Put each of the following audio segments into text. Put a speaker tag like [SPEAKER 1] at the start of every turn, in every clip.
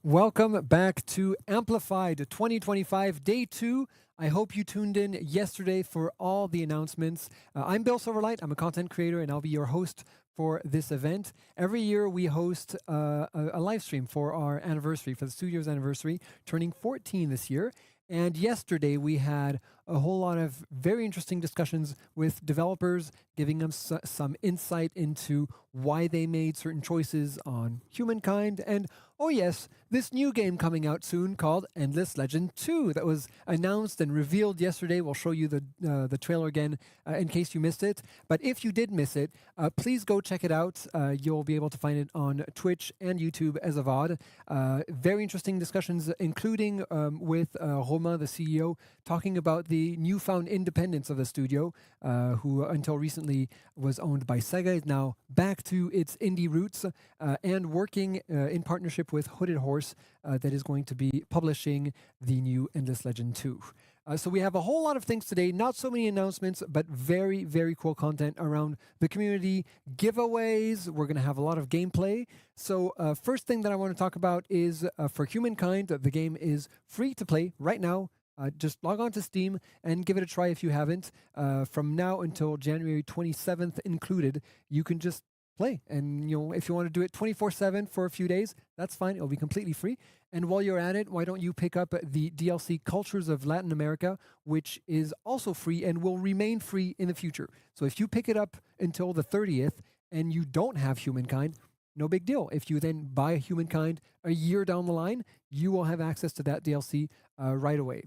[SPEAKER 1] Welcome back to Amplified 2025, day two. I hope you tuned in yesterday for all the announcements. I'm Bill Silverlight. I'm a content creator, and I'll be your host for this event. Every year, we host a live stream for our anniversary, for the studio's anniversary, turning 14 this year. And yesterday, we had a whole lot of very interesting discussions with developers, giving them some insight into why they made certain choices on Humankind. And oh yes, this new game coming out soon called Endless Legend 2 that was announced and revealed yesterday. We'll show you the trailer again in case you missed it. But if you did miss it, please go check it out. You'll be able to find it on Twitch and YouTube as a VOD. Very interesting discussions, including with Romain, the CEO, talking about the newfound independence of the studio, who until recently was owned by Sega, is now back to its indie roots and working in partnership with Hooded Horse that is going to be publishing the new Endless Legend 2. So we have a whole lot of things today, not so many announcements, but very, very cool content around the community, giveaways. We're going to have a lot of gameplay. So first thing that I want to talk about is for Humankind, the game is free to play right now. just log on to Steam and give it a try if you haven't. From now until January 27th included, you can just play. And if you want to do it 24/7 for a few days, that's fine. It'll be completely free. And while you're at it, why don't you pick up the DLC Cultures of Latin America, which is also free and will remain free in the future. So if you pick it up until the 30th and you don't have Humankind, no big deal. If you then buy Humankind a year down the line, you will have access to that DLC right away.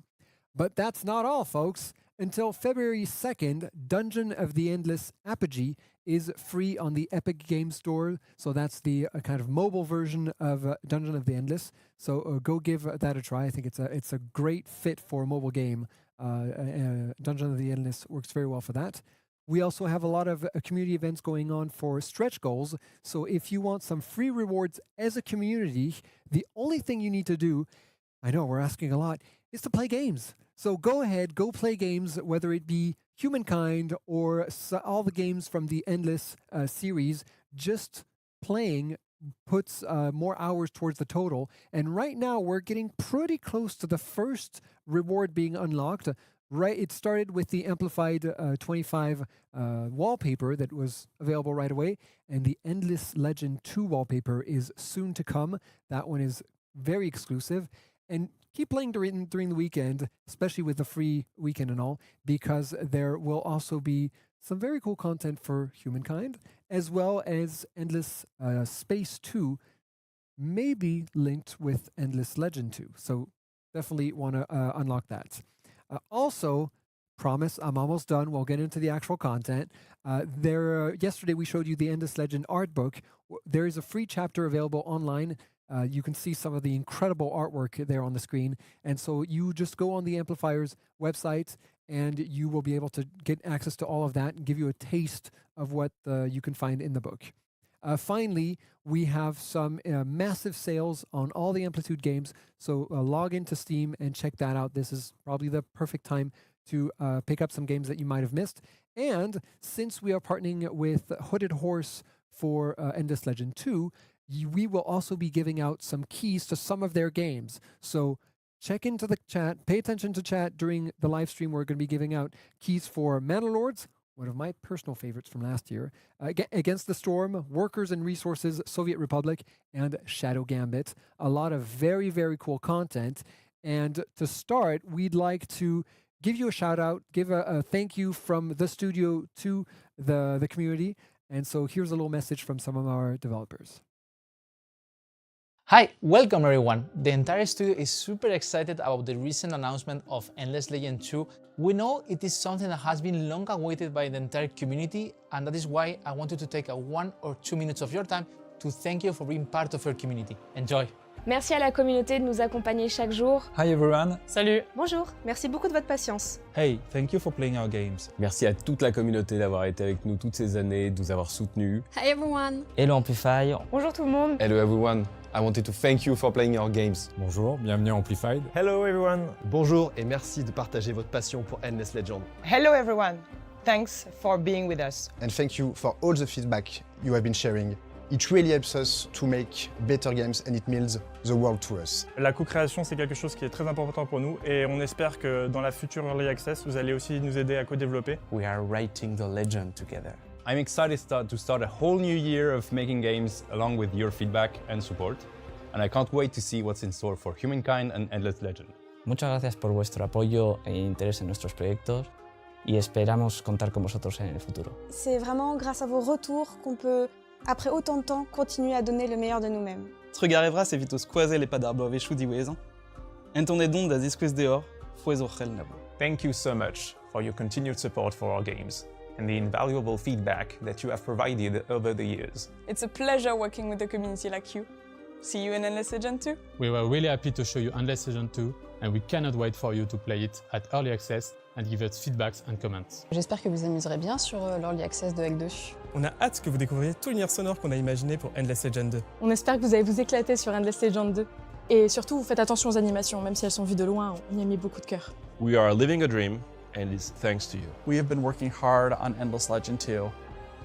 [SPEAKER 1] But that's not all, folks. Until February 2nd, Dungeon of the Endless Apogee is free on the Epic Games Store. So that's the kind of mobile version of Dungeon of the Endless. So go give that a try. I think it's a great fit for a mobile game. Dungeon of the Endless works very well for that. We also have a lot of community events going on for stretch goals. So if you want some free rewards as a community, the only thing you need to do, I know we're asking a lot, is to play games. So go ahead, go play games, whether it be Humankind or all the games from the Endless series. Just playing puts more hours towards the total. And right now we're getting pretty close to the first reward being unlocked. Right, it started with the Amplified 25 wallpaper that was available right away, and the Endless Legend 2 wallpaper is soon to come. That one is very exclusive. And keep playing during the weekend, especially with the free weekend and all, because there will also be some very cool content for Humankind, as well as Endless Space 2, maybe linked with Endless Legend 2. So definitely want to unlock that. Also, promise, I'm almost done. We'll get into the actual content. Yesterday we showed you the Endless Legend art book. There is a free chapter available online. You can see some of the incredible artwork there on the screen. And so you just go on the Amplifier's website and you will be able to get access to all of that and give you a taste of what you can find in the book. Finally, we have some massive sales on all the Amplitude games. So log into Steam and check that out. This is probably the perfect time to pick up some games that you might have missed. And since we are partnering with Hooded Horse for Endless Legend 2, we will also be giving out some keys to some of their games. So check into the chat, pay attention to chat during the live stream. We're going to be giving out keys for Manor-Lords, one of my personal favorites from last year, Against the Storm, Workers and Resources, Soviet Republic, and Shadow Gambit. A lot of very, very cool content. And to start, we'd like to give you a shout out, give a thank you from the studio to the community. And so here's a little message from some of our developers.
[SPEAKER 2] Hi, welcome everyone. The entire studio is super excited about the recent announcement of Endless Legend 2. We know it is something that has been long awaited by the entire community, and that is why I wanted to take 1 or 2 minutes of your time to thank you for being part of our community. Enjoy!
[SPEAKER 3] Merci à la communauté de nous accompagner chaque jour.
[SPEAKER 4] Hi everyone.
[SPEAKER 5] Salut.
[SPEAKER 3] Bonjour, merci beaucoup de votre patience.
[SPEAKER 4] Hey, thank you for playing our games.
[SPEAKER 6] Merci à toute la communauté d'avoir été avec nous toutes ces années, de nous avoir soutenus.
[SPEAKER 7] Hi everyone.
[SPEAKER 5] Hello Amplify.
[SPEAKER 3] Bonjour tout le monde.
[SPEAKER 6] Hello everyone. I wanted to thank you for playing our games.
[SPEAKER 8] Bonjour, bienvenue à Amplified.
[SPEAKER 9] Hello everyone. Bonjour et merci de partager votre passion pour Endless Legend.
[SPEAKER 10] Hello everyone. Thanks for being with us.
[SPEAKER 11] And thank you for all the feedback you have been sharing. It really helps us to make better games and it means the world to us.
[SPEAKER 12] La co-création, c'est quelque chose qui est très important pour nous et on espère que dans la future Early Access, vous allez aussi nous aider à co-développer.
[SPEAKER 5] We are writing the legend together.
[SPEAKER 8] I'm excited to start a whole new year of making games along with your feedback and support. And I can't wait to see what's in store for Humankind and Endless Legend.
[SPEAKER 5] Muchas gracias por vuestro apoyo e interés en nuestros proyectos y esperamos contar con vosotros en el futuro.
[SPEAKER 7] C'est vraiment grâce à vos retours qu'on peut, après autant de temps, continuer à donner le meilleur de nous-mêmes.
[SPEAKER 13] Trögarevras evitos quasi le padarbo veshu diwezan. Entone don das isquis deor, fueso nabo.
[SPEAKER 14] Thank you so much for your continued support for our games and the invaluable feedback that you have provided over the years.
[SPEAKER 15] It's a pleasure working with a community like you. See you in Endless Legend 2.
[SPEAKER 16] We were really happy to show you Endless Legend 2 and we cannot wait for you to play it at Early Access and give us feedbacks and comments.
[SPEAKER 17] J'espère que vous amuserez bien sur l'Early Access de Hack 2.
[SPEAKER 18] On a hâte que vous découvriez tout l'univers sonore qu'on a imaginé pour Endless Legend 2.
[SPEAKER 19] On espère que vous allez vous éclater sur Endless Legend 2. Et surtout, vous faites attention aux animations, même si elles sont vues de loin, on y a mis beaucoup de cœur.
[SPEAKER 20] We are living a dream and it's thanks to you.
[SPEAKER 21] We have been working hard on Endless Legend 2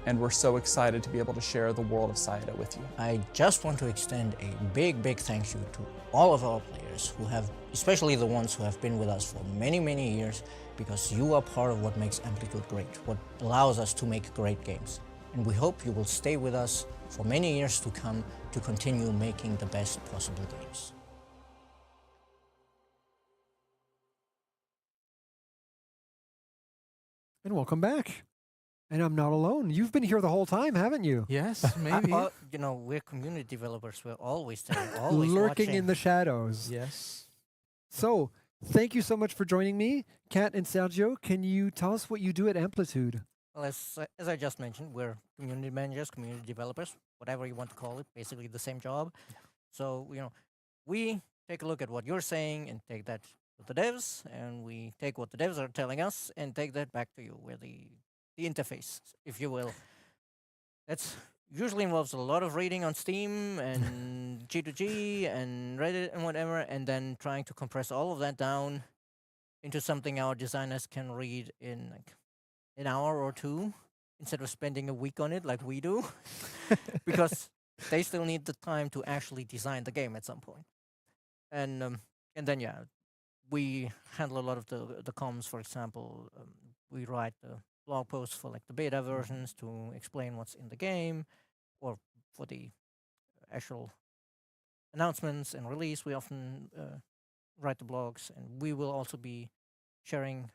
[SPEAKER 20] and we're so excited to be able to share the world of Saida with you.
[SPEAKER 21] I just want to extend a big, big thank you to all of our players who have, especially the ones who have been with us for many, many years, because you are part of what makes Amplitude great, what allows us to make great games. And we hope you will stay with us for many years to come to continue making the best possible games.
[SPEAKER 1] And welcome back. And I'm not alone. You've been here the whole time, haven't you?
[SPEAKER 2] Yes, maybe.
[SPEAKER 21] You know, we're community developers. We're always there, always
[SPEAKER 1] lurking
[SPEAKER 21] watching.
[SPEAKER 1] in the shadows.
[SPEAKER 2] Yes.
[SPEAKER 1] So, thank you so much for joining me. Kat and Sergio, can you tell us what you do at Amplitude?
[SPEAKER 21] Well, as I just mentioned, we're community managers, community developers, whatever you want to call it, basically the same job. So, you know, we take a look at what you're saying and take that to the devs, and we take what the devs are telling us and take that back to you. We're the interface, if you will. That's usually involves a lot of reading on Steam and G2G and Reddit and whatever, and then trying to compress all of that down into something our designers can read in like an hour or two instead of spending a week on it like we do, because they still need the time to actually design the game at some point. And then yeah, we handle a lot of the comms. For example, we write the blog posts for like the beta versions to explain what's in the game, or for the actual announcements and release. We often write the blogs, and we will also be sharing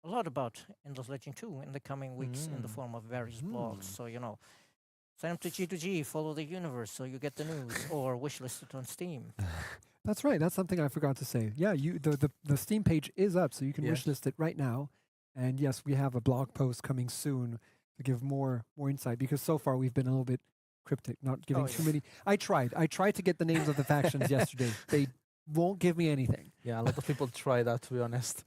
[SPEAKER 21] a lot about Endless Legend 2 in the coming weeks in the form of various blogs. So, you know, sign up to G2G, follow the universe so you get the news, or wishlist it on Steam.
[SPEAKER 1] That's right. That's something I forgot to say. Yeah, the Steam page is up, so you can wishlist it right now. And yes, we have a blog post coming soon to give more insight, because so far we've been a little bit cryptic, not giving too many. I tried to get the names of the factions yesterday. They won't give me anything.
[SPEAKER 2] Yeah, a lot of people try that, to be honest.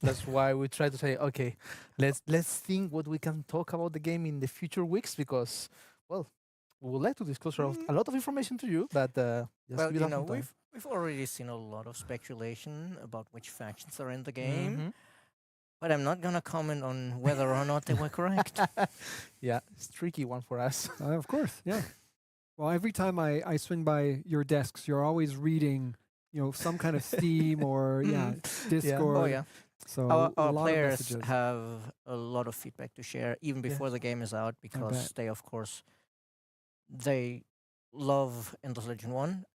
[SPEAKER 2] That's why we try to say, okay, let's think what we can talk about the game in the future weeks, because, well, we would like to disclose a lot of information to you, but
[SPEAKER 21] well, you know, we've already seen a lot of speculation about which factions are in the game. But I'm not going to comment on whether or not they were correct.
[SPEAKER 2] Yeah, it's a tricky one for us.
[SPEAKER 1] Of course, yeah. Well, every time I swing by your desks, you're always reading, you know, some kind of Steam or Discord.
[SPEAKER 21] Oh yeah.
[SPEAKER 1] So
[SPEAKER 21] our players have a lot of feedback to share even before the game is out, because they, of course, they love Endless Legend 1.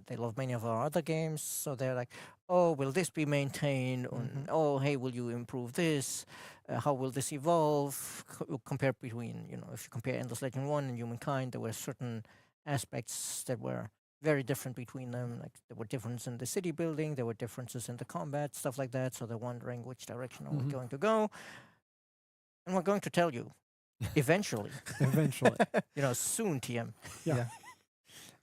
[SPEAKER 21] They love many of our other games, so they're like, oh, will this be maintained? Oh, hey, will you improve this? How will this evolve? Compared between, you know, if you compare Endless Legend 1 and Humankind, there were certain aspects that were very different between them. Like, there were differences in the city building, there were differences in the combat, stuff like that, so they're wondering which direction are we going to go. And we're going to tell you, eventually.
[SPEAKER 1] Eventually.
[SPEAKER 21] You know, soon, TM.
[SPEAKER 1] Yeah.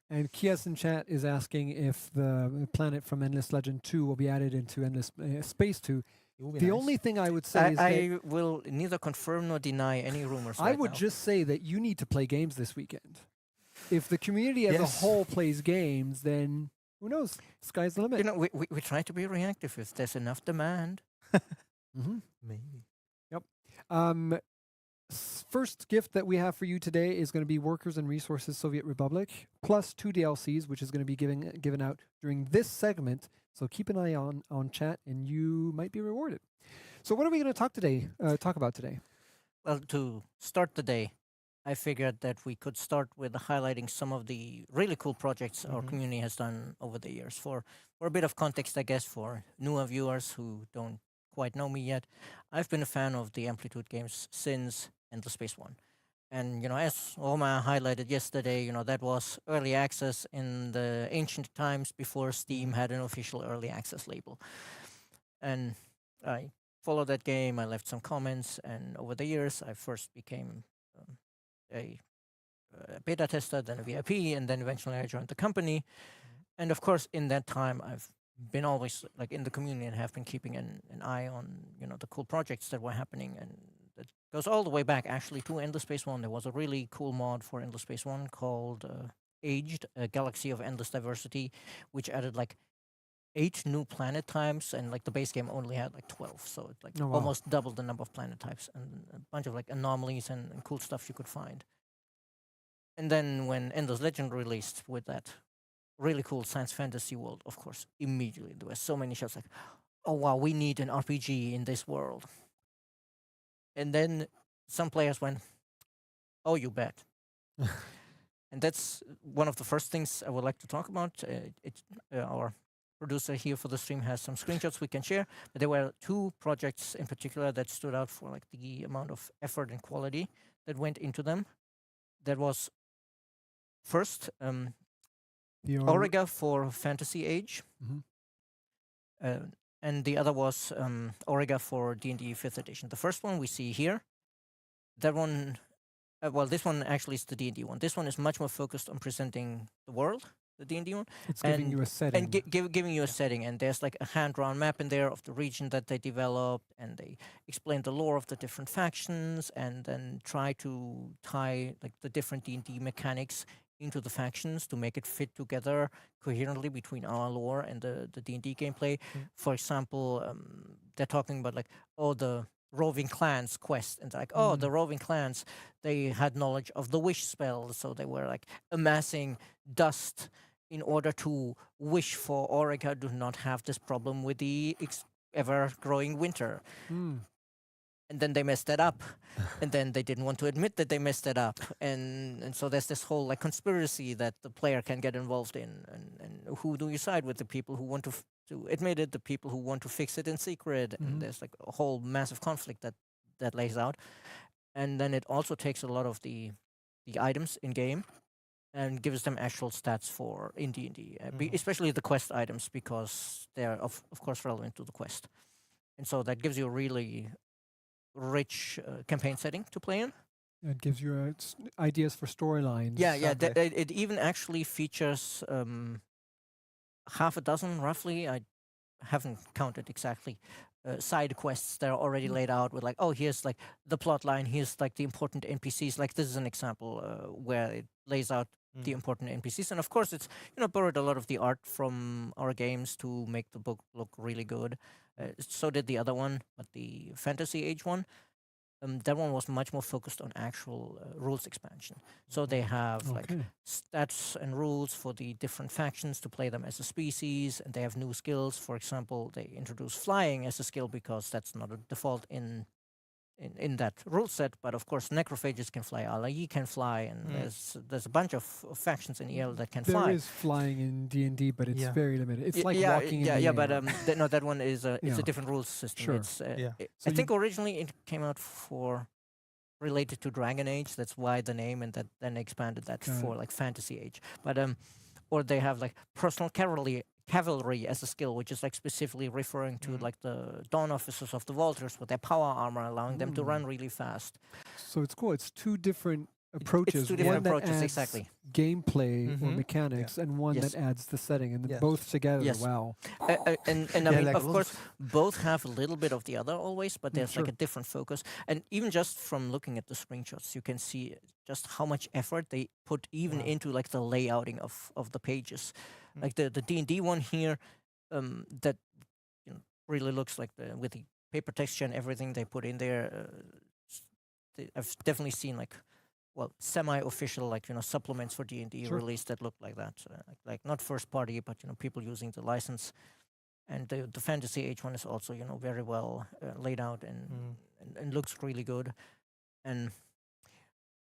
[SPEAKER 1] And Kias in chat is asking if the planet from Endless Legend 2 will be added into Endless Space 2. The only thing I would say is
[SPEAKER 21] I will neither confirm nor deny any rumors.
[SPEAKER 1] I would just say that you need to play games this weekend. If the community as a whole plays games, then who knows? Sky's the limit.
[SPEAKER 21] You know, we try to be reactive if there's enough demand.
[SPEAKER 2] Maybe.
[SPEAKER 1] Yep. First gift that we have for you today is going to be Workers and Resources Soviet Republic, plus 2 DLCs, which is going to be given out during this segment. So keep an eye on chat, and you might be rewarded. So what are we going to talk about today?
[SPEAKER 21] Well, to start the day, I figured that we could start with highlighting some of the really cool projects our community has done over the years. For a bit of context, I guess, for newer viewers who don't quite know me yet, I've been a fan of the Amplitude games since Endless Space 1. And, you know, as Omar highlighted yesterday, you know, that was early access in the ancient times before Steam had an official early access label. And I followed that game, I left some comments, and over the years, I first became a beta tester, then a VIP, and then eventually I joined the company. And of course, in that time, I've been always like in the community and have been keeping an eye on, you know, the cool projects that were happening. And that goes all the way back actually to Endless Space 1. There was a really cool mod for Endless Space 1 called Aged, a Galaxy of Endless Diversity, which added like 8 new planet types, and like the base game only had like 12, so it's like
[SPEAKER 1] Oh, wow.
[SPEAKER 21] almost double the number of planet types and a bunch of like anomalies and cool stuff you could find. And then when Endless Legend released with that really cool science fantasy world, of course, immediately there were so many shots like, oh wow, we need an RPG in this world. And then some players went, oh, you bet. And that's one of the first things I would like to talk about. Our producer here for the stream has some screenshots we can share. But there were 2 projects in particular that stood out for like the amount of effort and quality that went into them. That was first Auriga for Fantasy Age, and the other was Auriga for D&D 5th edition. The first one we see here. That one. Well, this one actually is the D&D one. This one is much more focused on presenting the world, the D&D one.
[SPEAKER 1] It's giving you a setting.
[SPEAKER 21] And giving you a setting. And there's like a hand-drawn map in there of the region that they developed, and they explain the lore of the different factions, and then try to tie like the different D&D mechanics into the factions to make it fit together coherently between our lore and the D&D gameplay. For example, they're talking about like, oh, the roving clans quest, and like, oh, the roving clans, they had knowledge of the wish spell, so they were like amassing dust in order to wish for Auriga to not have this problem with the ever-growing winter. And then they messed that up, and then they didn't want to admit that they messed it up, and so there's this whole like conspiracy that the player can get involved in, and who do you side with? The people who want to admit it, the people who want to fix it in secret, and there's like a whole massive conflict that lays out. And then it also takes a lot of the items in game and gives them actual stats for in D&D, especially the quest items, because they're of course relevant to the quest. And so that gives you a really rich campaign setting to play in.
[SPEAKER 1] It gives you ideas for storylines.
[SPEAKER 21] Yeah, it even actually features half a dozen, roughly. I haven't counted exactly. Side quests that are already laid out with like, oh, here's like the plot line, here's like the important NPCs. Like this is an example where it lays out the important NPCs, and of course it's borrowed a lot of the art from our games to make the book look really good. So did the other one, but the Fantasy Age one, that one was much more focused on actual rules expansion. So they have like stats and rules for the different factions to play them as a species, and they have new skills. For example, they introduce flying as a skill because that's not a default in that rule set, but of course necrophages can fly, Alai can fly, and there's a bunch of factions in EL that can fly.
[SPEAKER 1] There is flying in D&D, but it's very limited. It's like walking in the air.
[SPEAKER 21] But no, that one is it's a different rules system.
[SPEAKER 1] Sure.
[SPEAKER 21] It's, I think originally it came out for related to Dragon Age. That's why the name, and that then expanded that for like Fantasy Age. But or they have like personal cavalry as a skill, which is like specifically referring to like the Dawn Officers of the Vultures with their power armor, allowing them to run really fast.
[SPEAKER 1] So it's cool. It's 2 different approaches.
[SPEAKER 21] It's 2 different
[SPEAKER 1] one
[SPEAKER 21] approaches,
[SPEAKER 1] that adds
[SPEAKER 21] exactly.
[SPEAKER 1] gameplay or mechanics, and one that adds the setting, and both together. Wow.
[SPEAKER 21] And I mean, like of course, both have a little bit of the other always, but there's like a different focus. And even just from looking at the screenshots, you can see just how much effort they put even into like the layouting of the pages. Like the D&D one here, that really looks like with the paper texture and everything they put in there. I've definitely seen like, well, semi-official like supplements for D&D released that look like that, like not first party, but people using the license. And the Fantasy Age one is also very well laid out and looks really good. And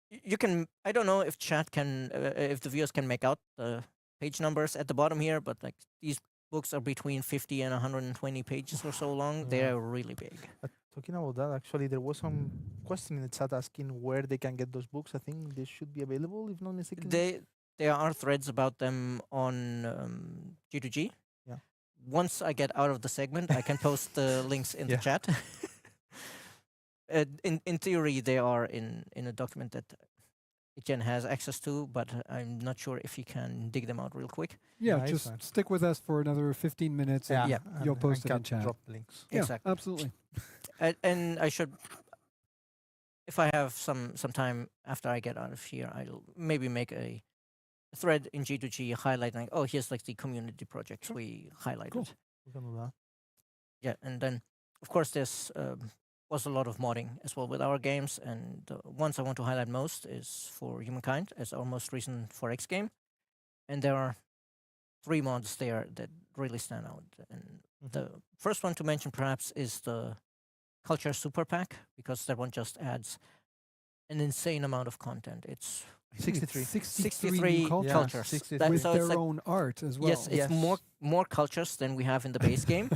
[SPEAKER 21] you can, I don't know if chat can, if the viewers can make out the page numbers at the bottom here, but like these books are between 50 and 120 pages or so long. They're really big.
[SPEAKER 4] Talking about that, actually, there was some question in the chat asking where they can get those books. I think they should be available, if not mistaken.
[SPEAKER 21] There are threads about them on G2G.
[SPEAKER 4] Yeah.
[SPEAKER 21] Once I get out of the segment, I can post the links in the chat. In theory, they are in a document that Etienne has access to, but I'm not sure if he can dig them out real quick.
[SPEAKER 1] Yeah, just stick with us for another 15 minutes, and you'll post it in chat.
[SPEAKER 4] Drop links.
[SPEAKER 1] Yeah,
[SPEAKER 21] exactly.
[SPEAKER 1] Absolutely.
[SPEAKER 21] And I should, if I have some time after I get out of here, I'll maybe make a thread in G2G highlighting, oh, here's like the community projects we highlighted.
[SPEAKER 1] Cool.
[SPEAKER 4] We can do that.
[SPEAKER 21] Yeah, and then of course there's was a lot of modding as well with our games, and the ones I want to highlight most is for Humankind as our most recent 4X game, and there are 3 mods there that really stand out. And the first one to mention perhaps is the Culture Super Pack, because that one just adds an insane amount of content. It's
[SPEAKER 4] 63.
[SPEAKER 21] 63
[SPEAKER 1] new cultures.
[SPEAKER 21] cultures.
[SPEAKER 4] 63.
[SPEAKER 1] With
[SPEAKER 21] so
[SPEAKER 1] their
[SPEAKER 21] it's like,
[SPEAKER 1] own art as well.
[SPEAKER 21] yes, it's more cultures than we have in the base game.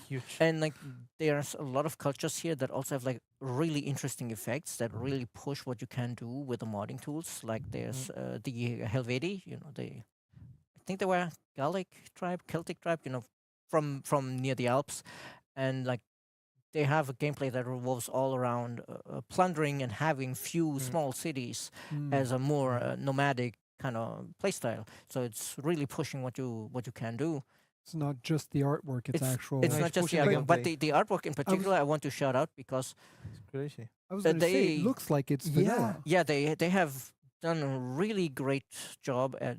[SPEAKER 4] Huge.
[SPEAKER 21] And like there's a lot of cultures here that also have like really interesting effects that really push what you can do with the modding tools. Like there's the Helveti, I think they were Gallic tribe, Celtic tribe, from near the Alps, and like they have a gameplay that revolves all around plundering and having few small cities as a more nomadic kind of playstyle. So it's really pushing what you can do.
[SPEAKER 1] It's not just the artwork; it's actual.
[SPEAKER 21] It's not just the artwork, but the artwork in particular, I want to shout out because
[SPEAKER 4] it's crazy.
[SPEAKER 1] I was going to say, it looks like it's vanilla.
[SPEAKER 21] Yeah, they have done a really great job at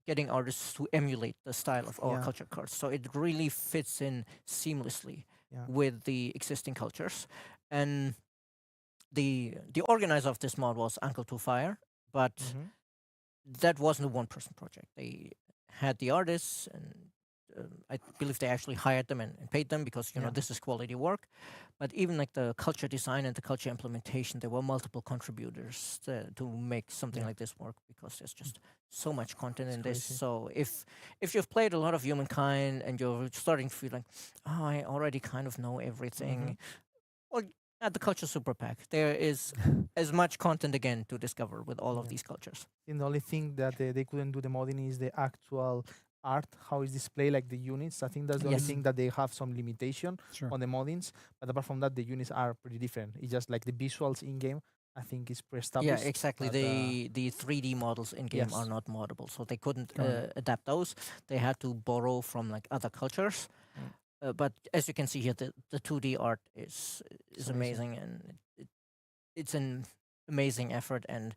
[SPEAKER 21] getting artists to emulate the style of our culture cards. So it really fits in seamlessly with the existing cultures. And the organizer of this mod was Uncle to Fire, but that wasn't a one-person project. They had the artists, and I believe they actually hired them and paid them because this is quality work. But even like the culture design and the culture implementation, there were multiple contributors to make something like this work, because there's just so much content in this. So if you've played a lot of Humankind and you're starting to feel like, oh, I already kind of know everything, well, at the Culture Super Pack, there is as much content again to discover with all of these cultures.
[SPEAKER 4] And the only thing that they couldn't do the modding is the actual art, how it's displayed, like the units. I think that's the only thing that they have some limitation on the moddings. But apart from that, the units are pretty different. It's just like the visuals in game, I think, is pre-established.
[SPEAKER 21] Yeah, exactly.
[SPEAKER 4] But,
[SPEAKER 21] the 3D models in game are not moddable, so they couldn't adapt those. They had to borrow from like other cultures. But as you can see here, the 2D art is amazing, and it's an amazing effort. And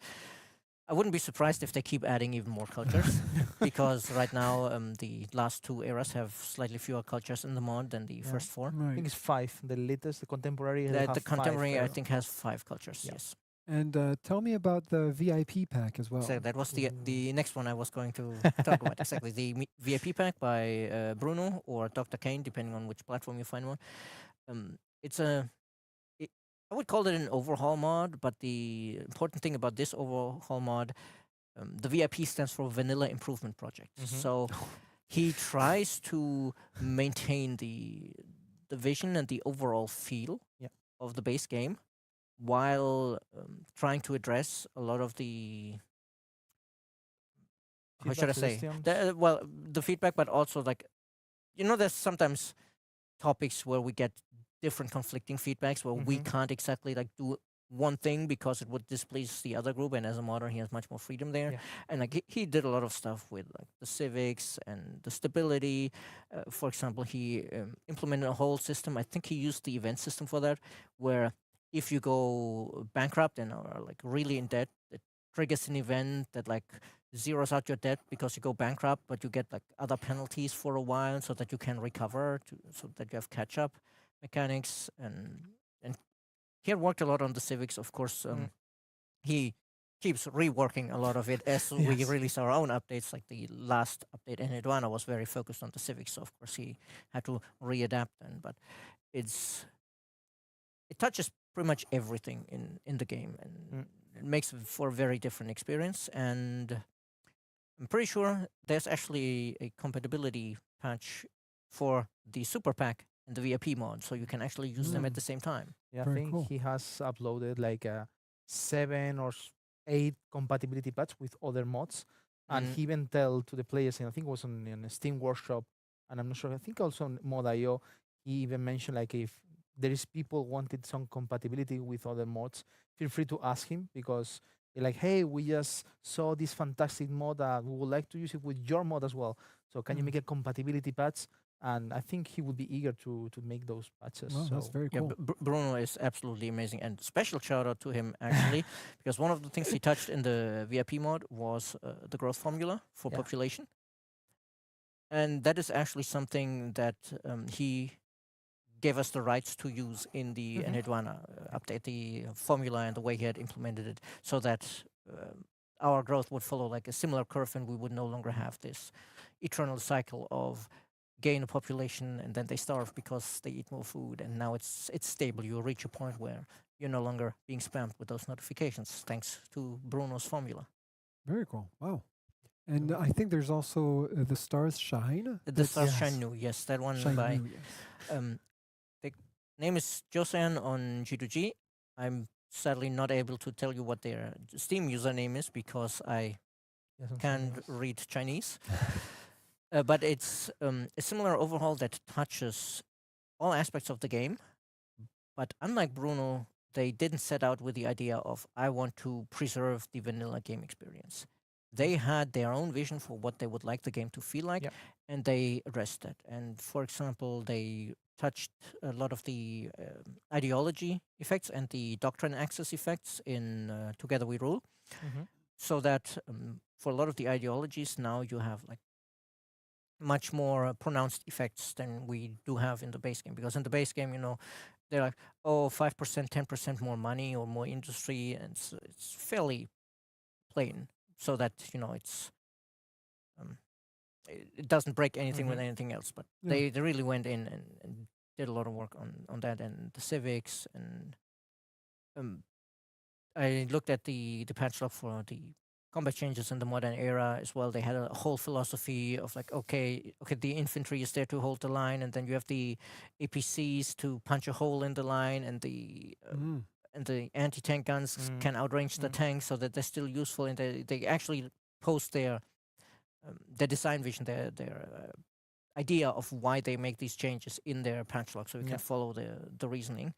[SPEAKER 21] I wouldn't be surprised if they keep adding even more cultures, because right now the last 2 eras have slightly fewer cultures in the mod than the first 4.
[SPEAKER 4] I think it's 5. The latest, the contemporary.
[SPEAKER 21] The contemporary, I think, has 5 cultures. Yes.
[SPEAKER 1] And tell me about the VIP pack as well.
[SPEAKER 21] So that was the next one I was going to talk about. Exactly, the VIP pack by Bruno or Dr. Kane, depending on which platform you find one. I would call it an overhaul mod, but the important thing about this overhaul mod, the VIP stands for Vanilla Improvement Project. So he tries to maintain the vision and the overall feel of the base game, while trying to address a lot of the how should I say the feedback, but also like there's sometimes topics where we get different conflicting feedbacks where we can't exactly like do one thing because it would displease the other group, and as a modder he has much more freedom there. And like he did a lot of stuff with like the civics and the stability. For example, he implemented a whole system. I think he used the event system for that, where if you go bankrupt and are like really in debt, it triggers an event that like zeroes out your debt because you go bankrupt, but you get like other penalties for a while so that you can recover, so that you have catch up mechanics. And he had worked a lot on the civics, of course. He keeps reworking a lot of it as we release our own updates. Like the last update in Eduana was very focused on the civics, so of course he had to readapt them. But it touches pretty much everything in the game, and it makes for a very different experience. And I'm pretty sure there's actually a compatibility patch for the Super Pack and the VIP mod, so you can actually use them at the same time.
[SPEAKER 4] Yeah, I think he has uploaded like 7 or 8 compatibility patch with other mods, and he even tell to the players, and I think it was on a Steam Workshop, and I'm not sure, I think also on Mod.io, he even mentioned like if there is people wanted some compatibility with other mods, feel free to ask him, because they're like, hey, we just saw this fantastic mod, we would like to use it with your mod as well. So can you make a compatibility patch? and I think he would be eager to make those patches.
[SPEAKER 1] Well,
[SPEAKER 4] so
[SPEAKER 1] that's very
[SPEAKER 21] Yeah,
[SPEAKER 1] cool.
[SPEAKER 21] Bruno is absolutely amazing, and special shout out to him actually, because one of the things he touched in the VIP mod was the growth formula for
[SPEAKER 4] Yeah.
[SPEAKER 21] population, and that is actually something that he gave us the rights to use in the
[SPEAKER 4] Mhm.
[SPEAKER 21] Enheduana update, the formula and the way he had implemented it, so that our growth would follow like a similar curve, and we would no longer have this eternal cycle of gain a population and then they starve because they eat more food, and now it's stable. You reach a point where you're no longer being spammed with those notifications thanks to Bruno's formula.
[SPEAKER 1] Very cool. Wow. And I think there's also the Stars Shine.
[SPEAKER 21] The
[SPEAKER 1] That's-
[SPEAKER 21] Stars Shine New, yes, that one
[SPEAKER 1] Shine
[SPEAKER 21] by
[SPEAKER 1] New, yes.
[SPEAKER 21] the name is Joseon on G2G. I'm sadly not able to tell you what their Steam username is because I can't read Chinese. But it's a similar overhaul that touches all aspects of the game. But unlike Bruno, they didn't set out with the idea of, I want to preserve the vanilla game experience. They had their own vision for what they would like the game to feel like, and they addressed that. And for example, they touched a lot of the ideology effects and the doctrine access effects in Together We Rule, so that for a lot of the ideologies now you have like much more pronounced effects than we do have in the base game. Because in the base game, you know, they're like, oh, 5%, 10% more money or more industry, and it's fairly plain, so that, you know, it's it doesn't break anything with anything else. But they really went in and did a lot of work on that, and the civics, and I looked at the patch log for the combat changes in the modern era as well. They had a whole philosophy of like, okay, the infantry is there to hold the line, and then you have the APCs to punch a hole in the line, and the anti-tank guns can outrange the tanks, so that they're still useful, and they actually post their design vision, their idea of why they make these changes in their patch log, so we can follow the reasoning.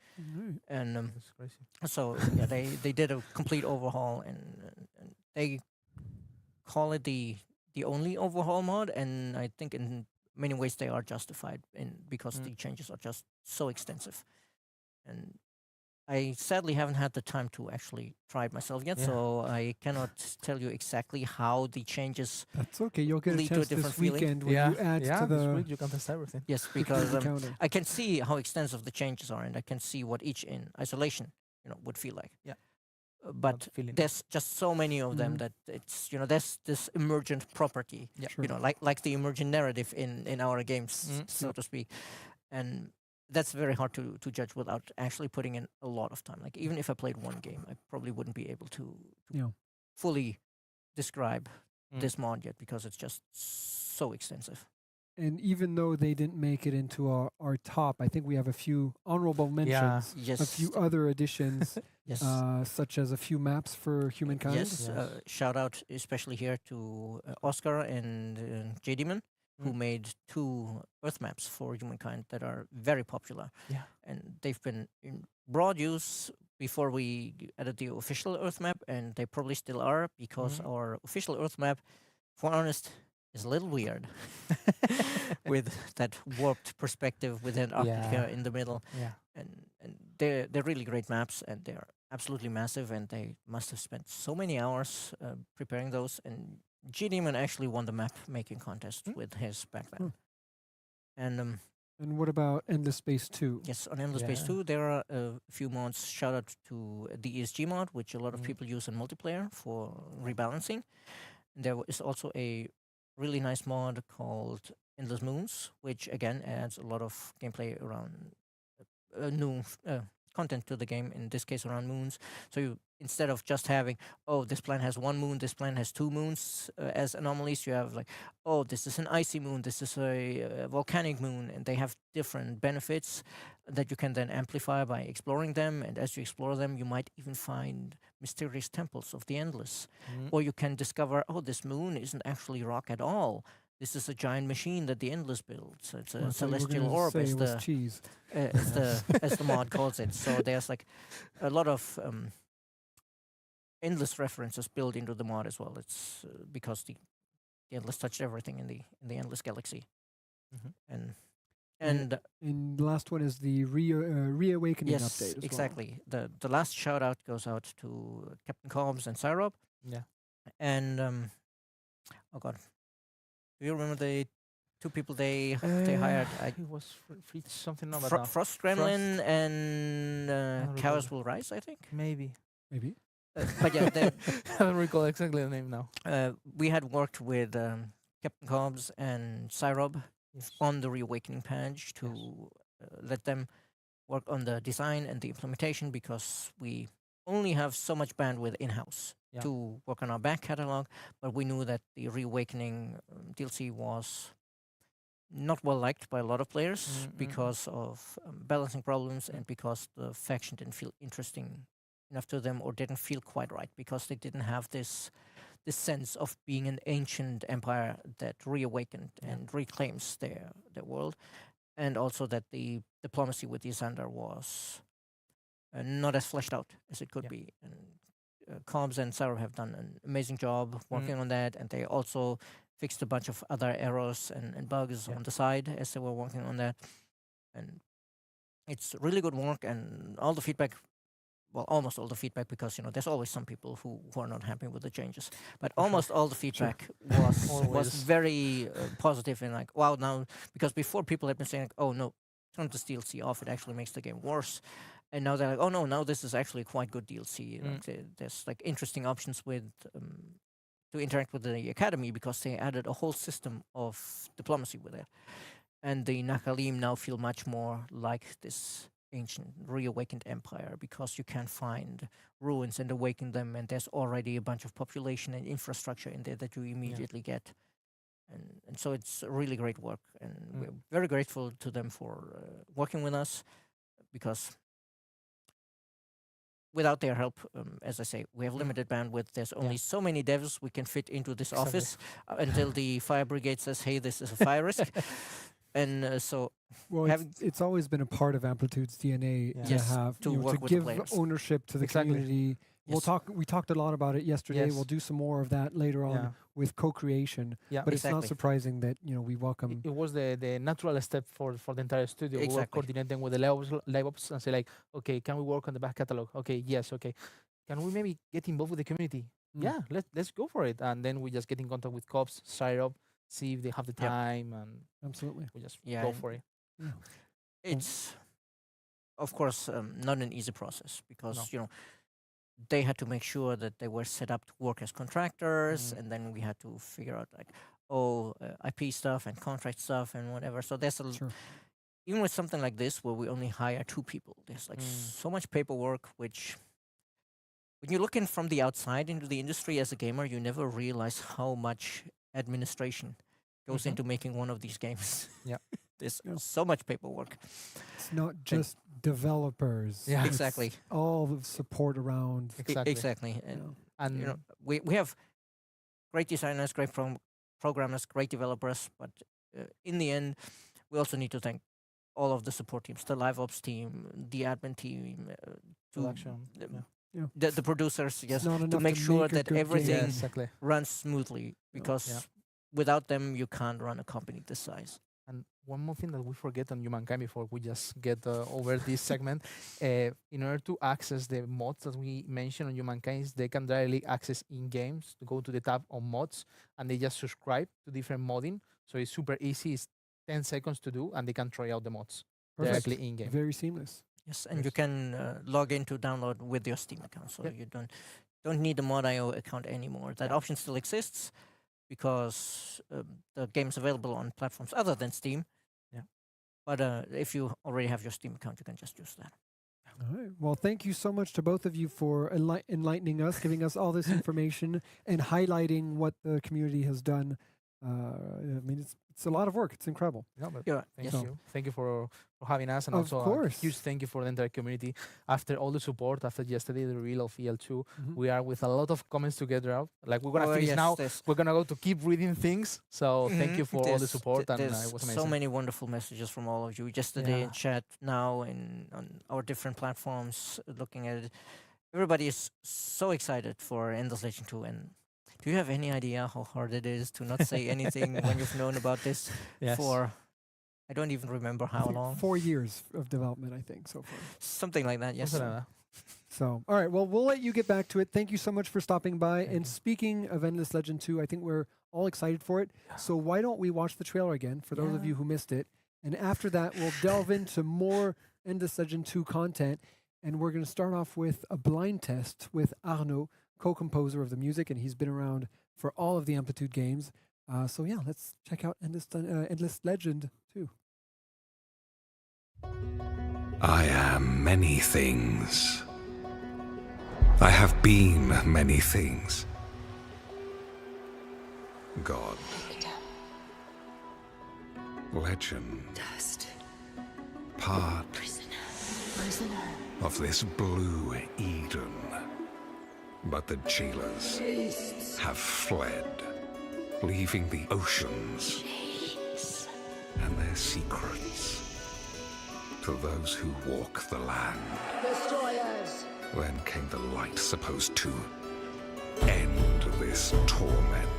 [SPEAKER 21] And
[SPEAKER 4] That's crazy.
[SPEAKER 21] so yeah, they did a complete overhaul, and they call it the only overhaul mod, and I think in many ways they are justified because the changes are just so extensive. And I sadly haven't had the time to actually try it myself yet, so I cannot tell you exactly how the changes
[SPEAKER 1] That's okay. You'll get a
[SPEAKER 21] lead to a
[SPEAKER 1] chance
[SPEAKER 21] different
[SPEAKER 1] this
[SPEAKER 21] feeling.
[SPEAKER 1] weekend when you add to
[SPEAKER 4] this
[SPEAKER 1] the
[SPEAKER 4] week you can test everything.
[SPEAKER 21] Yes, because
[SPEAKER 1] counter.
[SPEAKER 21] I can see how extensive the changes are, and I can see what each in isolation, you know, would feel like.
[SPEAKER 4] Yeah.
[SPEAKER 21] But there's just so many of them that it's, you know, there's this emergent property, you know, like the emergent narrative in our games, so to speak, and that's very hard to judge without actually putting in a lot of time. Like even if I played one game, I probably wouldn't be able to fully describe this mod yet, because it's just so extensive.
[SPEAKER 1] And even though they didn't make it into our top, I think we have a few honorable mentions.
[SPEAKER 21] Yes.
[SPEAKER 1] A few other additions,
[SPEAKER 21] Yes.
[SPEAKER 1] Such as a few maps for Humankind.
[SPEAKER 21] Yes, shout out especially here to Oscar and J Demon, who made 2 Earth maps for Humankind that are very popular.
[SPEAKER 4] Yeah.
[SPEAKER 21] And they've been in broad use before we added the official Earth map, and they probably still are, because our official Earth map, for honest, is a little weird with that warped perspective with Antarctica in the middle.
[SPEAKER 4] Yeah.
[SPEAKER 21] And they're really great maps, and they're absolutely massive, and they must have spent so many hours preparing those. And G Demon actually won the map making contest with his back then. And
[SPEAKER 1] what about Endless Space 2?
[SPEAKER 21] yes, on Endless Space 2, there are a few mods. Shout out to the ESG mod, which a lot of people use in multiplayer for rebalancing. And there is also a really nice mod called Endless Moons, which again adds a lot of gameplay around new content to the game, in this case around moons. So you, instead of just having, oh, this planet has 1 moon, this planet has 2 moons as anomalies, you have like, oh, this is an icy moon, this is a volcanic moon, and they have different benefits that you can then amplify by exploring them. And as you explore them, you might even find mysterious temples of the endless, or you can discover, oh, this moon isn't actually rock at all. This is a giant machine that the Endless builds. It's a celestial orb, as the mod calls it. So there's like a lot of Endless references built into the mod as well. It's because the Endless touched everything in the Endless galaxy, and And
[SPEAKER 1] and the last one is the reawakening
[SPEAKER 21] yes,
[SPEAKER 1] update. As
[SPEAKER 21] exactly. The last shout out goes out to Captain Cobbs and Syrob.
[SPEAKER 4] Yeah.
[SPEAKER 21] And oh god, do you remember the two people they hired?
[SPEAKER 4] It was Fritz something. No, but no.
[SPEAKER 21] Frost Gremlin and
[SPEAKER 4] don't
[SPEAKER 21] Chaos
[SPEAKER 4] recall.
[SPEAKER 21] Will Rise, I think.
[SPEAKER 4] Maybe.
[SPEAKER 1] Maybe.
[SPEAKER 21] But yeah,
[SPEAKER 4] I don't recall exactly the name now.
[SPEAKER 21] we had worked with Captain Cobbs and Syrob on the Reawakening page to let them work on the design and the implementation, because we only have so much bandwidth in-house to work on our back catalog, but we knew that the Reawakening DLC was not well liked by a lot of players because of balancing problems and because the faction didn't feel interesting enough to them, or didn't feel quite right, because they didn't have this sense of being an ancient empire that reawakened and reclaims their world, and also that the diplomacy with Ysander was not as fleshed out as it could be. And Cobbs and Sarah have done an amazing job working on that, and they also fixed a bunch of other errors and bugs on the side as they were working on that. And it's really good work, and all the feedback, well, almost all the feedback, because there's always some people who are not happy with the changes, but almost all the feedback was very positive, and like, wow, now, because before people had been saying like, oh no, turn this DLC off, it actually makes the game worse. And now they're like, oh no, now this is actually quite good DLC. Like, there's like interesting options with to interact with the academy, because they added a whole system of diplomacy with it. And the Nakalim now feel much more like this ancient reawakened empire, because you can find ruins and awaken them, and there's already a bunch of population and infrastructure in there that you immediately get. And so it's really great work, and we're very grateful to them for working with us, because without their help, as I say, we have limited bandwidth. There's only so many devs we can fit into this office until the fire brigade says, hey, this is a fire risk. And so,
[SPEAKER 1] well, it's always been a part of Amplitude's DNA to have
[SPEAKER 21] to work
[SPEAKER 1] to
[SPEAKER 21] with
[SPEAKER 1] give
[SPEAKER 21] the players.
[SPEAKER 1] ownership to the community. We talked a lot about it yesterday. We'll do some more of that later on with co-creation. But it's not surprising that we welcome.
[SPEAKER 4] It was the natural step for the entire studio. We were coordinating with the LabOps and say like, okay, can we work on the back catalog? Okay, yes, okay. Can we maybe get involved with the community? Yeah, let's go for it. And then we just get in contact with Cops, Syrob, see if they have the time, and
[SPEAKER 1] absolutely
[SPEAKER 4] we just go for it.
[SPEAKER 21] It's of course not an easy process, because they had to make sure that they were set up to work as contractors, and then we had to figure out like IP stuff and contract stuff and whatever. So there's even with something like this where we only hire 2 people, there's like so much paperwork, which when you're looking from the outside into the industry as a gamer, you never realize how much administration goes into making one of these games. There's so much paperwork.
[SPEAKER 1] It's not just developers.
[SPEAKER 21] Yeah, exactly.
[SPEAKER 1] It's all the support around.
[SPEAKER 21] Exactly. And we have great designers, great programmers, great developers, but in the end, we also need to thank all of the support teams, the live ops team, the admin team, the producers, to make sure that everything runs smoothly, because without them, you can't run a company this size.
[SPEAKER 4] And one more thing that we forget on Humankind before we just get over this segment, in order to access the mods that we mentioned on Humankind, they can directly access in games, to go to the tab on mods, and they just subscribe to different modding. So it's super easy. It's 10 seconds to do, and they can try out the mods directly in game.
[SPEAKER 1] Very seamless.
[SPEAKER 21] Yes, and you can log in to download with your Steam account, so you don't need the Mod.io account anymore. That option still exists, because the game's available on platforms other than Steam. But if you already have your Steam account, you can just use that.
[SPEAKER 1] All right. Well, thank you so much to both of you for enlightening us, giving us all this information, and highlighting what the community has done. I mean, it's a lot of work. It's incredible.
[SPEAKER 4] Thank you. Thank you for having us, and also a huge thank you for the entire community. After all the support, after yesterday the reveal of EL2, we are with a lot of comments to get out. Like, we're gonna finish now. We're gonna go to keep reading things. So thank you for all the support, and it was amazing.
[SPEAKER 21] So many wonderful messages from all of you yesterday in chat, now and on our different platforms. Looking at it, everybody is so excited for Endless Legend 2, and do you have any idea how hard it is to not say anything when you've known about this for I don't even remember
[SPEAKER 1] I
[SPEAKER 21] how
[SPEAKER 1] think
[SPEAKER 21] long.
[SPEAKER 1] 4 years of development, I think, so far.
[SPEAKER 21] Something like that, yes.
[SPEAKER 4] Something like that.
[SPEAKER 1] So, all right, well, we'll let you get back to it. Thank you so much for stopping by. And speaking of Endless Legend 2, I think we're all excited for it. So why don't we watch the trailer again for those of you who missed it? And after that, we'll delve into more Endless Legend 2 content. And we're going to start off with a blind test with Arnaud, co-composer of the music, and he's been around for all of the Amplitude games. So yeah, let's check out Endless Legend 2.
[SPEAKER 3] I am many things. I have been many things. God. Legend.
[SPEAKER 22] Dust.
[SPEAKER 3] Part
[SPEAKER 22] Prisoner.
[SPEAKER 3] of this blue Eden. But the jailers
[SPEAKER 22] Beasts.
[SPEAKER 3] have fled, leaving the oceans and their secrets to those who walk the land.
[SPEAKER 22] Destroyers.
[SPEAKER 3] Then came the light supposed to end this torment.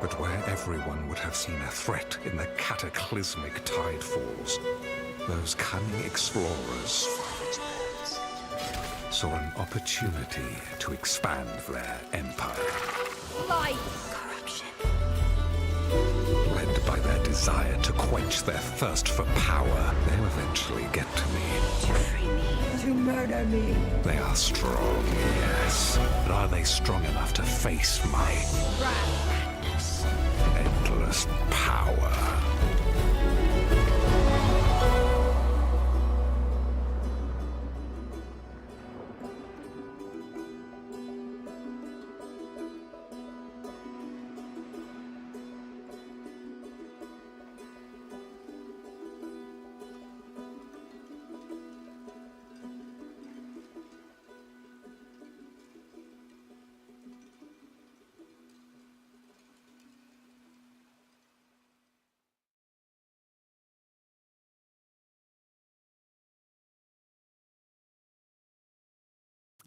[SPEAKER 3] But where everyone would have seen a threat in the cataclysmic tidefalls, those cunning explorers saw an opportunity to expand their empire.
[SPEAKER 22] Light. Corruption.
[SPEAKER 3] Led by their desire to quench their thirst for power, they'll eventually get to me.
[SPEAKER 22] To free me. To murder me.
[SPEAKER 3] They are strong, yes. But are they strong enough to face my endless power?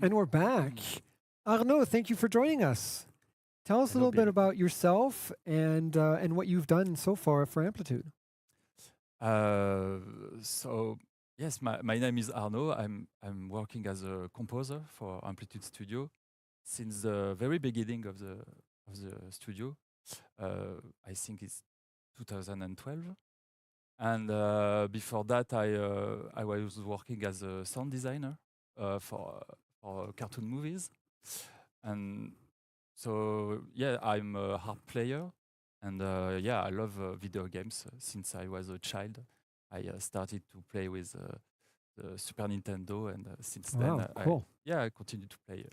[SPEAKER 1] And we're back. Arnaud, thank you for joining us. Tell us a little bit about yourself and what you've done so far for Amplitude.
[SPEAKER 23] So yes, my name is Arnaud. I'm working as a composer for Amplitude Studio since the very beginning of the studio. I think it's 2012. And before that, I was working as a sound designer for cartoon movies. And so yeah, I'm a harp player. And yeah, I love video games since I was a child. I started to play with the Super Nintendo, and since then,
[SPEAKER 1] cool.
[SPEAKER 23] I continue to play.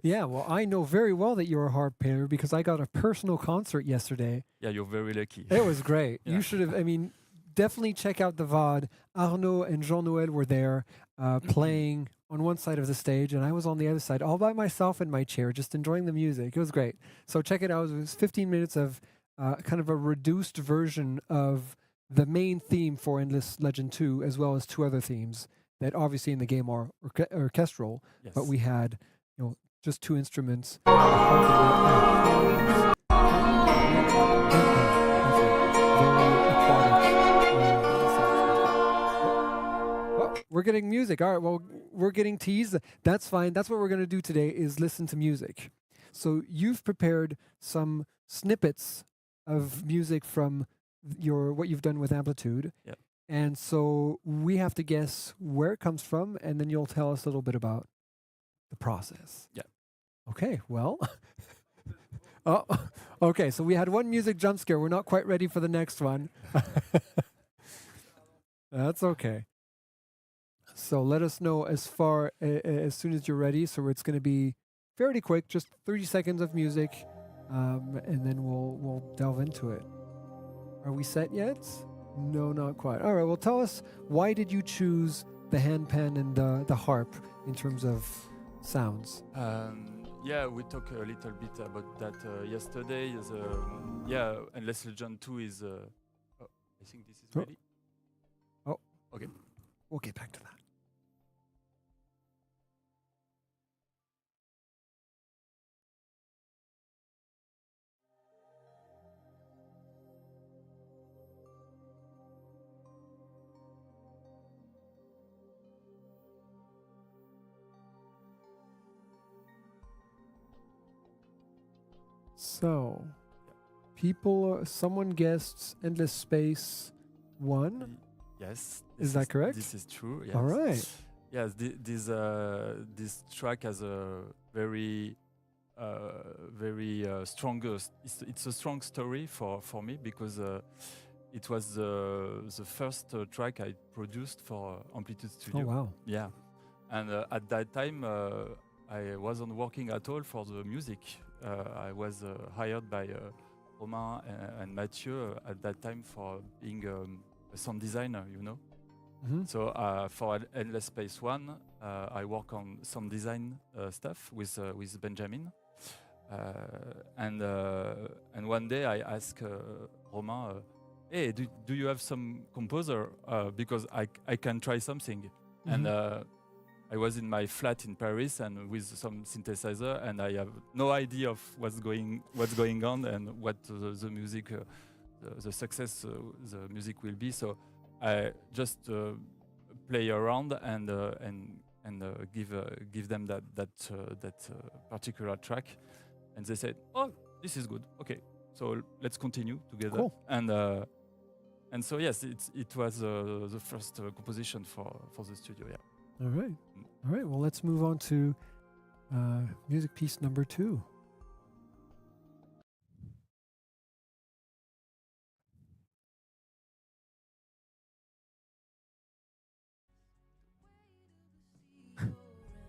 [SPEAKER 1] Yeah, well, I know very well that you're a harp player because I got a personal concert yesterday.
[SPEAKER 23] Yeah, you're very lucky.
[SPEAKER 1] It was great.
[SPEAKER 23] Yeah.
[SPEAKER 1] You should have, I mean, definitely check out the VOD. Arnaud and Jean-Noël were there playing on one side of the stage, and I was on the other side all by myself in my chair, just enjoying the music. It was great. So check it out. It was 15 minutes of kind of a reduced version of the main theme for Endless Legend 2, as well as two other themes that obviously in the game are orchestral, but we had, you know, just two instruments. We're getting music. All right, well, we're getting teased. That's fine. That's what we're going to do today is listen to music. So you've prepared some snippets of music from what you've done with Amplitude.
[SPEAKER 23] Yeah.
[SPEAKER 1] And so we have to guess where it comes from, and then you'll tell us a little bit about the process.
[SPEAKER 23] Yeah.
[SPEAKER 1] Okay, well. Oh, okay, so we had one music jump scare. We're not quite ready for the next one. That's okay. So let us know as soon as you're ready. So it's going to be fairly quick, just 30 seconds of music, and then we'll delve into it. Are we set yet? No, not quite. All right, well, tell us, why did you choose the handpan and the harp in terms of sounds?
[SPEAKER 23] Yeah, we talked a little bit about that yesterday. Endless Legend 2 is. I think this is ready.
[SPEAKER 1] Oh,
[SPEAKER 23] okay.
[SPEAKER 1] We'll get back to that. So, someone guessed Endless Space 1?
[SPEAKER 23] Yes.
[SPEAKER 1] Is that correct?
[SPEAKER 23] This is true. Yes.
[SPEAKER 1] All right.
[SPEAKER 23] Yes, this track has a very strongest. It's a strong story for me because it was the first track I produced for Amplitude Studio.
[SPEAKER 1] Oh wow!
[SPEAKER 23] Yeah, and at that time I wasn't working at all for the music. I was hired by Romain and Mathieu at that time for being a sound designer, you know.
[SPEAKER 1] Mm-hmm.
[SPEAKER 23] So for Endless Space 1, I work on sound design stuff with Benjamin. And one day I asked Romain, hey, do you have some composer? Because I can try something. Mm-hmm. And I was in my flat in Paris and with some synthesizer, and I have no idea of what's going on and what the music, the success the music will be. So I just play around and give them that particular track, and they said, "Oh, this is good. Okay, so let's continue together."
[SPEAKER 1] Cool.
[SPEAKER 23] And so yes, it was the first composition for the studio. Yeah.
[SPEAKER 1] All right. All right. Well, let's move on to music piece number 2.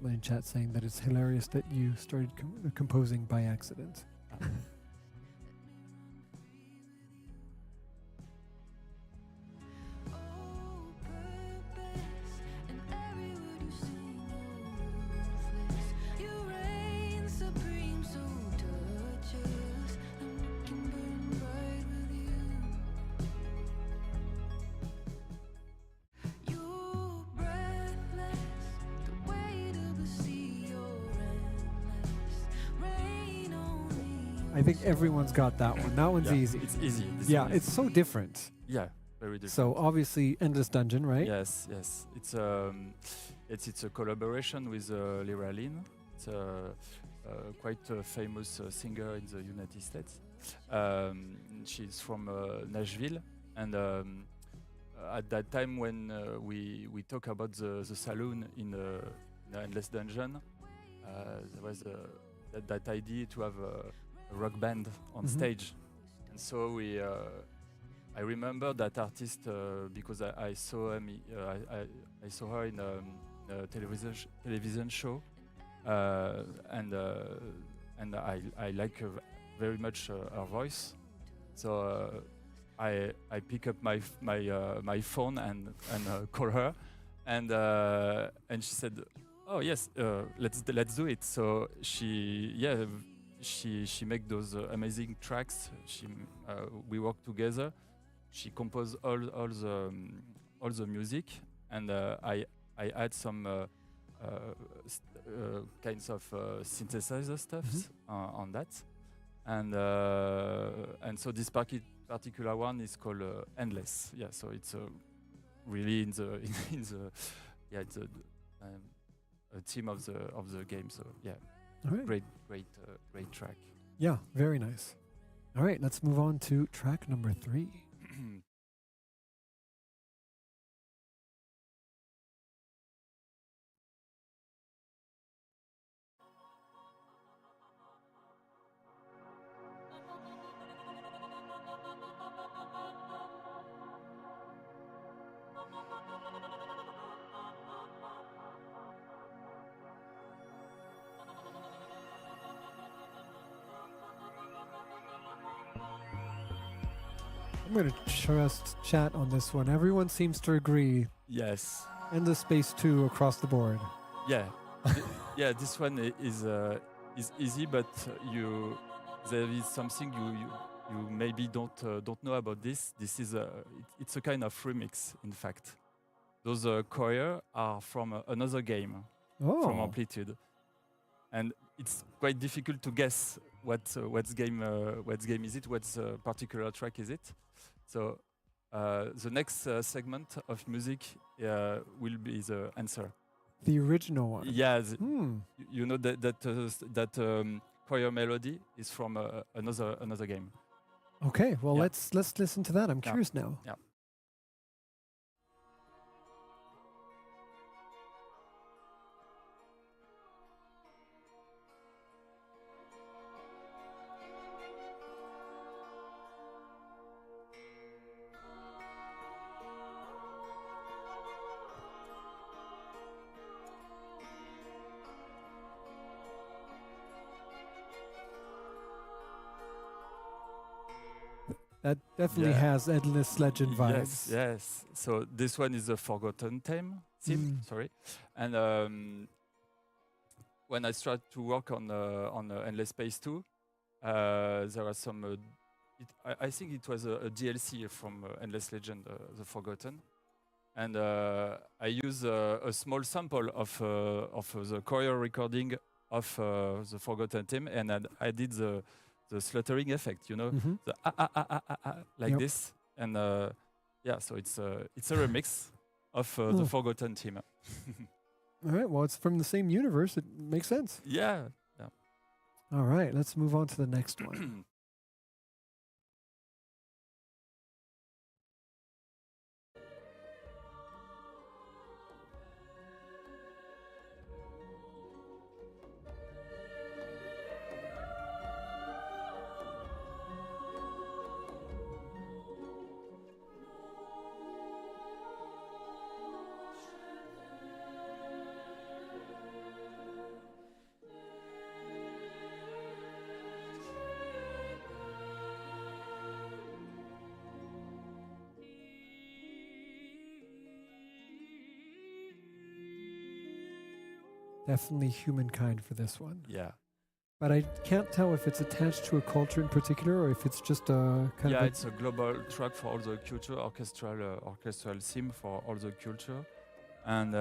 [SPEAKER 1] In chat saying that it's hilarious that you started composing by accident. I think everyone's got that one. That one's easy.
[SPEAKER 23] It's easy.
[SPEAKER 1] It's so different.
[SPEAKER 23] Yeah, very different.
[SPEAKER 1] So obviously, Endless Dungeon, right?
[SPEAKER 23] Yes. It's a collaboration with Lyra Lynn. It's quite a famous singer in the United States. She's from Nashville, and at that time when we talk about the saloon in Endless Dungeon, there was that idea to have a rock band on stage, and so I remember that artist because I saw him. I saw her in a television show, and I like very much her voice. So I pick up my phone and call her, and she said, "Oh yes, let's do it." So she make those amazing tracks. We work together. She composed all the music, and I add some kinds of synthesizer stuffs on that, and so this particular one is called Endless. Yeah, so it's really in the it's a theme of the game. So yeah.
[SPEAKER 1] All right.
[SPEAKER 23] Great track.
[SPEAKER 1] Yeah, very nice. All right, let's move on to track number 3. I'm going to trust chat on this one. Everyone seems to agree.
[SPEAKER 23] Yes.
[SPEAKER 1] Endless Space 2 across the board.
[SPEAKER 23] Yeah, yeah. This one is easy, but there is something you maybe don't know about this. This is it's a kind of remix, in fact. Those choir are from another game, from
[SPEAKER 1] Oh.
[SPEAKER 23] Amplitude, and it's quite difficult to guess what game is it, what particular track is it. So the next segment of music will be the answer.
[SPEAKER 1] The original one.
[SPEAKER 23] Yeah,
[SPEAKER 1] Hmm.
[SPEAKER 23] you know that choir melody is from another game.
[SPEAKER 1] Okay, well
[SPEAKER 23] Yeah.
[SPEAKER 1] let's listen to that. I'm
[SPEAKER 23] Yeah.
[SPEAKER 1] curious now.
[SPEAKER 23] Yeah.
[SPEAKER 1] That definitely
[SPEAKER 23] Yeah.
[SPEAKER 1] has Endless Legend vibes.
[SPEAKER 23] Yes, yes. So this one is a Forgotten theme. Sorry, and when I started to work on Endless Space 2, there was some. I think it was a DLC from Endless Legend, The Forgotten, and I use a small sample of the choir recording of the Forgotten theme, and I did the slaughtering effect, you know,
[SPEAKER 1] Mhm.
[SPEAKER 23] the like
[SPEAKER 1] Yep.
[SPEAKER 23] this, and yeah, so it's a remix of the
[SPEAKER 1] Oh.
[SPEAKER 23] Forgotten theme.
[SPEAKER 1] All right, well it's from the same universe. It makes sense.
[SPEAKER 23] Yeah, yeah.
[SPEAKER 1] All right, let's move on to the next one. Definitely Humankind for this one.
[SPEAKER 23] Yeah.
[SPEAKER 1] But I can't tell if it's attached to a culture in particular or if it's just a kind
[SPEAKER 23] Yeah,
[SPEAKER 1] of
[SPEAKER 23] it's a global track for all the culture, orchestral theme for all the culture, and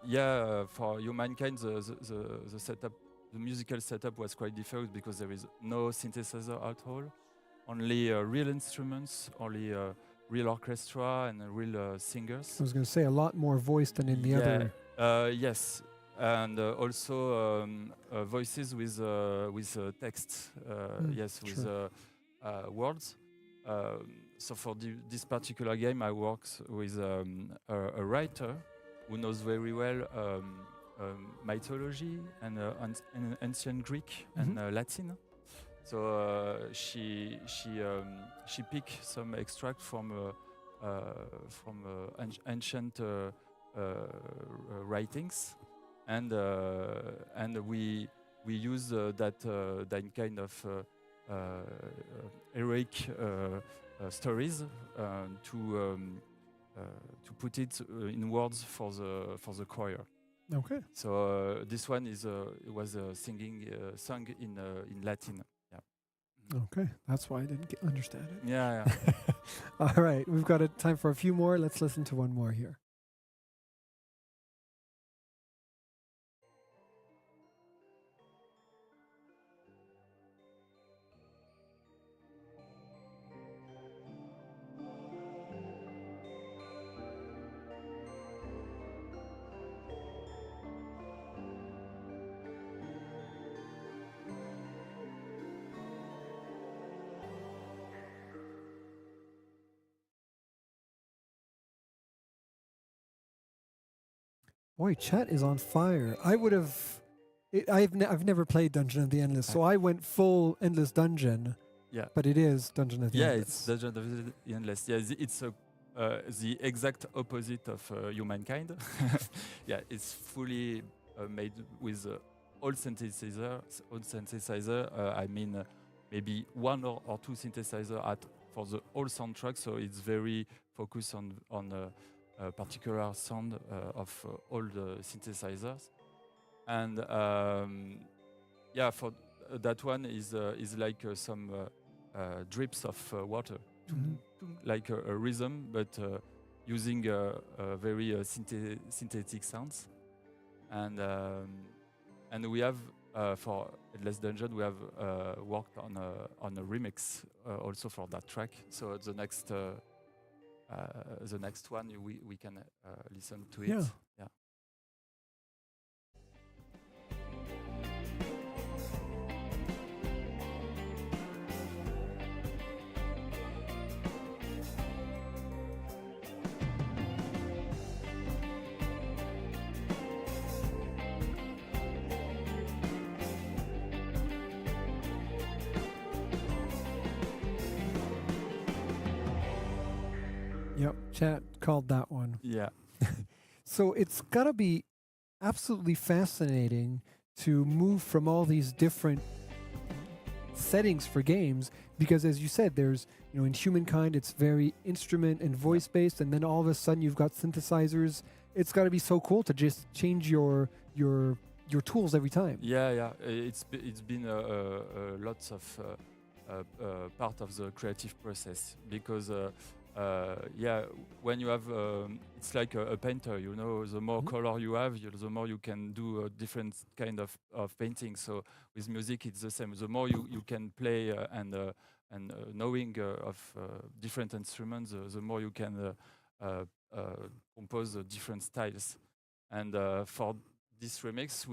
[SPEAKER 23] yeah, for Humankind, the setup, the musical setup was quite different because there is no synthesizer at all, only real instruments, only real orchestra and real singers.
[SPEAKER 1] I was going to say a lot more voice than in the other.
[SPEAKER 23] Yes, and also voices with text. Yes, with words. So for this particular game, I worked with a writer who knows very well mythology and ancient Greek and Latin. So she picked some extract from ancient writings, and we use that kind of heroic stories to put it in words for the choir.
[SPEAKER 1] Okay.
[SPEAKER 23] So this one was sung in Latin. Yeah.
[SPEAKER 1] Okay, that's why I didn't understand it.
[SPEAKER 23] Yeah.
[SPEAKER 1] All right, we've got time for a few more. Let's listen to one more here. Boy, chat is on fire. I would have. I've never played Dungeon of the Endless, so I went full Endless Dungeon.
[SPEAKER 23] Yeah.
[SPEAKER 1] But it is Dungeon of the Endless.
[SPEAKER 23] Yeah, it's Dungeon of the Endless. Yeah, it's the exact opposite of Humankind. Yeah, it's fully made with all synthesizer. I mean, maybe one or two synthesizer for the whole soundtrack. So it's very focused on particular sound of all the synthesizers. And yeah, for that one is like some drips of water, like a rhythm, but using very synthetic sounds. And we have for Endless Dungeon we have worked on a remix also for that track. So the next one we can listen to it.
[SPEAKER 1] Yeah.
[SPEAKER 23] Yeah.
[SPEAKER 1] Yep, chat called that one.
[SPEAKER 23] Yeah.
[SPEAKER 1] So it's got to be absolutely fascinating to move from all these different settings for games, because as you said, there's, in Humankind it's very instrument and voice based, and then all of a sudden you've got synthesizers. It's got to be so cool to just change your tools every time.
[SPEAKER 23] Yeah. It's been lots of part of the creative process, because when you have it's like a painter, the more color you have, the more you can do a different kind of painting. So with music it's the same. The more you can play and knowing of different instruments, the more you can compose different styles. And for this remix,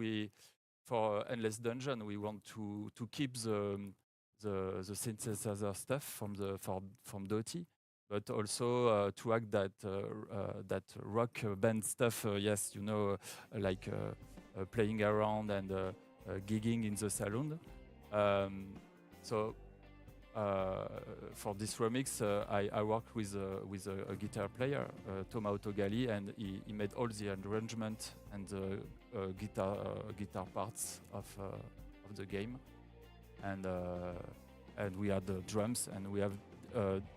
[SPEAKER 23] for Endless Dungeon, we want to keep the synthesizer stuff from Doty, but also to add that rock band stuff. Yes, like playing around and gigging in the saloon. So for this remix, I worked with a guitar player, Thomas Autogali, and he made all the arrangement and the guitar parts of the game, and we had the drums, and we have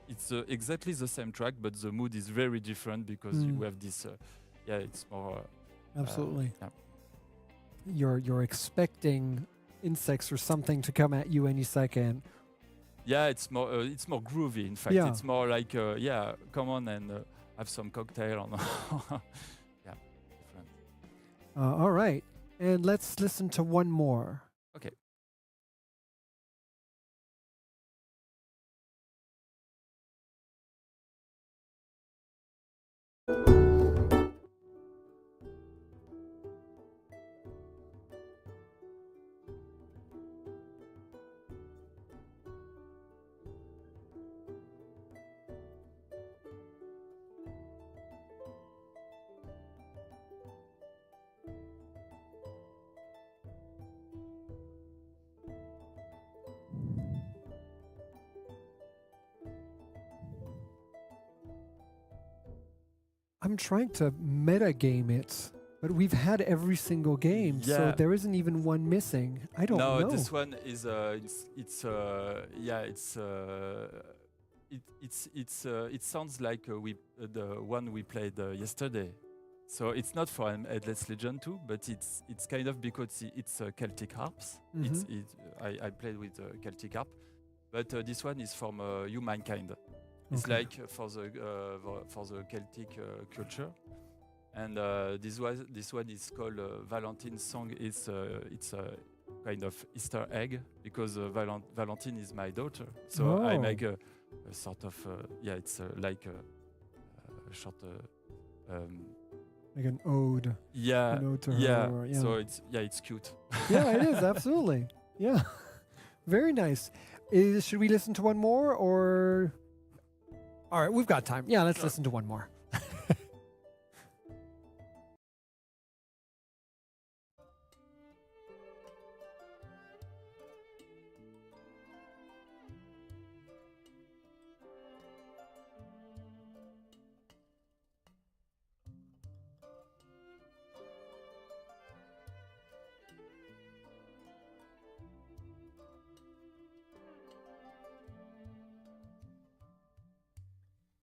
[SPEAKER 23] it's exactly the same track, but the mood is very different because you have this. It's more.
[SPEAKER 1] Absolutely.
[SPEAKER 23] Yeah.
[SPEAKER 1] You're expecting insects or something to come at you any second.
[SPEAKER 23] Yeah, it's more groovy. In fact, it's more like come on and have some cocktail. Yeah, different.
[SPEAKER 1] All right, and let's listen to one more.
[SPEAKER 23] Okay.
[SPEAKER 1] I'm trying to meta game it, but we've had every single game, so there isn't even one missing. I don't know.
[SPEAKER 23] No, this one is it sounds like the one we played yesterday. So it's not for Endless Legend 2, but it's kind of because it's Celtic harps. I played with Celtic harp, but this one is from Humankind. It's like for the Celtic culture, and this one is called Valentine's Song. It's a kind of Easter egg, because Valentine is my daughter, so I make a sort of it's like a short
[SPEAKER 1] like an ode.
[SPEAKER 23] Yeah,
[SPEAKER 1] an ode to her, or,
[SPEAKER 23] So it's cute.
[SPEAKER 1] Yeah, it is absolutely. Yeah, very nice. Should we listen to one more, or? All right, we've got time. Yeah, let's listen to one more.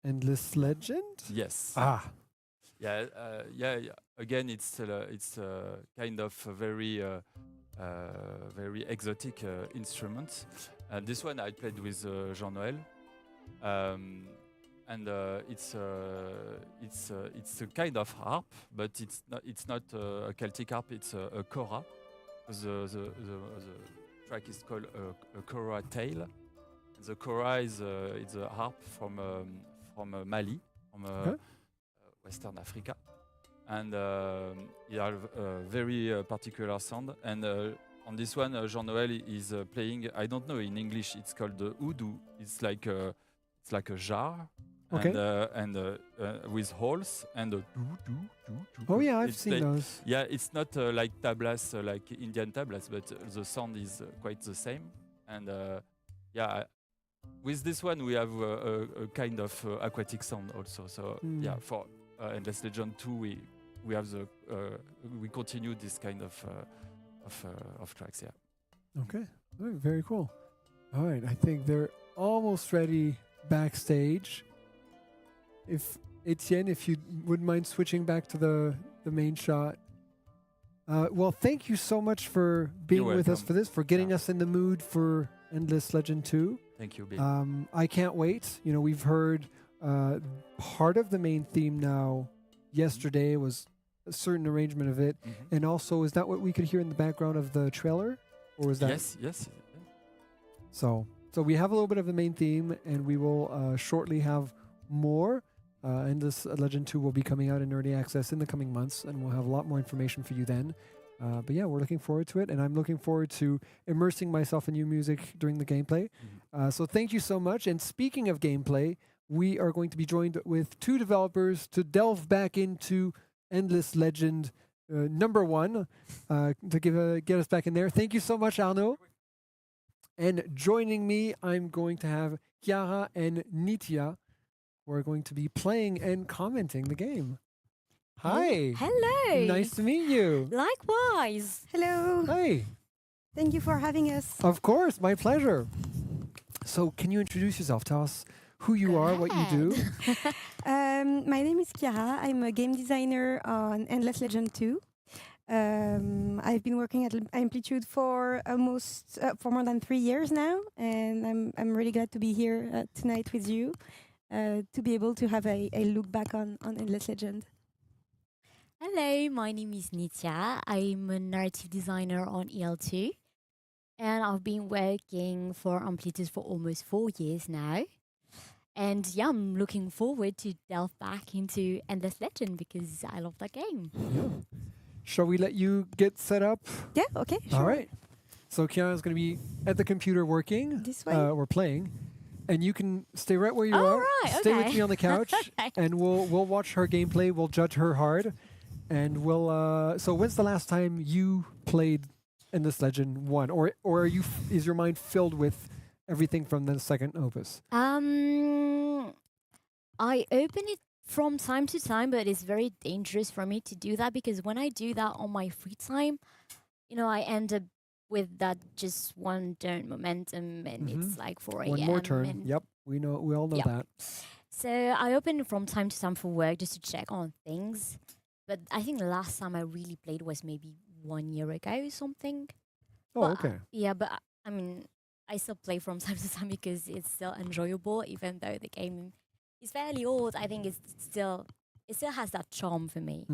[SPEAKER 1] Endless Legend?
[SPEAKER 23] Yes.
[SPEAKER 1] Ah.
[SPEAKER 23] Yeah. Again, it's kind of a very exotic instrument. And this one I played with Jean-Noël, and it's a kind of harp, but it's not a Celtic harp. It's a kora. The track is called a kora tale. The kora is it's a harp from Mali, from Western Africa, and it has a very particular sound. And on this one, Jean-Noël is playing. I don't know in English. It's called the oudou. It's like a jar,
[SPEAKER 1] Okay.
[SPEAKER 23] and with holes and a
[SPEAKER 1] Oh yeah, I've
[SPEAKER 23] it's
[SPEAKER 1] seen those.
[SPEAKER 23] Yeah, it's not like tablas, like Indian tablas, but the sound is quite the same. And with this one, we have a kind of aquatic sound also. So yeah, for Endless Legend 2, we have we continue this kind of tracks. Yeah.
[SPEAKER 1] Okay. All right, very cool. All right, I think they're almost ready backstage. If Etienne, if you wouldn't mind switching back to the main shot. Well, thank you so much for being with us for this, for getting us in the mood for Endless Legend 2.
[SPEAKER 23] Thank you, Bill.
[SPEAKER 1] I can't wait. You know, we've heard part of the main theme now. Yesterday was a certain arrangement of it. And also, is that what we could hear in the background of the trailer? Or is that...
[SPEAKER 23] Yes.
[SPEAKER 1] So we have a little bit of the main theme, and we will shortly have more. Endless Legend 2 will be coming out in early access in the coming months, and we'll have a lot more information for you then. But yeah, we're looking forward to it, and I'm looking forward to immersing myself in new music during the gameplay. So thank you so much. And speaking of gameplay, we are going to be joined with two developers to delve back into Endless Legend number 1 to get us back in there. Thank you so much, Arnaud. And joining me, I'm going to have Chiara and Nitya, who are going to be playing and commenting the game. Hi.
[SPEAKER 6] Hello.
[SPEAKER 1] Nice to meet you.
[SPEAKER 6] Likewise. Hello.
[SPEAKER 1] Hi.
[SPEAKER 6] Thank you for having us.
[SPEAKER 1] Of course, my pleasure. So can you introduce yourself? Tell us who you are, what you do.
[SPEAKER 6] My name is Chiara. I'm a game designer on Endless Legend 2. I've been working at Amplitude for more than 3 years now, and I'm really glad to be here tonight with you. To be able to have a look back on Endless Legend.
[SPEAKER 9] Hello, my name is Nitya. I'm a narrative designer on EL2, and I've been working for Amplitude for almost 4 years now. And yeah, I'm looking forward to delve back into Endless Legend because I love that game.
[SPEAKER 1] Yeah. Shall we let you get set up?
[SPEAKER 6] Yeah, okay, sure.
[SPEAKER 1] All right. So Chiara's going to be at the computer working.
[SPEAKER 6] This way?
[SPEAKER 1] Or playing. And you can stay right where you are.
[SPEAKER 9] Right,
[SPEAKER 1] stay
[SPEAKER 9] okay.
[SPEAKER 1] with me on the couch,
[SPEAKER 9] Okay.
[SPEAKER 1] and we'll watch her gameplay. We'll judge her hard, and we'll. So when's the last time you played Endless Legend 1, or are you? Is your mind filled with everything from the second opus?
[SPEAKER 9] I open it from time to time, but it's very dangerous for me to do that because when I do that on my free time, you know, I end up with that just one turn momentum, and it's like 4 a.m.
[SPEAKER 1] One more turn.
[SPEAKER 9] and-
[SPEAKER 1] Yep, we all know
[SPEAKER 9] Yeah.
[SPEAKER 1] that.
[SPEAKER 9] So I open it from time to time for work just to check on things. But I think the last time I really played was maybe 1 year ago or something.
[SPEAKER 1] Oh,
[SPEAKER 9] But,
[SPEAKER 1] okay.
[SPEAKER 9] yeah, but I mean, I still play from time to time because it's still enjoyable, even though the game is fairly old. I think it still has that charm for me.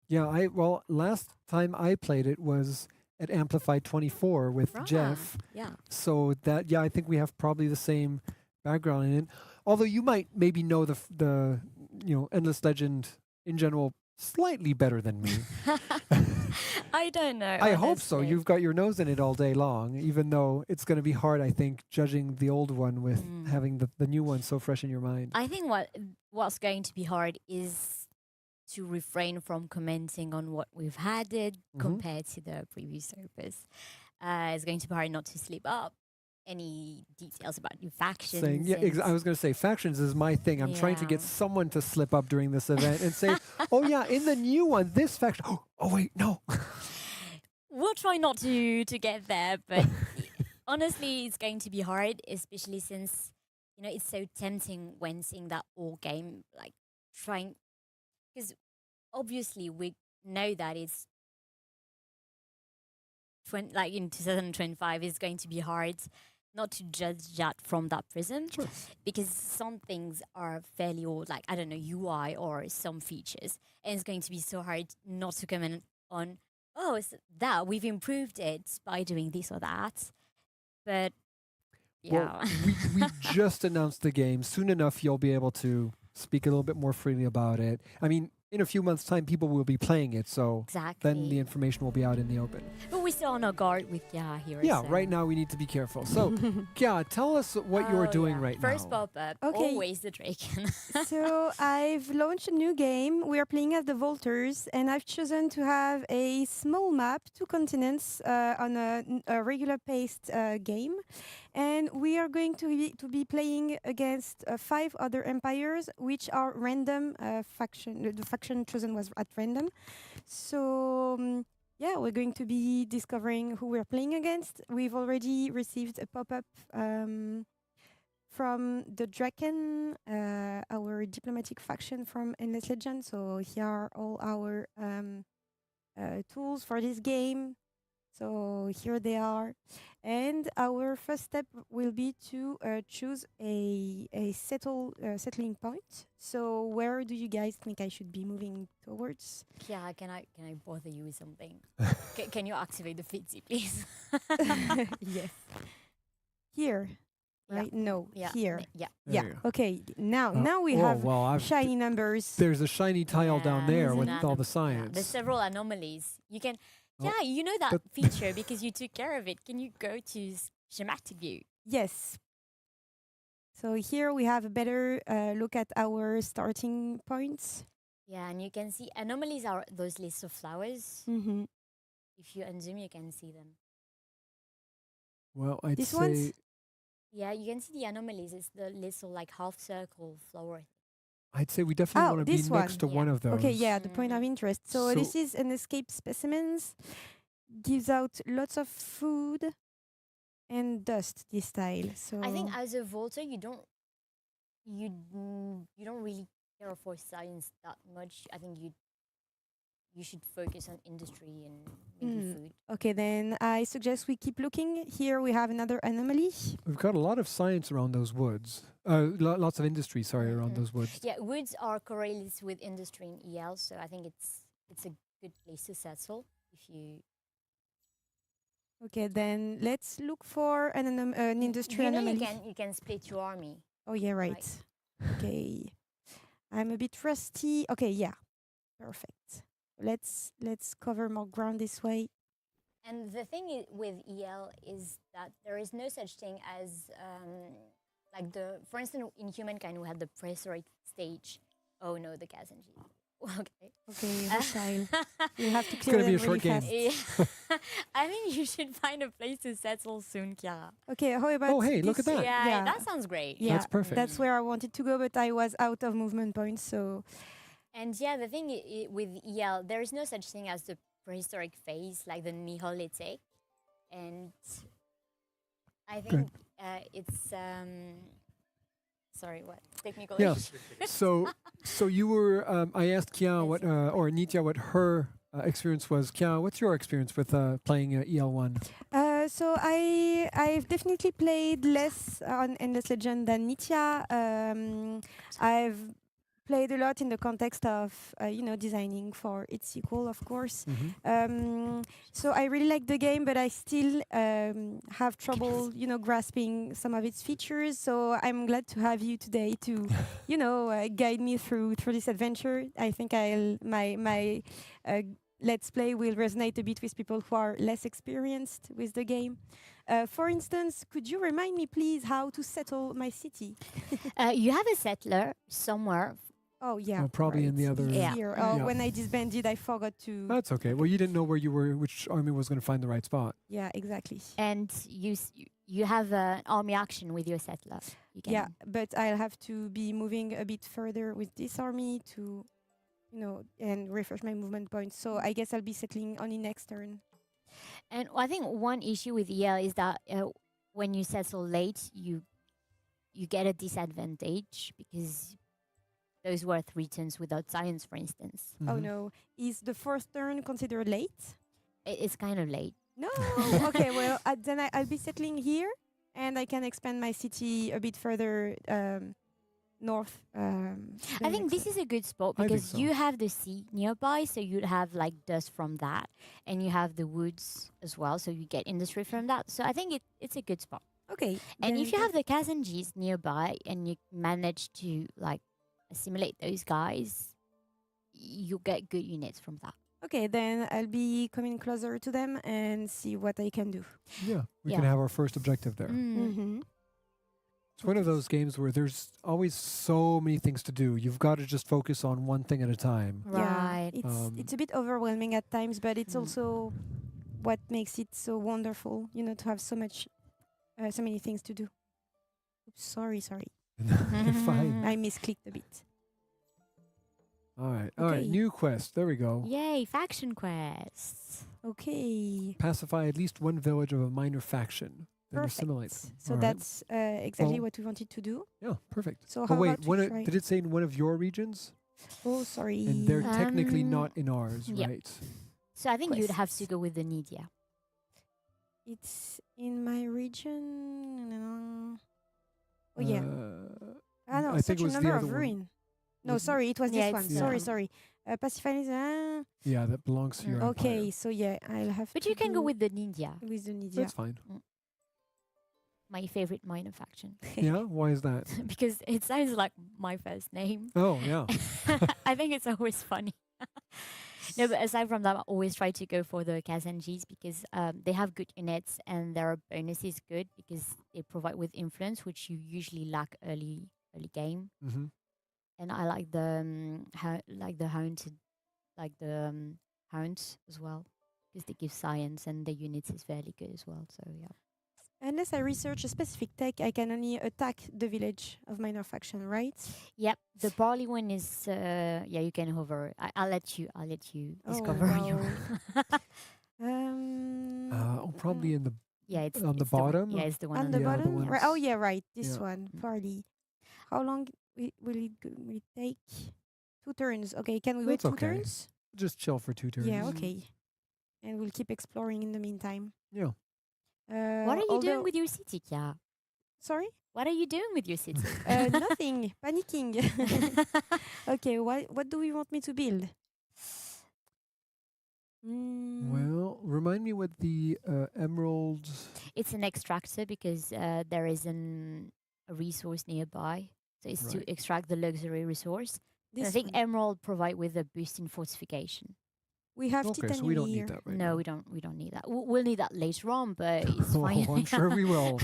[SPEAKER 1] Yeah, last time I played it was at Amplified 24 with Jeff.
[SPEAKER 9] Yeah.
[SPEAKER 1] So that I think we have probably the same background in it. Although you might maybe know the Endless Legend in general slightly better than me.
[SPEAKER 9] I don't know.
[SPEAKER 1] I hope so.
[SPEAKER 9] honestly.
[SPEAKER 1] You've got your nose in it all day long, even though it's going to be hard, I think, judging the old one with having the new one so fresh in your mind.
[SPEAKER 9] I think what's going to be hard is to refrain from commenting on what we've added compared to the previous opus. It's going to be hard not to slip up any details about new factions.
[SPEAKER 1] I was going to say, factions is my thing. I'm trying to get someone to slip up during this event and say, oh yeah, in the new one, this faction. Oh wait, no.
[SPEAKER 9] We'll try not to get there, but honestly, it's going to be hard, especially since, you know, it's so tempting when seeing that old game, like trying, because obviously we know that it's like in 2025 is going to be hard not to judge that from that prism, because some things are fairly old, like I don't know, UI or some features, and it's going to be so hard not to comment on, oh, it's that we've improved it by doing this or that. But yeah,
[SPEAKER 1] Well, we just announced the game. Soon enough, you'll be able to speak a little bit more freely about it. I mean, in a few months' time, people will be playing it, so then the information will be out in the open.
[SPEAKER 9] But we're still on our guard with Kya here.
[SPEAKER 1] Yeah,
[SPEAKER 9] so.
[SPEAKER 1] right now we need to be careful. So, Kya, tell us what you're doing right
[SPEAKER 9] First
[SPEAKER 1] now.
[SPEAKER 9] pop-up,
[SPEAKER 6] Okay.
[SPEAKER 9] always the Draken.
[SPEAKER 6] So I've launched a new game. We are playing as the Volters, and I've chosen to have a small map, 2 continents, on a regular paced game. And we are going to be playing against 5 other empires, which are random faction. The faction chosen was at random. So yeah, we're going to be discovering who we're playing against. We've already received a pop-up from the Draken, our diplomatic faction from Endless Legend. So here are all our tools for this game. So here they are. And our first step will be to choose a settling point. So where do you guys think I should be moving towards?
[SPEAKER 9] Yeah, can I bother you with something? Can you activate the Fitzy, please?
[SPEAKER 6] Yes. Here. Right? No.
[SPEAKER 9] Yeah.
[SPEAKER 6] Here.
[SPEAKER 9] Yeah.
[SPEAKER 1] There
[SPEAKER 6] Yeah.
[SPEAKER 1] you go.
[SPEAKER 6] Okay. Now we have shiny numbers.
[SPEAKER 1] There's a shiny tile down there
[SPEAKER 9] There's
[SPEAKER 1] with
[SPEAKER 9] an
[SPEAKER 1] all the
[SPEAKER 9] There's
[SPEAKER 1] science.
[SPEAKER 9] several anomalies. You can.
[SPEAKER 1] Oh,
[SPEAKER 9] Yeah, you know that feature because you took care of it. Can you go to schematic view?
[SPEAKER 6] Yes. So here we have a better look at our starting points.
[SPEAKER 9] Yeah, and you can see anomalies are those lists of flowers.
[SPEAKER 6] Mm-hmm.
[SPEAKER 9] If you unzoom, you can see them.
[SPEAKER 1] Well, I'd
[SPEAKER 6] These
[SPEAKER 1] say
[SPEAKER 6] ones?
[SPEAKER 9] Yeah, you can see the anomalies. It's the list of like half circle flower.
[SPEAKER 1] we definitely want to be
[SPEAKER 6] this
[SPEAKER 1] next to one of those.
[SPEAKER 6] Okay, yeah, the point of interest. So,
[SPEAKER 1] So-
[SPEAKER 6] this is an escape specimens. Gives out lots of food and dust. This tile. So
[SPEAKER 9] I think as a volter, you don't really care for science that much. I think you should focus on industry and maybe food.
[SPEAKER 6] Okay, then I suggest we keep looking. Here we have another anomaly.
[SPEAKER 1] We've got a lot of science around those woods. Lots of industry, sorry, around those woods.
[SPEAKER 9] Yeah, woods are correlated with industry in EL, so I think it's a good place to settle if you.
[SPEAKER 6] Okay, then let's look for an industry
[SPEAKER 9] You know
[SPEAKER 6] anomaly.
[SPEAKER 9] you can split your army.
[SPEAKER 6] Oh yeah, right. Okay, I'm a bit rusty. Okay, yeah, perfect. Let's cover more ground this way.
[SPEAKER 9] And the thing with EL is that there is no such thing as like for instance, in Humankind we had the prehistoric stage. Oh no, the Kazanji. Okay.
[SPEAKER 6] Okay, this tile. You have to
[SPEAKER 1] It's
[SPEAKER 6] clear
[SPEAKER 1] gonna be
[SPEAKER 6] them
[SPEAKER 1] a
[SPEAKER 6] really
[SPEAKER 1] short
[SPEAKER 6] fast.
[SPEAKER 1] game.
[SPEAKER 9] Yeah. I think you should find a place to settle soon, Chiara.
[SPEAKER 6] Okay, how about
[SPEAKER 1] Oh, hey, look
[SPEAKER 6] this?
[SPEAKER 1] at that.
[SPEAKER 9] Yeah, that sounds great.
[SPEAKER 6] Yeah,
[SPEAKER 1] That's perfect.
[SPEAKER 6] That's where I wanted to go, but I was out of movement points, so
[SPEAKER 9] And yeah, the thing with EL, there is no such thing as the prehistoric phase, like the Neolithic. And I think it's sorry, what technical?
[SPEAKER 1] Yeah.
[SPEAKER 9] issue?
[SPEAKER 1] So you were. I asked Kya what, or Nitya, what her experience was. Kya, what's your experience with playing EL1?
[SPEAKER 6] So I've definitely played less on Endless Legend than Nitya. I've played a lot in the context of designing for its sequel, of course. So I really like the game, but I still have trouble grasping some of its features. So I'm glad to have you today to guide me through this adventure. I think my Let's Play will resonate a bit with people who are less experienced with the game. For instance, could you remind me, please, how to settle my city?
[SPEAKER 9] You have a settler somewhere.
[SPEAKER 6] Oh, yeah.
[SPEAKER 1] Oh, probably in the other.
[SPEAKER 6] Here. Oh, when I disbanded, I forgot to.
[SPEAKER 1] That's okay. Well, you didn't know where you were, which army was going to find the right spot.
[SPEAKER 6] Yeah, exactly.
[SPEAKER 9] And you have an army action with your settler. You can
[SPEAKER 6] Yeah, but I'll have to be moving a bit further with this army to, and refresh my movement points. So I guess I'll be settling only next turn.
[SPEAKER 9] And I think one issue with EL is that when you settle late, you get a disadvantage because those were 3 turns without science, for instance.
[SPEAKER 6] Oh no. Is the fourth turn considered late?
[SPEAKER 9] It's kind of late.
[SPEAKER 6] No. Okay, well, then I'll be settling here and I can expand my city a bit further north.
[SPEAKER 9] I think this is a good spot
[SPEAKER 1] I think
[SPEAKER 9] because
[SPEAKER 1] so.
[SPEAKER 9] you have the sea nearby, so you'd have like dust from that, and you have the woods as well, so you get industry from that. So I think it's a good spot.
[SPEAKER 6] Okay.
[SPEAKER 9] And
[SPEAKER 6] then
[SPEAKER 9] if you have the Kazanjis nearby and you manage to like assimilate those guys, you get good units from that.
[SPEAKER 6] Okay, then I'll be coming closer to them and see what I can do.
[SPEAKER 1] Yeah, we
[SPEAKER 9] Yeah.
[SPEAKER 1] can have our first objective there.
[SPEAKER 6] Mm-hmm.
[SPEAKER 1] It's one of those games where there's always so many things to do. You've got to just focus on one thing at a time.
[SPEAKER 9] Right.
[SPEAKER 6] Yeah, it's a bit overwhelming at times, but it's also what makes it so wonderful, to have so many things to do. Oops, sorry.
[SPEAKER 1] You're fine.
[SPEAKER 6] I misclicked a bit.
[SPEAKER 1] All right. All right.
[SPEAKER 6] Okay.
[SPEAKER 1] New quest. There we go.
[SPEAKER 9] Yay, faction quests.
[SPEAKER 6] Okay.
[SPEAKER 1] Pacify at least one village of a minor faction. Then
[SPEAKER 6] Perfect.
[SPEAKER 1] assimilate them.
[SPEAKER 6] So
[SPEAKER 1] All right.
[SPEAKER 6] that's exactly
[SPEAKER 1] Well-
[SPEAKER 6] what we wanted to do.
[SPEAKER 1] Yeah, perfect.
[SPEAKER 6] So
[SPEAKER 1] Oh,
[SPEAKER 6] how
[SPEAKER 1] wait,
[SPEAKER 6] about we try?
[SPEAKER 1] did it say in one of your regions?
[SPEAKER 6] Oh, sorry.
[SPEAKER 1] And they're technically
[SPEAKER 9] Um,
[SPEAKER 1] not in ours,
[SPEAKER 9] yep.
[SPEAKER 1] right?
[SPEAKER 9] So I think you'd have to
[SPEAKER 6] Quests.
[SPEAKER 9] go with the Nidia.
[SPEAKER 6] It's in my region. Oh yeah. No,
[SPEAKER 1] I think
[SPEAKER 6] such
[SPEAKER 1] it
[SPEAKER 6] a
[SPEAKER 1] was the
[SPEAKER 6] number
[SPEAKER 1] other
[SPEAKER 6] of
[SPEAKER 1] one.
[SPEAKER 6] ruin. No,
[SPEAKER 1] Was-
[SPEAKER 6] sorry, it was
[SPEAKER 9] Yeah,
[SPEAKER 6] this one.
[SPEAKER 9] it's,
[SPEAKER 6] Sorry. Pacify is.
[SPEAKER 1] Yeah, that belongs to your
[SPEAKER 6] Okay,
[SPEAKER 1] empire.
[SPEAKER 6] so yeah, I'll have.
[SPEAKER 9] But
[SPEAKER 6] to
[SPEAKER 9] you can go
[SPEAKER 6] do
[SPEAKER 9] with the Nidia,
[SPEAKER 6] with the Nidia.
[SPEAKER 1] That's fine.
[SPEAKER 9] my favorite minor faction.
[SPEAKER 1] Yeah, why is that?
[SPEAKER 9] Because it sounds like my first name.
[SPEAKER 1] Oh, yeah.
[SPEAKER 9] I think it's always funny. No, but aside from that, I always try to go for the Kazanjis because they have good units and their bonus is good because they provide with influence, which you usually lack early game.
[SPEAKER 1] Mm-hmm.
[SPEAKER 9] And I like the hounds as well because they give science and the units is fairly good as well. So yeah.
[SPEAKER 6] Unless I research a specific tech, I can only attack the village of minor faction, right?
[SPEAKER 9] Yep, the barley one is you can hover. I'll let you
[SPEAKER 6] Oh,
[SPEAKER 9] discover your.
[SPEAKER 1] Probably in the
[SPEAKER 9] Yeah, it's
[SPEAKER 1] on the
[SPEAKER 9] it's one-
[SPEAKER 1] bottom.
[SPEAKER 9] yeah, it's the one
[SPEAKER 6] On the
[SPEAKER 1] Yeah, the
[SPEAKER 6] bottom. Right. Oh
[SPEAKER 1] ones-
[SPEAKER 6] yeah, right. This
[SPEAKER 1] yeah.
[SPEAKER 6] one, party. How long will it take? 2 turns. Okay, can we wait
[SPEAKER 1] That's
[SPEAKER 6] 2
[SPEAKER 1] okay.
[SPEAKER 6] turns?
[SPEAKER 1] Just chill for 2 turns.
[SPEAKER 6] Yeah, okay. And we'll keep exploring in the meantime.
[SPEAKER 1] Yeah.
[SPEAKER 9] What are you doing with your city, Kia?
[SPEAKER 6] Sorry?
[SPEAKER 9] What are you doing with your city?
[SPEAKER 6] Nothing. Panicking. Okay, what do we want me to build?
[SPEAKER 1] Well, remind me what the emerald.
[SPEAKER 9] It's an extractor because there is a resource nearby. So it's to
[SPEAKER 1] Right.
[SPEAKER 9] extract the luxury resource. And I
[SPEAKER 6] This
[SPEAKER 9] think
[SPEAKER 6] one.
[SPEAKER 9] emerald provide with a boost in fortification.
[SPEAKER 6] We have
[SPEAKER 1] Okay,
[SPEAKER 6] titanium
[SPEAKER 1] so we don't
[SPEAKER 6] here.
[SPEAKER 1] need that right
[SPEAKER 9] No,
[SPEAKER 1] now.
[SPEAKER 9] we don't need that. We'll need that later on, but it's
[SPEAKER 1] Oh,
[SPEAKER 9] fine.
[SPEAKER 1] I'm sure we will.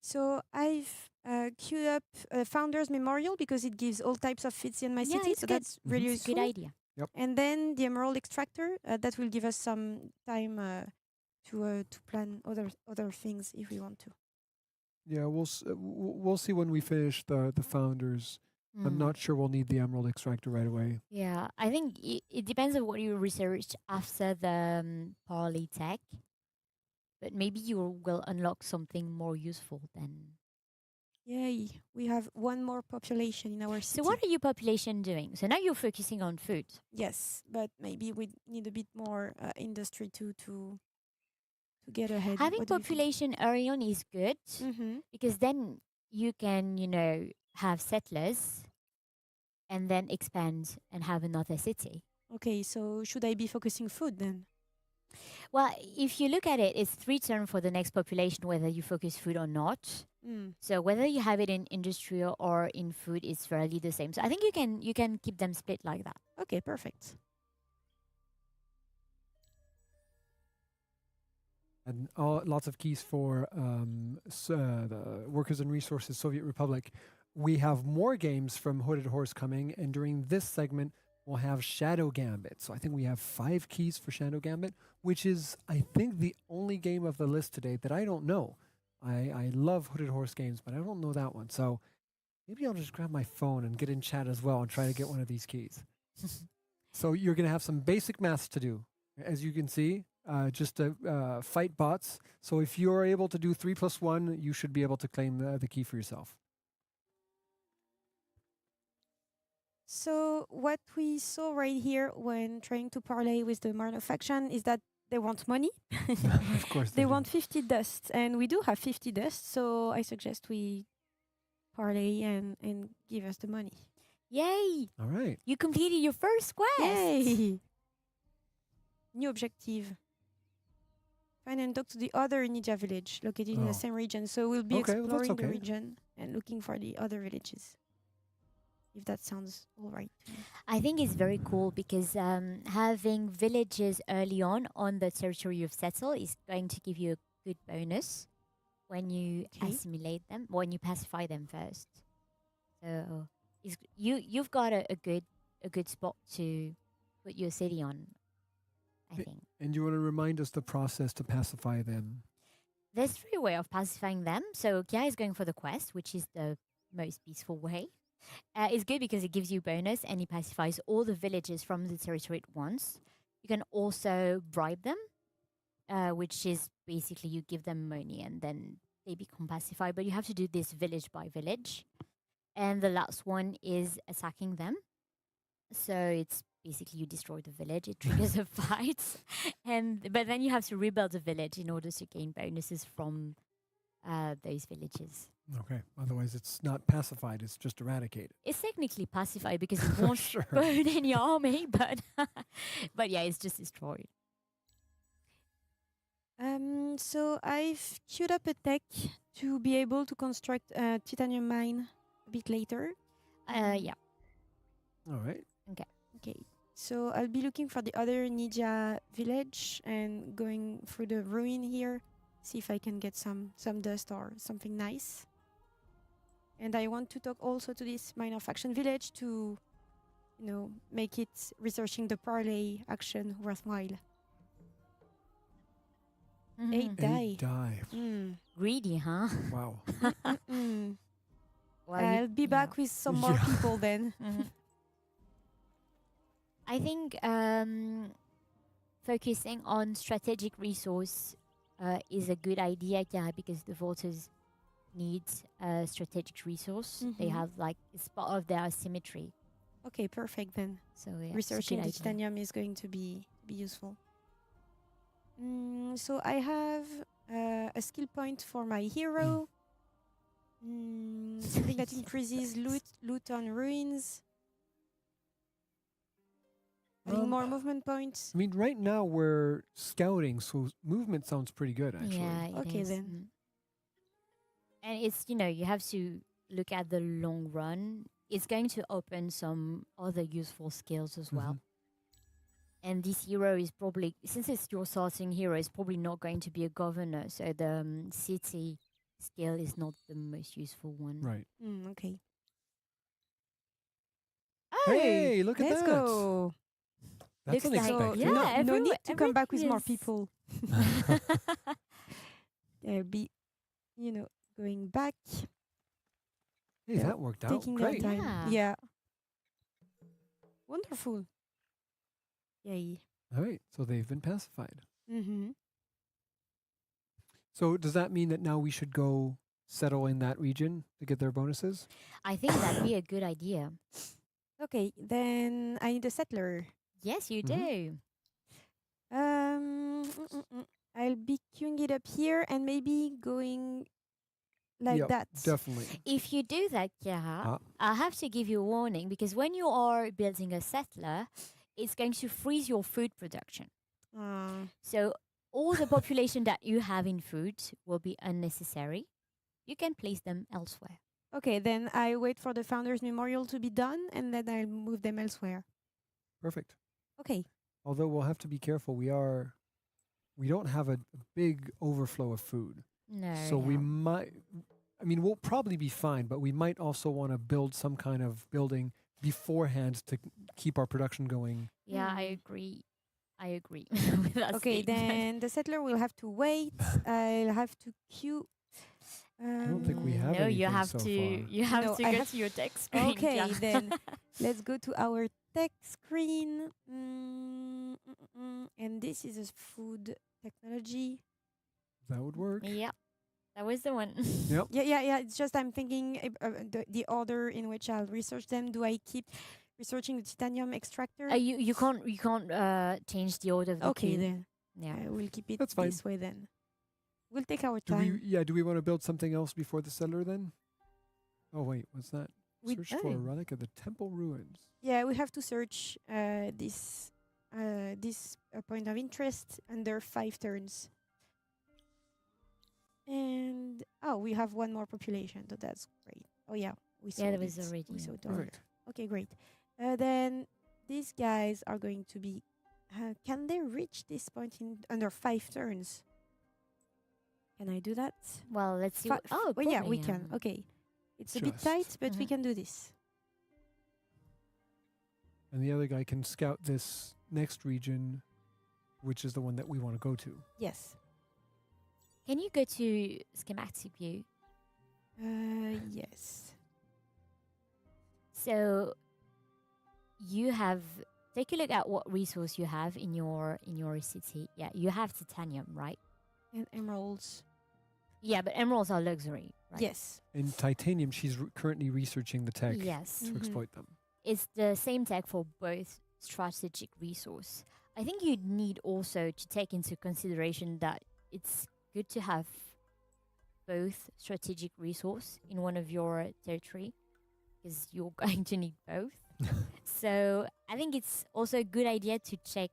[SPEAKER 6] So I've queued up Founders Memorial because it gives all types of feats in my
[SPEAKER 9] Yeah,
[SPEAKER 6] city.
[SPEAKER 9] it's
[SPEAKER 6] So
[SPEAKER 9] good.
[SPEAKER 6] that's really
[SPEAKER 9] It's a good
[SPEAKER 6] useful.
[SPEAKER 9] idea.
[SPEAKER 1] Yep.
[SPEAKER 6] And then the Emerald Extractor that will give us some time to plan other things if we want to.
[SPEAKER 1] Yeah, we'll see when we finish the founders. I'm
[SPEAKER 9] Mm.
[SPEAKER 1] not sure we'll need the emerald extractor right away.
[SPEAKER 9] Yeah, I think it depends on what you research after the Parley tech. But maybe you will unlock something more useful then.
[SPEAKER 6] Yay! We have one more population in our city.
[SPEAKER 9] So what are your population doing? So now you're focusing on food.
[SPEAKER 6] Yes, but maybe we need a bit more industry to get ahead.
[SPEAKER 9] Having
[SPEAKER 6] What do you think?
[SPEAKER 9] population early on is good
[SPEAKER 6] Mhm.
[SPEAKER 9] because then you can, have settlers and then expand and have another city.
[SPEAKER 6] Okay, so should I be focusing food then?
[SPEAKER 9] Well, if you look at it, it's 3 turns for the next population, whether you focus food or not.
[SPEAKER 6] Mm.
[SPEAKER 9] So whether you have it in industrial or in food, it's fairly the same. So I think you can keep them split like that.
[SPEAKER 6] Okay, perfect.
[SPEAKER 1] And lots of keys for the Workers and Resources Soviet Republic. We have more games from Hooded Horse coming, and during this segment, we'll have Shadow Gambit. So I think we have 5 keys for Shadow Gambit, which is, I think, the only game of the list today that I don't know. I love Hooded Horse games, but I don't know that one. So maybe I'll just grab my phone and get in chat as well and try to get one of these keys. So you're going to have some basic maths to do. As you can see, just to fight bots. So if you're able to do 3 + 1, you should be able to claim the key for yourself.
[SPEAKER 6] So what we saw right here when trying to parlay with the Marno faction is that they want money.
[SPEAKER 1] Of course
[SPEAKER 6] They
[SPEAKER 1] do.
[SPEAKER 6] want 50 dusts, and we do have 50 dusts, so I suggest we parlay and give us the money.
[SPEAKER 9] Yay!
[SPEAKER 1] All right.
[SPEAKER 9] You completed your first quest.
[SPEAKER 6] Yay! New objective. Find and talk to the other ninja village located in
[SPEAKER 1] Oh.
[SPEAKER 6] the same region. So we'll be
[SPEAKER 1] Okay, well, that's
[SPEAKER 6] exploring the
[SPEAKER 1] okay.
[SPEAKER 6] region and looking for the other villages. If that sounds all right. to you.
[SPEAKER 9] I think it's very cool because having villages early on the territory you've settled is going to give you a good bonus when you assimilate them, when you pacify them first. So you've got a good spot to put your city on, I think.
[SPEAKER 1] And you want to remind us the process to pacify them?
[SPEAKER 9] There's 3 ways of pacifying them. So Kia is going for the quest, which is the most peaceful way. It's good because it gives you bonus and it pacifies all the villages from the territory at once. You can also bribe them, which is basically you give them money and then they become pacified. But you have to do this village by village. And the last one is attacking them. So it's basically you destroy the village, it triggers a fight. But then you have to rebuild the village in order to gain bonuses from those villages.
[SPEAKER 1] Okay. Otherwise, it's not pacified. It's just eradicated.
[SPEAKER 9] It's technically pacified because it won't
[SPEAKER 1] Sure.
[SPEAKER 9] burn any army, but yeah, it's just destroyed.
[SPEAKER 6] So I've queued up a tech to be able to construct a titanium mine a bit later.
[SPEAKER 9] Yeah.
[SPEAKER 1] All right.
[SPEAKER 9] Okay.
[SPEAKER 6] Okay. So I'll be looking for the other ninja village and going through the ruin here, see if I can get some dust or something nice. And I want to talk also to this minor faction village to, make it researching the parlay action worthwhile. 8 die.
[SPEAKER 1] 8 die.
[SPEAKER 9] Greedy, huh?
[SPEAKER 1] Wow.
[SPEAKER 9] Well,
[SPEAKER 6] I'll be back with some more
[SPEAKER 1] Yeah.
[SPEAKER 6] people then.
[SPEAKER 9] I think focusing on strategic resource is a good idea, Chiara, because the voters need a strategic resource. They
[SPEAKER 6] Mhm.
[SPEAKER 9] have it's part of their symmetry.
[SPEAKER 6] Okay, perfect then.
[SPEAKER 9] So yeah,
[SPEAKER 6] Researching the
[SPEAKER 9] it's a good idea.
[SPEAKER 6] titanium is going to be useful. So I have a skill point for my hero. Something that increases loot on ruins. Having more movement points.
[SPEAKER 1] I mean, right now we're scouting, so movement sounds pretty good, actually.
[SPEAKER 9] Yeah. it
[SPEAKER 6] Okay,
[SPEAKER 9] is.
[SPEAKER 6] then.
[SPEAKER 9] And it's you have to look at the long run. It's going to open some other useful skills as well. And this hero is probably, since it's your starting hero, is probably not going to be a governor. So the city skill is not the most useful one.
[SPEAKER 1] Right.
[SPEAKER 6] Okay.
[SPEAKER 1] Hey, look at
[SPEAKER 6] Let's
[SPEAKER 1] that.
[SPEAKER 6] go.
[SPEAKER 1] That's
[SPEAKER 9] Looks like-
[SPEAKER 1] unexpected.
[SPEAKER 9] yeah,
[SPEAKER 6] No need to come back with
[SPEAKER 9] everything
[SPEAKER 6] more
[SPEAKER 9] is-
[SPEAKER 6] people. I'll be, going back.
[SPEAKER 1] Hey, that worked out.
[SPEAKER 6] Taking
[SPEAKER 1] Great.
[SPEAKER 6] their time. Yeah. Wonderful. Yay.
[SPEAKER 1] All right. So they've been pacified.
[SPEAKER 6] Mm-hmm.
[SPEAKER 1] So does that mean that now we should go settle in that region to get their bonuses?
[SPEAKER 9] I think that'd be a good idea.
[SPEAKER 6] Okay, then I need a settler.
[SPEAKER 9] Yes, you
[SPEAKER 1] Mhm.
[SPEAKER 9] do.
[SPEAKER 6] I'll be queuing it up here and maybe going like
[SPEAKER 1] Yep,
[SPEAKER 6] that.
[SPEAKER 1] Definitely.
[SPEAKER 9] If you do that, Chiara, I have to give you a warning because when you are building a settler, it's going to freeze your food production. So all the population that you have in food will be unnecessary. You can place them elsewhere.
[SPEAKER 6] Okay, then I wait for the Founders Memorial to be done and then I'll move them elsewhere.
[SPEAKER 1] Perfect.
[SPEAKER 6] Okay.
[SPEAKER 1] Although we'll have to be careful. We don't have a big overflow of food.
[SPEAKER 9] No.
[SPEAKER 1] So we might, we'll probably be fine, but we might also want to build some kind of building beforehand to keep our production going.
[SPEAKER 9] Yeah, I agree. I agree with that
[SPEAKER 6] Okay,
[SPEAKER 9] statement.
[SPEAKER 6] then the settler will have to wait. I'll have to queue.
[SPEAKER 1] I don't think we have
[SPEAKER 9] No, you
[SPEAKER 1] anything
[SPEAKER 9] have
[SPEAKER 1] so
[SPEAKER 9] to.
[SPEAKER 1] far.
[SPEAKER 9] You have
[SPEAKER 6] No,
[SPEAKER 9] to
[SPEAKER 6] I
[SPEAKER 9] go
[SPEAKER 6] have-
[SPEAKER 9] to your text screen.
[SPEAKER 6] Okay,
[SPEAKER 9] Chiara.
[SPEAKER 6] then let's go to our tech screen. And this is a food technology.
[SPEAKER 1] That would work.
[SPEAKER 9] Yeah, that was the one.
[SPEAKER 1] Yep.
[SPEAKER 6] Yeah. It's just I'm thinking the order in which I'll research them. Do I keep researching the titanium extractor.
[SPEAKER 9] You can't change the order of the
[SPEAKER 6] Okay,
[SPEAKER 9] queue.
[SPEAKER 6] then.
[SPEAKER 9] Yeah.
[SPEAKER 6] We'll keep it
[SPEAKER 1] That's fine.
[SPEAKER 6] this way then. We'll take our
[SPEAKER 1] Do
[SPEAKER 6] time.
[SPEAKER 1] do we want to build something else before the settler then? Oh wait, what's that?
[SPEAKER 6] We-
[SPEAKER 1] Search for a
[SPEAKER 6] oh.
[SPEAKER 1] relic of the temple ruins.
[SPEAKER 6] Yeah, we have to search this point of interest under 5 turns. And we have one more population, so that's great. Oh yeah, we saw
[SPEAKER 9] Yeah, there was
[SPEAKER 6] it.
[SPEAKER 9] already.
[SPEAKER 6] We saw it
[SPEAKER 1] Perfect.
[SPEAKER 6] earlier. Okay, great. Then these guys are going to be. Can they reach this point in under 5 turns? Can I do that?
[SPEAKER 9] Well, let's see.
[SPEAKER 6] Fi-
[SPEAKER 9] Oh,
[SPEAKER 6] well, yeah,
[SPEAKER 9] probably,
[SPEAKER 6] we can. Okay, it's a bit
[SPEAKER 1] Just.
[SPEAKER 6] tight, but we
[SPEAKER 9] Mhm.
[SPEAKER 6] can do this.
[SPEAKER 1] And the other guy can scout this next region, which is the one that we want to go to.
[SPEAKER 6] Yes.
[SPEAKER 9] Can you go to schematic view?
[SPEAKER 6] Yes.
[SPEAKER 9] So you have take a look at what resource you have in your city. Yeah, you have titanium, right?
[SPEAKER 6] And emeralds.
[SPEAKER 9] Yeah, but emeralds are luxury, right?
[SPEAKER 6] Yes.
[SPEAKER 1] In titanium, she's currently researching the tech
[SPEAKER 9] Yes.
[SPEAKER 1] to
[SPEAKER 6] Mhm.
[SPEAKER 1] exploit them.
[SPEAKER 9] It's the same tech for both strategic resource. I think you need also to take into consideration that it's good to have both strategic resource in one of your territory because you're going to need both. So I think it's also a good idea to check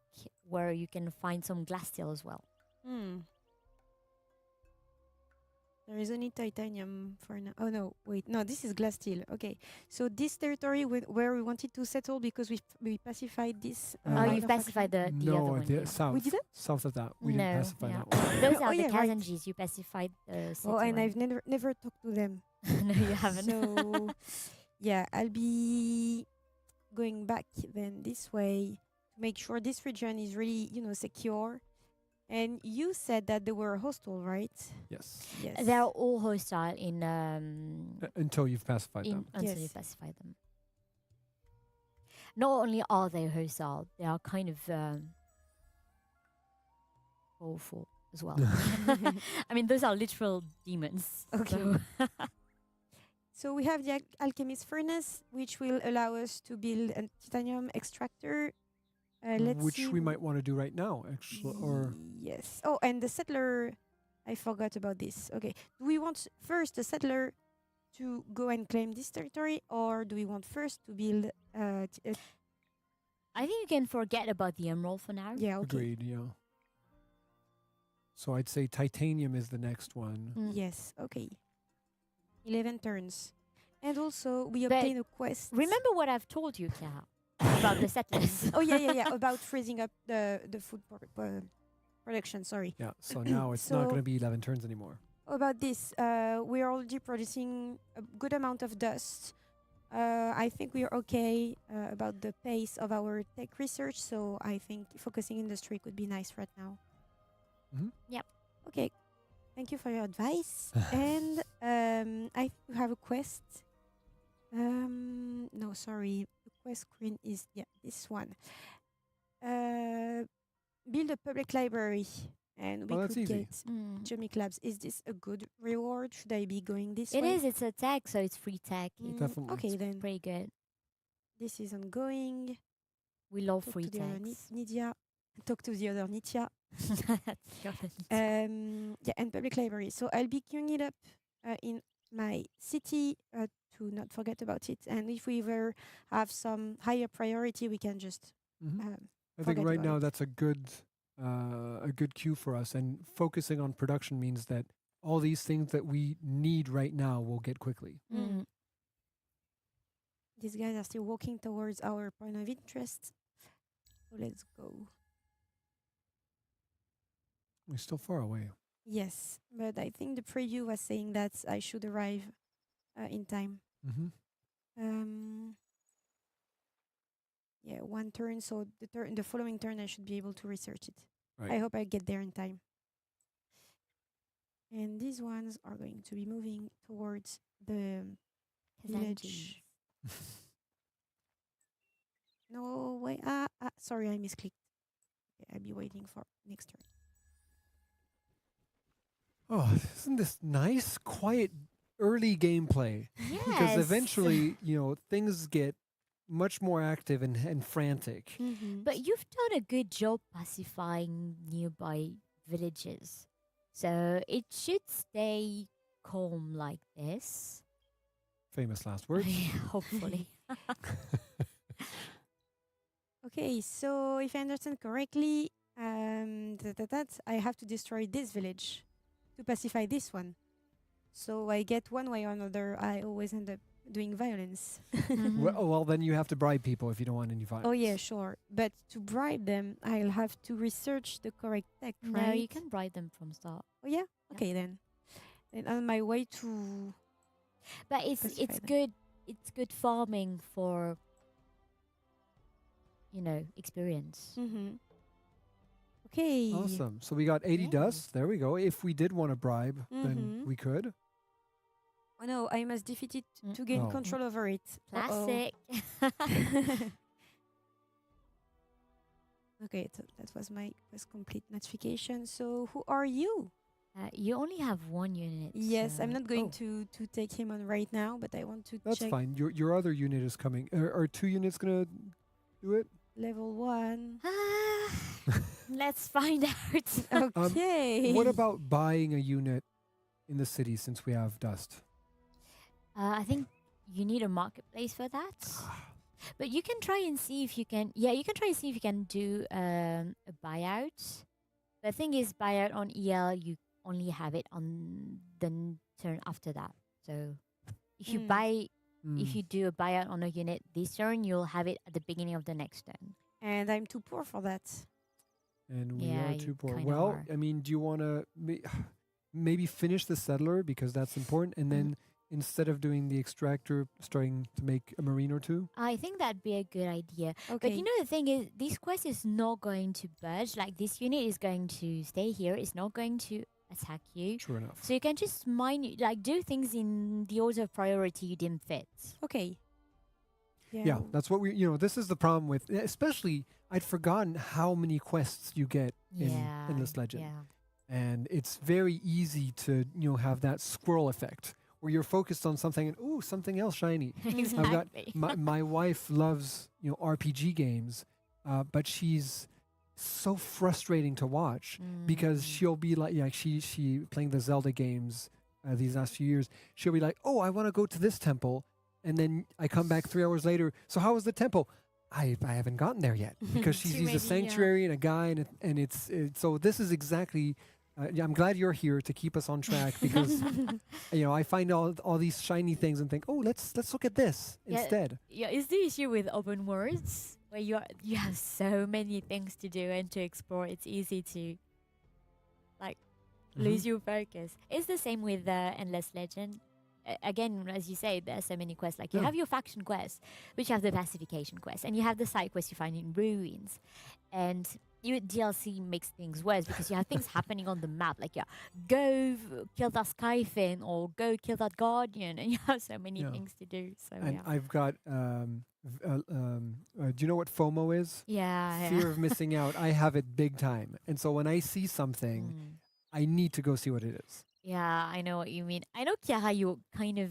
[SPEAKER 9] where you can find some glass steel as well.
[SPEAKER 6] There is only titanium for now. Oh no, wait, no, this is glass steel. Okay, so this territory where we wanted to settle because we pacified this.
[SPEAKER 9] Oh, you've pacified the other
[SPEAKER 1] no,
[SPEAKER 9] one.
[SPEAKER 1] the
[SPEAKER 9] yeah.
[SPEAKER 1] south.
[SPEAKER 6] We didn't?
[SPEAKER 1] South of that. We
[SPEAKER 9] no,
[SPEAKER 1] didn't pacify
[SPEAKER 9] yeah.
[SPEAKER 1] that one.
[SPEAKER 9] Those
[SPEAKER 6] Oh,
[SPEAKER 9] are the
[SPEAKER 6] yeah, right.
[SPEAKER 9] Kazanjis. You pacified the city
[SPEAKER 6] Oh, and
[SPEAKER 9] one.
[SPEAKER 6] I've never talked to them.
[SPEAKER 9] No, you haven't.
[SPEAKER 6] So yeah, I'll be going back then this way to make sure this region is really secure. And you said that they were hostile, right?
[SPEAKER 1] Yes.
[SPEAKER 6] Yes.
[SPEAKER 9] They're all hostile in
[SPEAKER 1] Until you've pacified them.
[SPEAKER 9] until you
[SPEAKER 6] Yes.
[SPEAKER 9] pacify them. Not only are they hostile, they are kind of powerful as well. I mean, those are literal demons.
[SPEAKER 6] Okay.
[SPEAKER 9] so-
[SPEAKER 6] So we have the alchemist furnace, which will allow us to build a titanium extractor. Let's
[SPEAKER 1] Which
[SPEAKER 6] see
[SPEAKER 1] we might want to do right now, actually. Or
[SPEAKER 6] yes. Oh, and the settler. I forgot about this. Okay. Do we want first the settler to go and claim this territory, or do we want first to build?
[SPEAKER 9] I think you can forget about the emerald for now.
[SPEAKER 6] Yeah. Okay.
[SPEAKER 1] agreed, yeah. So I'd say titanium is the next one.
[SPEAKER 9] Mm.
[SPEAKER 6] Yes. Okay. 11 turns, and also we
[SPEAKER 9] But
[SPEAKER 6] obtain a quest.
[SPEAKER 9] Remember what I've told you, Chiara, about the settlers.
[SPEAKER 6] Oh yeah. About freezing up the food production. Sorry.
[SPEAKER 1] Yeah, so now it's not
[SPEAKER 6] So-
[SPEAKER 1] going to be 11 turns anymore.
[SPEAKER 6] About this, we're already producing a good amount of dust. I think we're okay about the pace of our tech research, so I think focusing industry could be nice right now.
[SPEAKER 1] Mhm.
[SPEAKER 9] Yep.
[SPEAKER 6] Okay. Thank you for your advice. And I have a quest. No, sorry. The quest screen is this one. Build a public library, and we
[SPEAKER 1] Oh, that's
[SPEAKER 6] could
[SPEAKER 1] easy.
[SPEAKER 6] get
[SPEAKER 9] Mm.
[SPEAKER 6] Geomic Labs. Is this a good reward? Should I be going this
[SPEAKER 9] It
[SPEAKER 6] way?
[SPEAKER 9] is. It's a tag, so it's free tag.
[SPEAKER 6] Mm,
[SPEAKER 1] Definitely.
[SPEAKER 6] Okay,
[SPEAKER 9] It's
[SPEAKER 6] then
[SPEAKER 9] pretty good.
[SPEAKER 6] this is ongoing.
[SPEAKER 9] We love
[SPEAKER 6] Talk
[SPEAKER 9] free
[SPEAKER 6] to the other
[SPEAKER 9] tags.
[SPEAKER 6] Nidia. Talk to the other Nitya.
[SPEAKER 9] Got it.
[SPEAKER 6] Yeah, and public library. So I'll be queuing it up in my city to not forget about it. And if we ever have some higher priority, we can just.
[SPEAKER 1] Mhm. I
[SPEAKER 6] forget
[SPEAKER 1] think right
[SPEAKER 6] about
[SPEAKER 1] now
[SPEAKER 6] it.
[SPEAKER 1] that's a good cue for us. And focusing on production means that all these things that we need right now will get quickly.
[SPEAKER 9] Mm.
[SPEAKER 6] These guys are still walking towards our point of interest. So let's go.
[SPEAKER 1] We're still far away.
[SPEAKER 6] Yes, but I think the preview was saying that I should arrive in time.
[SPEAKER 1] Mm-hmm.
[SPEAKER 6] Yeah, one turn. So the following turn, I should be able to research it.
[SPEAKER 1] Right.
[SPEAKER 6] I hope I get there in time. And these ones are going to be moving towards the village. No, wait. Sorry, I misclicked. Okay, I'll be waiting for next turn.
[SPEAKER 1] Oh, isn't this nice, quiet, early gameplay? Because
[SPEAKER 9] Yes.
[SPEAKER 1] eventually, things get much more active and frantic.
[SPEAKER 9] But you've done a good job pacifying nearby villages. So it should stay calm like this.
[SPEAKER 1] Famous last words.
[SPEAKER 9] Hopefully.
[SPEAKER 6] Okay, so if I understand correctly, I have to destroy this village to pacify this one. So I get one way or another. I always end up doing violence.
[SPEAKER 1] Well, then you have to bribe people if you don't want any violence.
[SPEAKER 6] Oh yeah, sure. But to bribe them, I'll have to research the correct tech,
[SPEAKER 9] No,
[SPEAKER 6] right?
[SPEAKER 9] you can bribe them from start.
[SPEAKER 6] Oh yeah. Okay then. And on my way to.
[SPEAKER 9] But it's
[SPEAKER 6] pacify them.
[SPEAKER 9] good. It's good farming for experience.
[SPEAKER 6] Okay.
[SPEAKER 1] Awesome. So we got 80 dust. There we go. If we did want to bribe, then we could.
[SPEAKER 6] Oh no, I must defeat it to gain
[SPEAKER 1] Oh.
[SPEAKER 6] control over it.
[SPEAKER 9] Classic.
[SPEAKER 6] Okay, that was my first complete notification. So who are you?
[SPEAKER 9] You only have one unit.
[SPEAKER 6] Yes, I'm
[SPEAKER 9] so-
[SPEAKER 6] not going
[SPEAKER 9] Oh.
[SPEAKER 6] to take him on right now, but I want to
[SPEAKER 1] That's
[SPEAKER 6] check
[SPEAKER 1] fine. Your other unit is coming. Are 2 units going to do it?
[SPEAKER 6] level 1.
[SPEAKER 9] Let's find out.
[SPEAKER 6] Okay.
[SPEAKER 1] What about buying a unit in the city since we have dust?
[SPEAKER 9] I think you need a marketplace for that. But you can try and see if you can. Yeah, you can try and see if you can do a buyout. The thing is, buyout on EL, you only have it on the turn after that. So if you if you do a buyout on a unit this turn, you'll have it at the beginning of the next turn.
[SPEAKER 6] And I'm too poor for that.
[SPEAKER 1] And we
[SPEAKER 9] Yeah,
[SPEAKER 1] are
[SPEAKER 9] you
[SPEAKER 1] too poor.
[SPEAKER 9] kinda
[SPEAKER 1] Well,
[SPEAKER 9] are.
[SPEAKER 1] I mean, do you want to maybe finish the settler because that's important, and then instead of doing the extractor, starting to make a marine or 2?
[SPEAKER 9] I think that'd be a good idea. But
[SPEAKER 6] Okay.
[SPEAKER 9] you know, the thing is, this quest is not going to budge. Like, this unit is going to stay here. It's not going to attack you.
[SPEAKER 1] Sure enough.
[SPEAKER 9] So you can just do things in the order of priority you deem fit.
[SPEAKER 6] Okay.
[SPEAKER 1] Yeah, that's what this is the problem with, especially, I'd forgotten how many quests you get in Endless Legend.
[SPEAKER 9] Yeah.
[SPEAKER 1] And it's very easy to, have that squirrel effect where you're focused on something and, ooh, something else shiny. I've got,
[SPEAKER 9] Exactly.
[SPEAKER 1] my wife loves, RPG games, but she's so frustrating to watch because she'll be like, she playing the Zelda games these last few years. She'll be like, oh, I want to go to this temple. And then I come back 3 hours later. So how was the temple? I haven't gotten there yet because she
[SPEAKER 9] Too
[SPEAKER 1] sees
[SPEAKER 9] many,
[SPEAKER 1] a sanctuary and a guy, and it's so this is exactly. I'm glad you're here to keep us on track because I find all these shiny things and think, oh, let's look at this instead.
[SPEAKER 9] Yeah, it's the issue with open worlds where you have so many things to do and to explore. It's easy to lose your focus. It's the same with Endless Legend. Again, as you say, there are so many quests. Like you have your faction quest, which you have the pacification quest, and you have the side quest you find in ruins. And your DLC makes things worse because you have things happening on the map, like go kill that Skyfin or go kill that Guardian, and you have so many things to do. So
[SPEAKER 1] And I've got. Do you know what FOMO is?
[SPEAKER 9] Yeah,
[SPEAKER 1] Fear of missing out. I have it big time, and so when I see something, I need to go see what it is.
[SPEAKER 9] Yeah, I know what you mean. I know, Chiara, you're kind of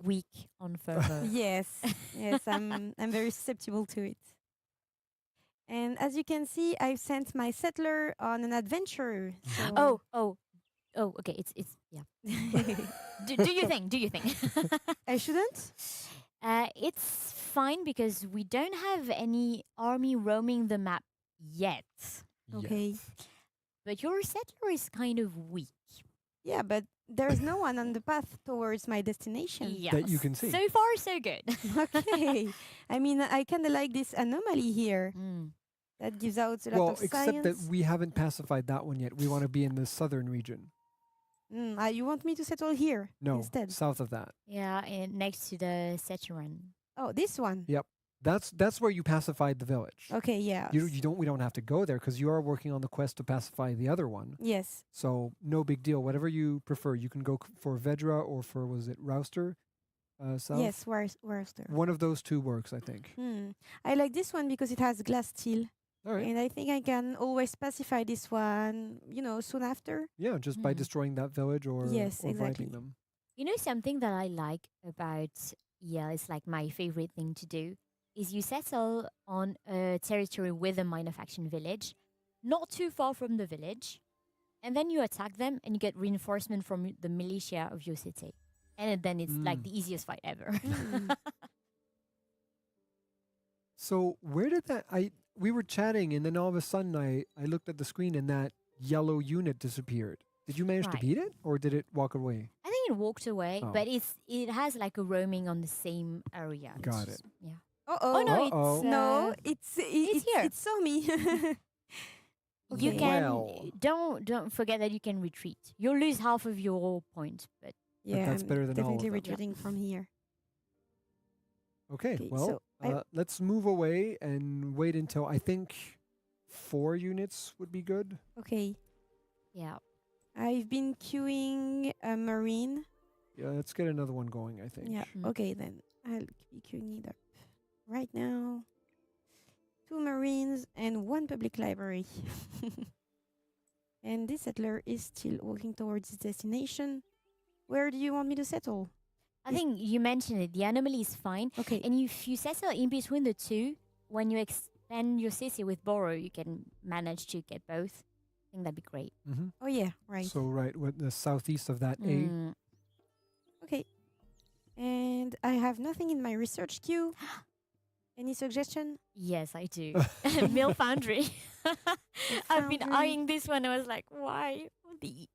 [SPEAKER 9] weak on FOMO.
[SPEAKER 6] Yes, I'm very susceptible to it. And as you can see, I've sent my settler on an adventure. So
[SPEAKER 9] Oh, okay. It's yeah. do you think? Do you think?
[SPEAKER 6] I shouldn't?
[SPEAKER 9] It's fine because we don't have any army roaming the map yet.
[SPEAKER 6] Okay.
[SPEAKER 9] But your settler is kind of weak.
[SPEAKER 6] Yeah, but there's no one on the path towards my destination.
[SPEAKER 9] Yes.
[SPEAKER 1] That you can see.
[SPEAKER 9] So far, so good.
[SPEAKER 6] Okay. I mean, I kind of like this anomaly here. That gives out a lot
[SPEAKER 1] Well,
[SPEAKER 6] of
[SPEAKER 1] except
[SPEAKER 6] science.
[SPEAKER 1] that we haven't pacified that one yet. We want to be in the southern region.
[SPEAKER 6] You want me to settle here
[SPEAKER 1] No,
[SPEAKER 6] instead?
[SPEAKER 1] south of that.
[SPEAKER 9] Yeah, and next to the Secheron.
[SPEAKER 6] Oh, this one.
[SPEAKER 1] Yep. That's where you pacified the village.
[SPEAKER 6] Okay, yeah.
[SPEAKER 1] We don't have to go there because you are working on the quest to pacify the other one.
[SPEAKER 6] Yes.
[SPEAKER 1] So no big deal. Whatever you prefer, you can go for Vedra or for was it Rouster? South?
[SPEAKER 6] Yes, Worcester.
[SPEAKER 1] One of those 2 works, I think.
[SPEAKER 6] I like this one because it has glass steel.
[SPEAKER 1] All right.
[SPEAKER 6] And I think I can always pacify this one, soon after.
[SPEAKER 1] Yeah, just by destroying that village or
[SPEAKER 6] Yes,
[SPEAKER 1] or
[SPEAKER 6] exactly.
[SPEAKER 1] bribing them.
[SPEAKER 9] You know something that I like about EL is like my favorite thing to do is you settle on a territory with a minor faction village, not too far from the village, and then you attack them and you get reinforcement from the militia of your city. And then it's like the easiest fight ever.
[SPEAKER 1] So where did that we were chatting and then all of a sudden I looked at the screen and that yellow unit disappeared. Did you manage to
[SPEAKER 9] Right.
[SPEAKER 1] beat it or did it walk away?
[SPEAKER 9] I think it walked away,
[SPEAKER 1] Oh.
[SPEAKER 9] but it has like a roaming on the same area. It's
[SPEAKER 1] Got
[SPEAKER 9] just-
[SPEAKER 1] it.
[SPEAKER 9] Yeah.
[SPEAKER 6] Oh
[SPEAKER 9] no,
[SPEAKER 1] Uh-oh.
[SPEAKER 9] it's
[SPEAKER 6] No, it's
[SPEAKER 9] here.
[SPEAKER 6] It saw me.
[SPEAKER 9] You
[SPEAKER 6] Okay.
[SPEAKER 9] can
[SPEAKER 1] Well.
[SPEAKER 9] don't forget that you can retreat. You'll lose half of your point, but
[SPEAKER 6] Yeah,
[SPEAKER 1] that's
[SPEAKER 6] I'm
[SPEAKER 1] better than all of
[SPEAKER 6] definitely
[SPEAKER 1] them.
[SPEAKER 6] retreating from here.
[SPEAKER 1] Okay,
[SPEAKER 6] Okay,
[SPEAKER 1] well,
[SPEAKER 6] so I-
[SPEAKER 1] let's move away and wait until I think 4 units would be good.
[SPEAKER 6] Okay,
[SPEAKER 9] yeah.
[SPEAKER 6] I've been queuing a marine.
[SPEAKER 1] Yeah, let's get another one going, I think.
[SPEAKER 6] Yeah. Okay, then I'll be queuing it up right now. 2 marines and 1 public library. And this settler is still walking towards his destination. Where do you want me to settle?
[SPEAKER 9] I think you mentioned it. The anomaly is fine.
[SPEAKER 6] Okay.
[SPEAKER 9] And if you settle in between the two, when you expand your city with borrow, you can manage to get both. I think that'd be great.
[SPEAKER 1] Mm-hmm.
[SPEAKER 6] Oh yeah, right.
[SPEAKER 1] So right, with the southeast of that
[SPEAKER 9] Mm.
[SPEAKER 6] Okay. And I have nothing in my research queue. Any suggestion?
[SPEAKER 9] Yes, I do. Mill Foundry. I've been
[SPEAKER 6] Foundry.
[SPEAKER 9] eyeing this one. I was like, why? The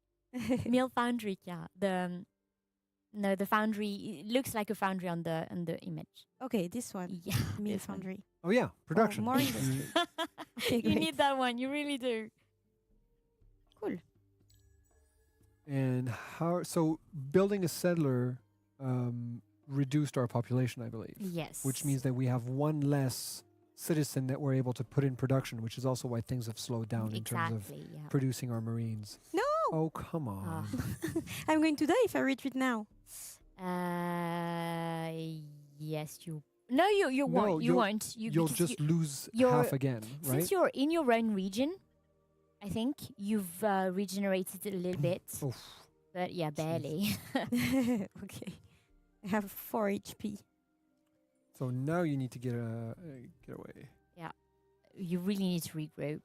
[SPEAKER 9] Mill Foundry, yeah. The foundry, it looks like a foundry on the image.
[SPEAKER 6] Okay, this one.
[SPEAKER 9] Yeah.
[SPEAKER 6] Mill
[SPEAKER 9] this one.
[SPEAKER 6] Foundry.
[SPEAKER 1] Oh yeah, production.
[SPEAKER 6] more industry. Okay,
[SPEAKER 9] You
[SPEAKER 6] great.
[SPEAKER 9] need that one. You really do.
[SPEAKER 6] Cool.
[SPEAKER 1] And how? So building a settler reduced our population, I believe.
[SPEAKER 9] Yes.
[SPEAKER 1] Which means that we have 1 less citizen that we're able to put in production, which is also why things have slowed down in terms of
[SPEAKER 9] Exactly, yeah.
[SPEAKER 1] producing our marines.
[SPEAKER 6] No!
[SPEAKER 1] Oh come on!
[SPEAKER 6] I'm going to die if I retreat now.
[SPEAKER 9] Yes, you. No, you
[SPEAKER 1] No,
[SPEAKER 9] won't. You
[SPEAKER 1] you'll-
[SPEAKER 9] won't.
[SPEAKER 1] you'll
[SPEAKER 9] because
[SPEAKER 1] just lose
[SPEAKER 9] you're-
[SPEAKER 1] half again,
[SPEAKER 9] Since
[SPEAKER 1] right?
[SPEAKER 9] you're in your own region, I think you've regenerated a little bit.
[SPEAKER 1] Oof.
[SPEAKER 9] But yeah, barely.
[SPEAKER 6] Okay. I have 4 HP.
[SPEAKER 1] So now you need to get away.
[SPEAKER 9] Yeah. You really need to regroup.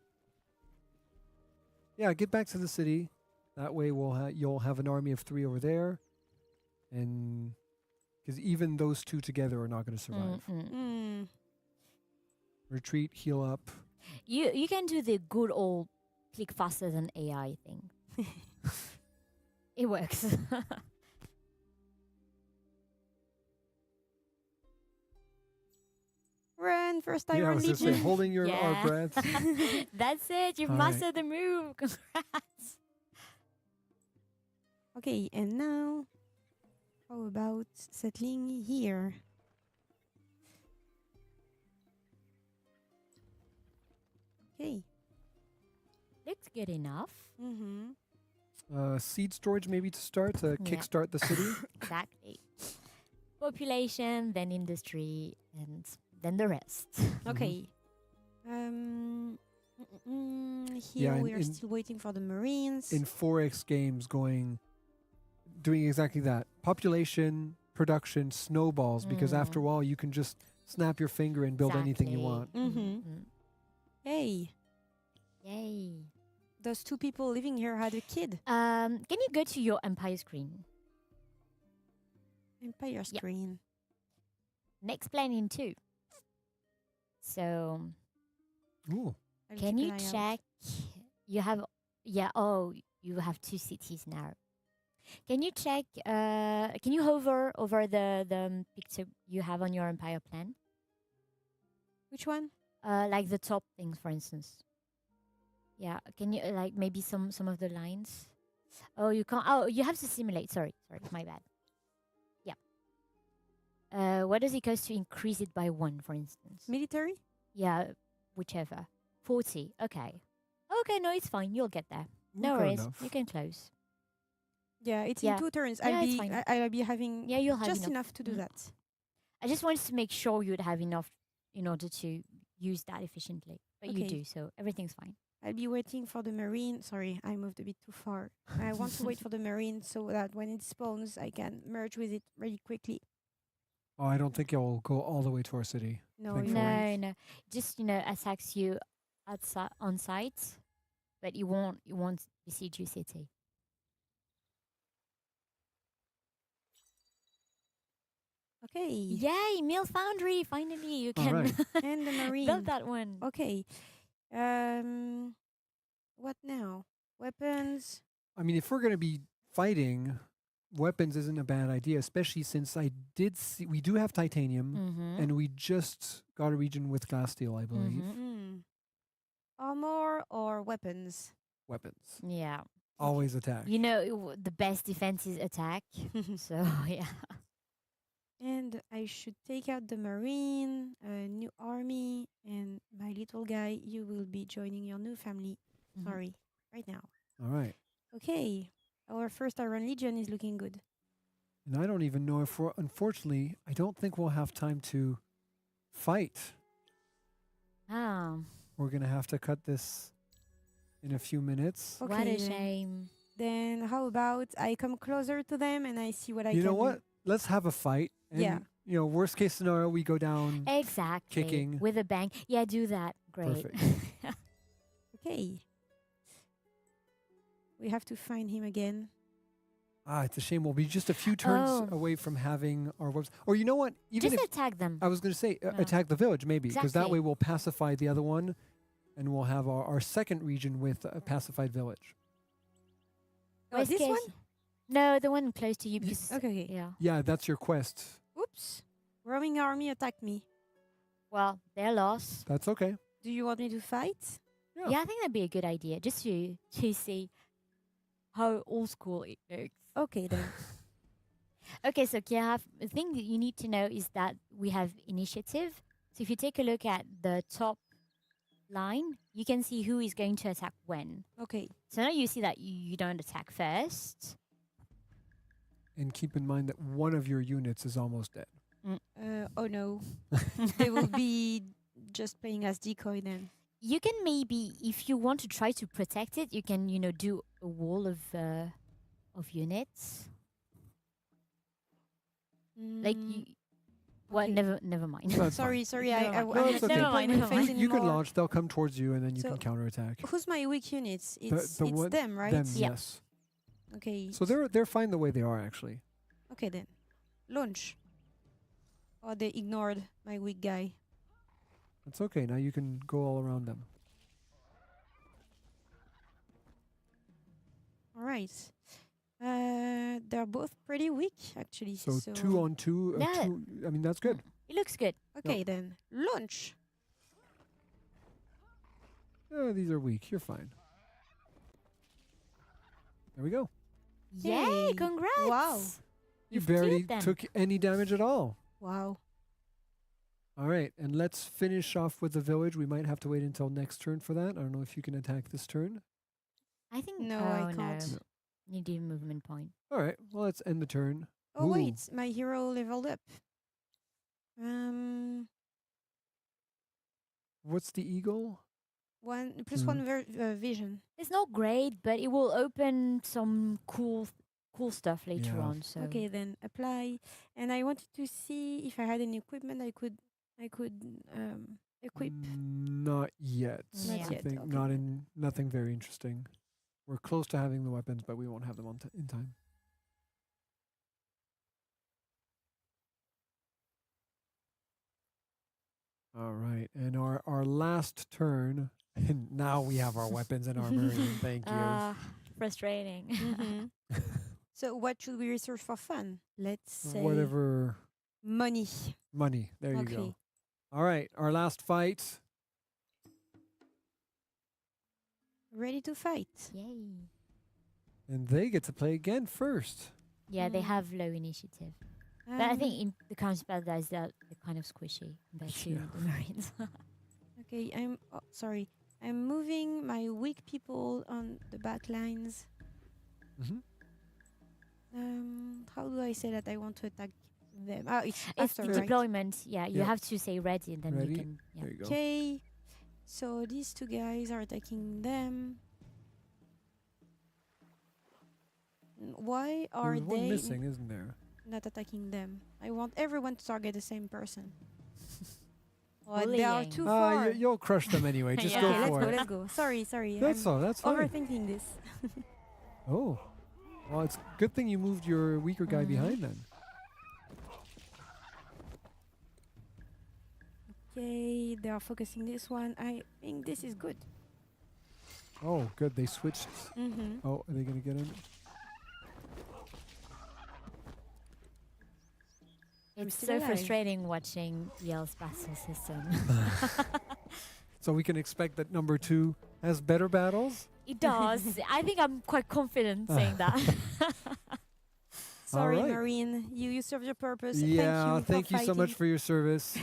[SPEAKER 1] Yeah, get back to the city. That way, you'll have an army of 3 over there, and because even those 2 together are not going to survive.
[SPEAKER 6] Mm.
[SPEAKER 1] Retreat, heal up.
[SPEAKER 9] You can do the good old click faster than AI thing. It works.
[SPEAKER 6] Run, first
[SPEAKER 1] Yeah, I
[SPEAKER 6] Iron
[SPEAKER 1] was just saying,
[SPEAKER 6] Legion.
[SPEAKER 1] holding our breath.
[SPEAKER 9] That's it. You've
[SPEAKER 1] All right.
[SPEAKER 9] mastered the move. Congrats.
[SPEAKER 6] Okay, and now, how about settling here? Okay.
[SPEAKER 9] Looks good enough.
[SPEAKER 6] Mm-hmm.
[SPEAKER 1] Seed storage maybe to start to
[SPEAKER 9] Yeah.
[SPEAKER 1] kickstart the city.
[SPEAKER 9] Exactly. Population, then industry, and then the rest.
[SPEAKER 6] Okay. Here
[SPEAKER 1] Yeah,
[SPEAKER 6] we are
[SPEAKER 1] in-
[SPEAKER 6] still waiting for the Marines.
[SPEAKER 1] In 4X games, doing exactly that. Population, production, snowballs. Because after a while, you can just snap your finger and build anything you want.
[SPEAKER 6] Mm-hmm. Hey,
[SPEAKER 9] Yay.
[SPEAKER 6] those 2 people living here had a kid.
[SPEAKER 9] Can you go to your Empire screen?
[SPEAKER 6] Empire screen.
[SPEAKER 9] Next planning too. So
[SPEAKER 1] Ooh.
[SPEAKER 6] I'll
[SPEAKER 9] can
[SPEAKER 6] keep
[SPEAKER 9] you
[SPEAKER 6] an eye out.
[SPEAKER 9] check? You have you have 2 cities now. Can you check? Can you hover over the picture you have on your Empire plan?
[SPEAKER 6] Which one?
[SPEAKER 9] Like the top things, for instance. Yeah. Can you like maybe some of the lines? Oh, you can't. Oh, you have to simulate. Sorry, my bad. Yeah. What does it cost to increase it by 1, for instance?
[SPEAKER 6] Military?
[SPEAKER 9] Yeah, whichever. 40. Okay. Okay, no, it's fine. You'll get there. No
[SPEAKER 1] Okay,
[SPEAKER 9] worries.
[SPEAKER 1] enough.
[SPEAKER 9] You can close.
[SPEAKER 6] Yeah, it's
[SPEAKER 9] Yeah.
[SPEAKER 6] in 2 turns.
[SPEAKER 9] Yeah, it's fine.
[SPEAKER 6] I'll be having
[SPEAKER 9] Yeah, you'll have
[SPEAKER 6] just
[SPEAKER 9] enough.
[SPEAKER 6] enough to do
[SPEAKER 9] Mm.
[SPEAKER 6] that.
[SPEAKER 9] I just wanted to make sure you'd have enough in order to use that efficiently. But you
[SPEAKER 6] Okay.
[SPEAKER 9] do, so everything's fine.
[SPEAKER 6] I'll be waiting for the Marine. Sorry, I moved a bit too far. I want to wait for the Marine so that when it spawns, I can merge with it really quickly.
[SPEAKER 1] Oh, I don't think it'll go all the way to our city.
[SPEAKER 6] No,
[SPEAKER 1] thankfully.
[SPEAKER 9] No, no. Just attacks you outside on site, but you won't besiege your city.
[SPEAKER 6] Okay.
[SPEAKER 9] Yay, Mill Foundry! Finally, you
[SPEAKER 1] All
[SPEAKER 9] can
[SPEAKER 1] right.
[SPEAKER 6] And the marine.
[SPEAKER 9] build that one.
[SPEAKER 6] Okay. What now? Weapons.
[SPEAKER 1] I mean, if we're going to be fighting, weapons isn't a bad idea, especially since I did see we do have titanium,
[SPEAKER 9] Mm-hmm.
[SPEAKER 1] and we just got a region with glass steel, I believe.
[SPEAKER 6] Armor or weapons?
[SPEAKER 1] Weapons.
[SPEAKER 9] Yeah.
[SPEAKER 1] Always attack.
[SPEAKER 9] You know, the best defense is attack. So, yeah.
[SPEAKER 6] And I should take out the marine, a new army, and my little guy, you will be joining your new family. Sorry, right now.
[SPEAKER 1] All right.
[SPEAKER 6] Okay, our first Iron Legion is looking good.
[SPEAKER 1] And I don't even know if we're, unfortunately, I don't think we'll have time to fight.
[SPEAKER 9] Oh,
[SPEAKER 1] We're going to have to cut this in a few minutes.
[SPEAKER 6] Okay,
[SPEAKER 9] what a
[SPEAKER 6] then.
[SPEAKER 9] shame.
[SPEAKER 6] Then how about I come closer to them and I see what I
[SPEAKER 1] You
[SPEAKER 6] can
[SPEAKER 1] know
[SPEAKER 6] do.
[SPEAKER 1] what? Let's have a fight. And,
[SPEAKER 6] Yeah.
[SPEAKER 1] You know, worst case scenario, we go down
[SPEAKER 9] Exactly.
[SPEAKER 1] kicking.
[SPEAKER 9] With a bang. Yeah, do that. Great.
[SPEAKER 1] Perfect.
[SPEAKER 6] Okay. We have to find him again.
[SPEAKER 1] Ah, it's a shame. We'll be just a few turns
[SPEAKER 9] Oh.
[SPEAKER 1] away from having our webs. Or you know what? Even
[SPEAKER 9] Just
[SPEAKER 1] if
[SPEAKER 9] attack them.
[SPEAKER 1] I was going to say
[SPEAKER 9] Yeah.
[SPEAKER 1] attack the village, maybe, because that
[SPEAKER 9] Exactly.
[SPEAKER 1] way we'll pacify the other one, and we'll have our second region with a pacified village.
[SPEAKER 6] Oh, this one?
[SPEAKER 9] No, the one close to you. Because,
[SPEAKER 6] Okay.
[SPEAKER 9] Yeah.
[SPEAKER 1] Yeah, that's your quest.
[SPEAKER 6] Oops. Roaming army attacked me.
[SPEAKER 9] Well, they're lost.
[SPEAKER 1] That's okay.
[SPEAKER 6] Do you want me to fight?
[SPEAKER 9] Yeah, I think that'd be a good idea. Just to see how old school it looks.
[SPEAKER 6] Okay, then.
[SPEAKER 9] Okay, so Kiara, the thing that you need to know is that we have initiative. So if you take a look at the top line, you can see who is going to attack when.
[SPEAKER 6] Okay.
[SPEAKER 9] So now you see that you don't attack first.
[SPEAKER 1] And keep in mind that one of your units is almost dead.
[SPEAKER 6] Oh no. They will be just playing as decoy then.
[SPEAKER 9] You can maybe, if you want to try to protect it, you can, do a wall of units. Like you. Well,
[SPEAKER 6] Okay.
[SPEAKER 9] never mind.
[SPEAKER 1] That's
[SPEAKER 6] Sorry, sorry.
[SPEAKER 9] Never
[SPEAKER 6] I
[SPEAKER 9] mind.
[SPEAKER 1] No,
[SPEAKER 6] I
[SPEAKER 1] it's
[SPEAKER 6] had
[SPEAKER 1] okay.
[SPEAKER 6] to put my face
[SPEAKER 1] You can
[SPEAKER 6] anymore.
[SPEAKER 1] launch. They'll come towards you, and then you
[SPEAKER 6] So-
[SPEAKER 1] can counterattack.
[SPEAKER 6] Who's my weak units?
[SPEAKER 1] The-
[SPEAKER 6] It's
[SPEAKER 1] the
[SPEAKER 6] it's
[SPEAKER 1] one-
[SPEAKER 6] them, right?
[SPEAKER 1] Them,
[SPEAKER 9] Yeah.
[SPEAKER 1] yes.
[SPEAKER 6] Okay.
[SPEAKER 1] So they're fine the way they are, actually.
[SPEAKER 6] Okay then. Launch. Or they ignored my weak guy.
[SPEAKER 1] It's okay. Now you can go all around them.
[SPEAKER 6] All right. They're both pretty weak actually.
[SPEAKER 1] So 2 on 2.
[SPEAKER 9] Yeah.
[SPEAKER 1] I mean, that's good.
[SPEAKER 9] It looks good.
[SPEAKER 6] Okay then. Launch.
[SPEAKER 1] These are weak. You're fine. There we go.
[SPEAKER 9] Yay,
[SPEAKER 6] Yay.
[SPEAKER 9] congrats.
[SPEAKER 6] Wow.
[SPEAKER 1] You
[SPEAKER 9] You've
[SPEAKER 1] barely
[SPEAKER 9] cleared them.
[SPEAKER 1] took any damage at all.
[SPEAKER 6] Wow.
[SPEAKER 1] All right, and let's finish off with the village. We might have to wait until next turn for that. I don't know if you can attack this turn.
[SPEAKER 9] I think
[SPEAKER 6] No,
[SPEAKER 9] oh,
[SPEAKER 6] I can't.
[SPEAKER 9] No. You need a movement point.
[SPEAKER 1] All right, well, let's end the turn.
[SPEAKER 6] Oh
[SPEAKER 1] Ooh.
[SPEAKER 6] wait, my hero leveled up.
[SPEAKER 1] What's the eagle?
[SPEAKER 6] One plus
[SPEAKER 1] Mhm.
[SPEAKER 6] one vision.
[SPEAKER 9] It's not great, but it will open some cool stuff later
[SPEAKER 1] Yeah.
[SPEAKER 9] on. So
[SPEAKER 6] Okay, then apply. And I wanted to see if I had any equipment I could equip.
[SPEAKER 1] Not yet.
[SPEAKER 9] Not
[SPEAKER 1] I
[SPEAKER 9] yet,
[SPEAKER 1] think
[SPEAKER 6] okay.
[SPEAKER 1] nothing very interesting. We're close to having the weapons, but we won't have them in time. All right, and our last turn, and now we have our weapons and our marine. Thank you.
[SPEAKER 9] Frustrating.
[SPEAKER 6] Mhm. So what should we research for fun? Let's say
[SPEAKER 1] Whatever
[SPEAKER 6] money.
[SPEAKER 1] money. There you go.
[SPEAKER 6] Okay.
[SPEAKER 1] All right, our last fight.
[SPEAKER 6] Ready to fight.
[SPEAKER 9] Yay.
[SPEAKER 1] And they get to play again first.
[SPEAKER 9] Yeah, they
[SPEAKER 6] Mm.
[SPEAKER 9] have low initiative. But I think in the counterspell guys, they're kind of squishy compared to
[SPEAKER 1] Yeah.
[SPEAKER 9] the Marines.
[SPEAKER 6] Okay, sorry. I'm moving my weak people on the back lines.
[SPEAKER 1] Mhm.
[SPEAKER 6] How do I say that I want to attack them? Oh, it's
[SPEAKER 9] It's
[SPEAKER 6] after,
[SPEAKER 9] the
[SPEAKER 6] right?
[SPEAKER 9] deployment. Yeah, you
[SPEAKER 1] Yeah.
[SPEAKER 9] have to say ready, and then
[SPEAKER 1] Ready?
[SPEAKER 9] you can. Yeah.
[SPEAKER 1] There you go.
[SPEAKER 6] Okay, so these two guys are attacking them. Why are
[SPEAKER 1] There's one
[SPEAKER 6] they?
[SPEAKER 1] missing, isn't there?
[SPEAKER 6] not attacking them. I want everyone to target the same person. They are
[SPEAKER 9] Bullying.
[SPEAKER 6] too far.
[SPEAKER 1] You'll crush them anyway. Just
[SPEAKER 9] Yeah.
[SPEAKER 1] go
[SPEAKER 6] Okay,
[SPEAKER 1] for
[SPEAKER 6] let's go.
[SPEAKER 1] it.
[SPEAKER 6] Let's go. Sorry.
[SPEAKER 1] That's
[SPEAKER 6] I'm
[SPEAKER 1] all. That's fine.
[SPEAKER 6] overthinking this.
[SPEAKER 1] Oh, well, it's a good thing you moved your weaker guy behind then.
[SPEAKER 6] Okay, they are focusing this one. I think this is good.
[SPEAKER 1] Oh, good. They switched.
[SPEAKER 6] Mm-hmm.
[SPEAKER 1] Oh, are they gonna get in?
[SPEAKER 9] It's
[SPEAKER 6] still
[SPEAKER 9] so
[SPEAKER 6] alive.
[SPEAKER 9] frustrating watching Yale's battle system.
[SPEAKER 1] So we can expect that number 2 has better battles.
[SPEAKER 9] It does. I think I'm quite confident saying that.
[SPEAKER 6] Sorry,
[SPEAKER 1] right.
[SPEAKER 6] Marine. You serve your purpose.
[SPEAKER 1] Yeah,
[SPEAKER 6] thank you.
[SPEAKER 1] so much for your service.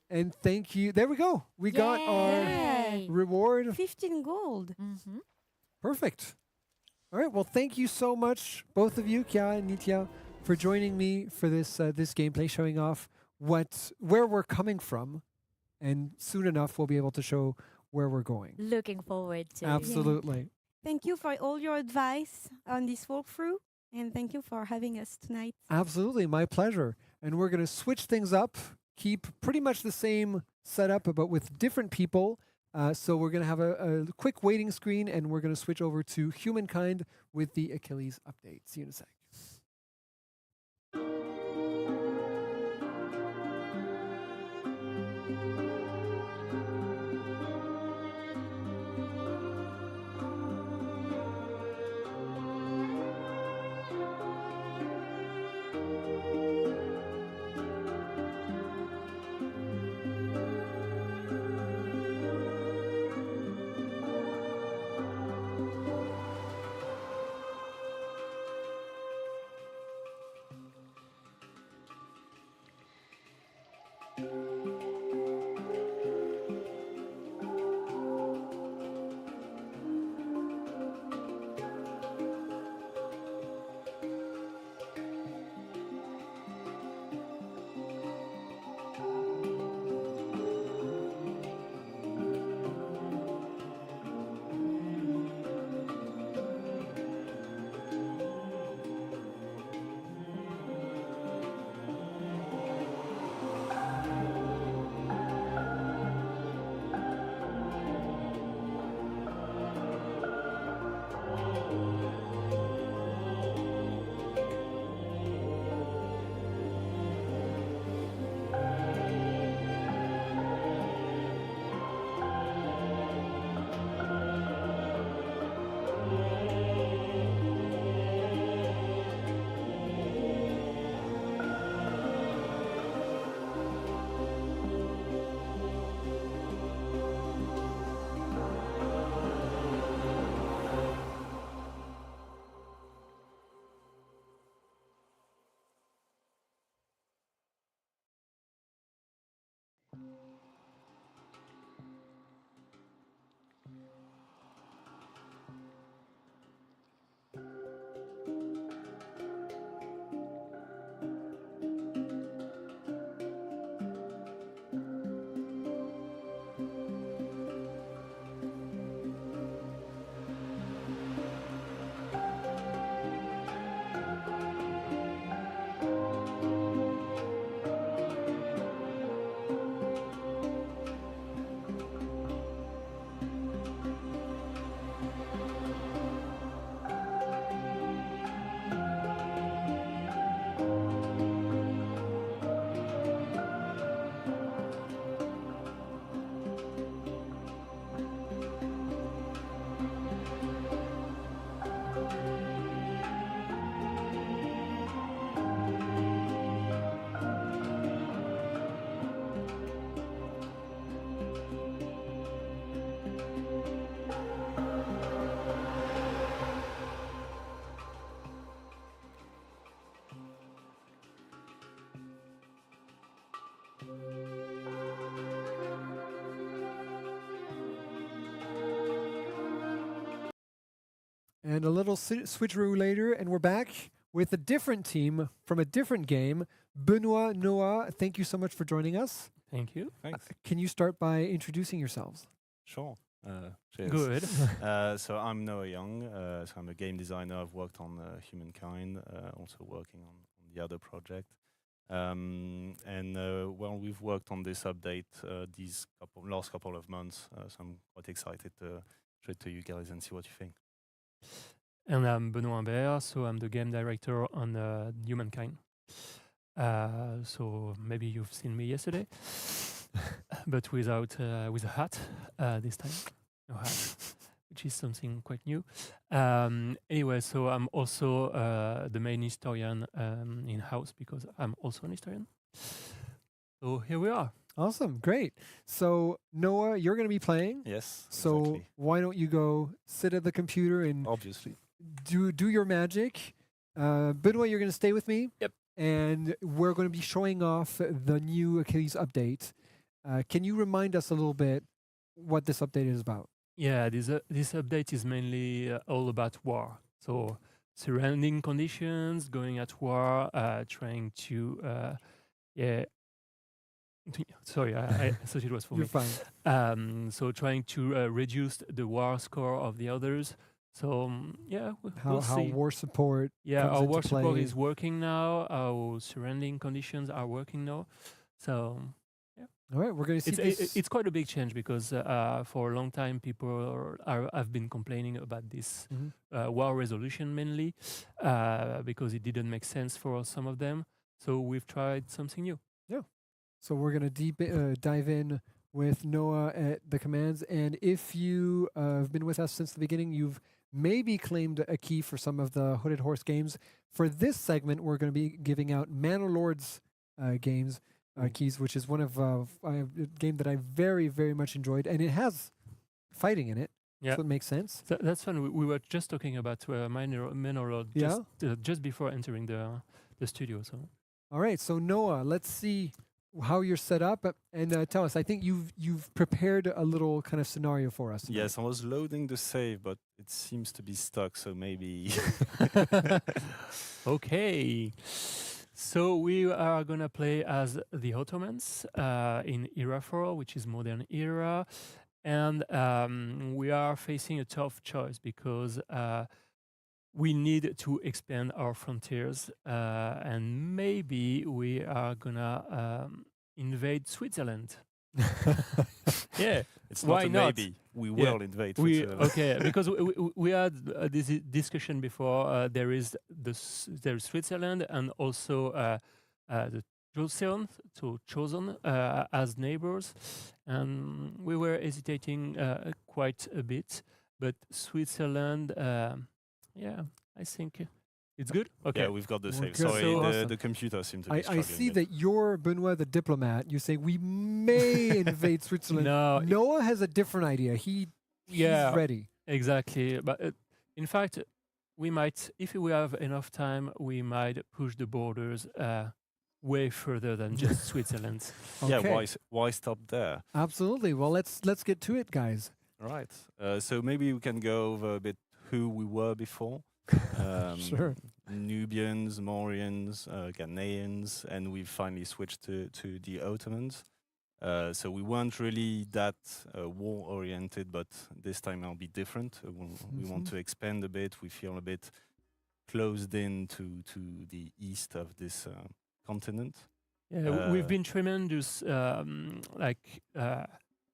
[SPEAKER 1] And thank you. There we go. We got our
[SPEAKER 6] Yay.
[SPEAKER 1] reward.
[SPEAKER 6] 15 gold.
[SPEAKER 9] Mm-hmm.
[SPEAKER 1] Perfect. All right. Well, thank you so much, both of you, Kia and Nitya, for joining me for this this gameplay, showing off where we're coming from, and soon enough we'll be able to show where we're going.
[SPEAKER 9] Looking forward to.
[SPEAKER 1] Absolutely.
[SPEAKER 6] Thank you for all your advice on this walkthrough, and thank you for having us tonight.
[SPEAKER 1] Absolutely, my pleasure. And we're going to switch things up, keep pretty much the same setup, but with different people. So we're going to have a quick waiting screen, and we're going to switch over to Humankind with the Achilles update. See you in a sec. And a little switcheroo later, and we're back with a different team from a different game. Benoit, Noah, thank you so much for joining us.
[SPEAKER 10] Thank you.
[SPEAKER 11] Thanks.
[SPEAKER 1] Can you start by introducing yourselves?
[SPEAKER 11] Sure. Cheers.
[SPEAKER 10] Good.
[SPEAKER 11] So I'm Noah Young. So I'm a game designer. I've worked on Humankind, also working on the other project. Well, we've worked on this update these last couple of months, so I'm quite excited to show it to you guys and see what you think.
[SPEAKER 8] And I'm Benoît Imbert, so I'm the game director on Humankind. So maybe you've seen me yesterday, but without with a hat this time, no hat, which is something quite new. Anyway, so I'm also the main historian in house because I'm also an historian. So here we are.
[SPEAKER 1] Awesome, great. So Noah, you're going to be playing.
[SPEAKER 11] Yes.
[SPEAKER 1] So
[SPEAKER 11] exactly.
[SPEAKER 1] why don't you go sit at the computer and
[SPEAKER 11] obviously
[SPEAKER 1] do your magic? Benoit, you're going to stay with me.
[SPEAKER 8] Yep.
[SPEAKER 1] And we're going to be showing off the new Achilles update. Can you remind us a little bit what this update is about?
[SPEAKER 8] Yeah, this update is mainly all about war. So surrounding conditions, going at war, trying to yeah. Sorry, I thought it was for
[SPEAKER 1] You're
[SPEAKER 8] me.
[SPEAKER 1] fine.
[SPEAKER 8] So trying to reduce the war score of the others. So yeah, we'll
[SPEAKER 1] How
[SPEAKER 8] see.
[SPEAKER 1] war support
[SPEAKER 8] Yeah,
[SPEAKER 1] comes
[SPEAKER 8] our
[SPEAKER 1] into
[SPEAKER 8] war support
[SPEAKER 1] play.
[SPEAKER 8] is working now. Our surrounding conditions are working now. So yeah.
[SPEAKER 1] All right, we're going to see this.
[SPEAKER 8] It's quite a big change because for a long time people have been complaining about this war resolution mainly because it didn't make sense for some of them. So we've tried something new.
[SPEAKER 1] Yeah. So we're going to dive in with Noah at the commands. And if you have been with us since the beginning, you've maybe claimed a key for some of the Hooded Horse games. For this segment, we're going to be giving out Manor Lords games keys, which is one of a game that I very, very much enjoyed. And it has fighting in it.
[SPEAKER 8] Yeah.
[SPEAKER 1] So it makes sense.
[SPEAKER 8] That's fun. We were just talking about Manor Lord just before entering the studio. So.
[SPEAKER 1] All right, so Noah, let's see how you're set up and tell us. I think you've prepared a little kind of scenario for us.
[SPEAKER 11] Yes, I was loading the save, but it seems to be stuck, so maybe.
[SPEAKER 8] Okay, so we are gonna play as the Ottomans in Era 4, which is modern era, and we are facing a tough choice because we need to expand our frontiers, and maybe we are gonna invade Switzerland. Yeah,
[SPEAKER 11] It's
[SPEAKER 8] why
[SPEAKER 11] not a
[SPEAKER 8] not?
[SPEAKER 11] maybe. We will invade Switzerland.
[SPEAKER 8] Okay, because we had this discussion before. There is there's Switzerland and also the chosen as neighbors, and we were hesitating quite a bit. But Switzerland, yeah, I think it's good. Okay,
[SPEAKER 11] Yeah, we've got the
[SPEAKER 1] We're
[SPEAKER 11] save.
[SPEAKER 1] good.
[SPEAKER 11] Sorry,
[SPEAKER 1] So
[SPEAKER 11] the
[SPEAKER 1] awesome.
[SPEAKER 11] computer seemed to be
[SPEAKER 1] I
[SPEAKER 11] struggling.
[SPEAKER 1] see
[SPEAKER 11] a bit.
[SPEAKER 1] that you're Benoit the diplomat. You say we may invade Switzerland.
[SPEAKER 8] No,
[SPEAKER 1] Noah has a different idea. He's ready.
[SPEAKER 8] Exactly. But in fact, we might, if we have enough time, we might push the borders way further than just Switzerland.
[SPEAKER 11] Yeah,
[SPEAKER 1] Okay.
[SPEAKER 11] why stop there?
[SPEAKER 1] Absolutely. Well, let's get to it, guys.
[SPEAKER 11] All right. So maybe we can go over a bit who we were before.
[SPEAKER 1] Sure.
[SPEAKER 11] Nubians, Mauryans, Ghanaians, and we've finally switched to the Ottomans. So we weren't really that war-oriented, but this time it'll be different. We want to expand a bit. We feel a bit closed in to the east of this continent.
[SPEAKER 8] Yeah, we've been tremendous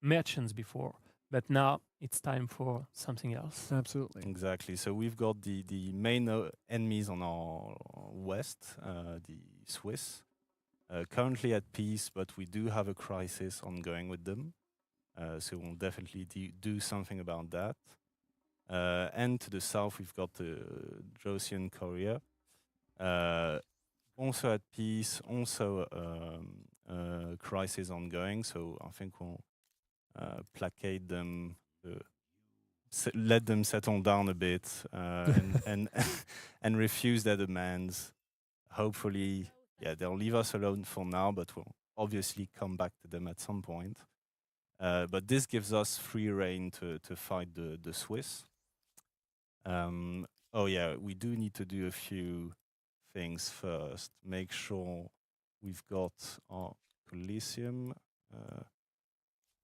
[SPEAKER 8] merchants before, but now it's time for something else.
[SPEAKER 1] Absolutely.
[SPEAKER 11] Exactly. So we've got the main enemies on our west, the Swiss. Currently at peace, but we do have a crisis ongoing with them. So we'll definitely do something about that. And to the south, we've got the Josian Korea. Also at peace, also crisis ongoing. So I think we'll placate them, let them settle down a bit, and refuse their demands. Hopefully, yeah, they'll leave us alone for now, but we'll obviously come back to them at some point. But this gives us free reign to fight the Swiss. Oh yeah, we do need to do a few things first. Make sure we've got our Coliseum.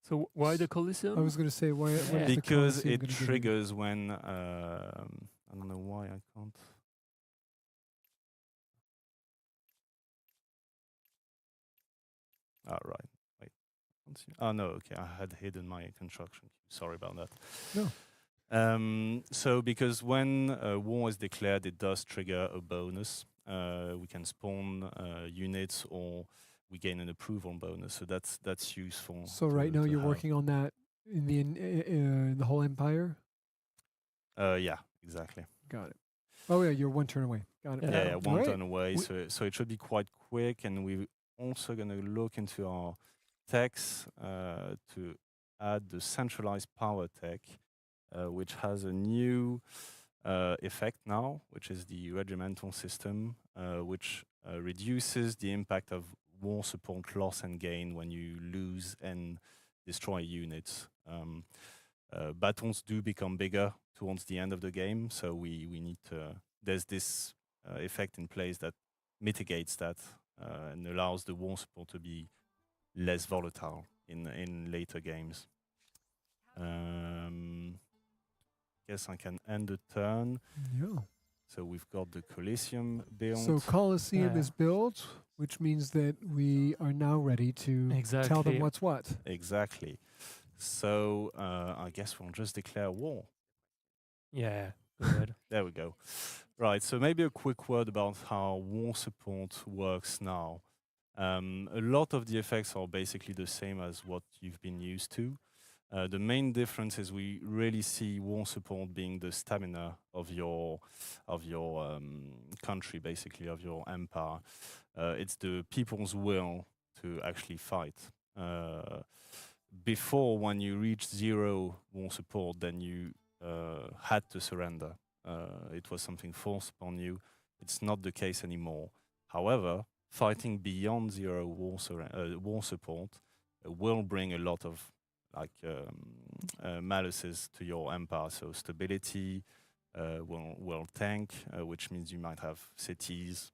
[SPEAKER 8] So why the Coliseum?
[SPEAKER 1] I was going to say why is the
[SPEAKER 11] Because
[SPEAKER 1] Colosseum
[SPEAKER 11] it
[SPEAKER 1] gonna give you-
[SPEAKER 11] triggers when I don't know why I can't. Right. Wait. Oh no. Okay, I had hidden my construction queue. Sorry about that.
[SPEAKER 1] No.
[SPEAKER 11] So because when war is declared, it does trigger a bonus. We can spawn units, or we gain an approval bonus. So that's useful.
[SPEAKER 1] So right now
[SPEAKER 11] to
[SPEAKER 1] you're
[SPEAKER 11] have.
[SPEAKER 1] working on that in the whole empire.
[SPEAKER 11] Yeah, exactly.
[SPEAKER 1] Got it. Oh yeah, you're one turn away. Got it.
[SPEAKER 11] Yeah, one
[SPEAKER 1] Alright.
[SPEAKER 11] turn away. So it should be quite quick, and we're also going to look into our techs to add the centralized power tech, which has a new effect now, which is the regimental system, which reduces the impact of war support loss and gain when you lose and destroy units. Battles do become bigger towards the end of the game, so we need to. There's this effect in place that mitigates that and allows the war support to be less volatile in later games. Guess I can end the turn.
[SPEAKER 1] Yeah.
[SPEAKER 11] So we've got the Coliseum built.
[SPEAKER 1] So Colosseum is built, which means that we are now ready to tell them what's what.
[SPEAKER 11] Exactly. So I guess we'll just declare war.
[SPEAKER 8] Yeah, good.
[SPEAKER 11] There we go. Right, so maybe a quick word about how war support works now. A lot of the effects are basically the same as what you've been used to. The main difference is we really see war support being the stamina of your country, basically of your empire. It's the people's will to actually fight. Before, when you reached 0 war support, then you had to surrender. It was something forced upon you. It's not the case anymore. However, fighting beyond 0 war support will bring a lot of malices to your empire. So stability will tank, which means you might have cities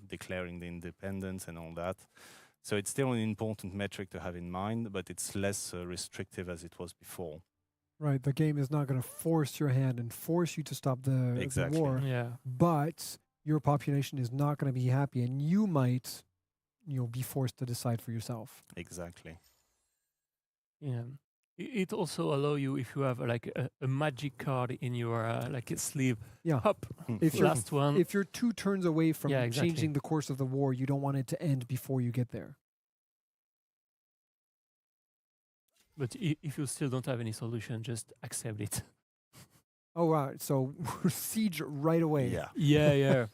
[SPEAKER 11] declaring the independence and all that. So it's still an important metric to have in mind, but it's less restrictive as it was before.
[SPEAKER 1] Right, the game is not going to force your hand and force you to stop the war.
[SPEAKER 8] Yeah.
[SPEAKER 1] But your population is not going to be happy, and you might, be forced to decide for yourself.
[SPEAKER 11] Exactly.
[SPEAKER 8] Yeah. It also allow you, if you have like a magic card in your like a sleeve.
[SPEAKER 1] Yeah.
[SPEAKER 8] Hop.
[SPEAKER 1] If you're
[SPEAKER 8] Last one.
[SPEAKER 1] if you're 2 turns away from
[SPEAKER 8] Yeah, exactly.
[SPEAKER 1] changing the course of the war, you don't want it to end before you get there.
[SPEAKER 8] But if you still don't have any solution, just accept it.
[SPEAKER 1] Oh wow! So siege right away.
[SPEAKER 11] Yeah.
[SPEAKER 8] Yeah.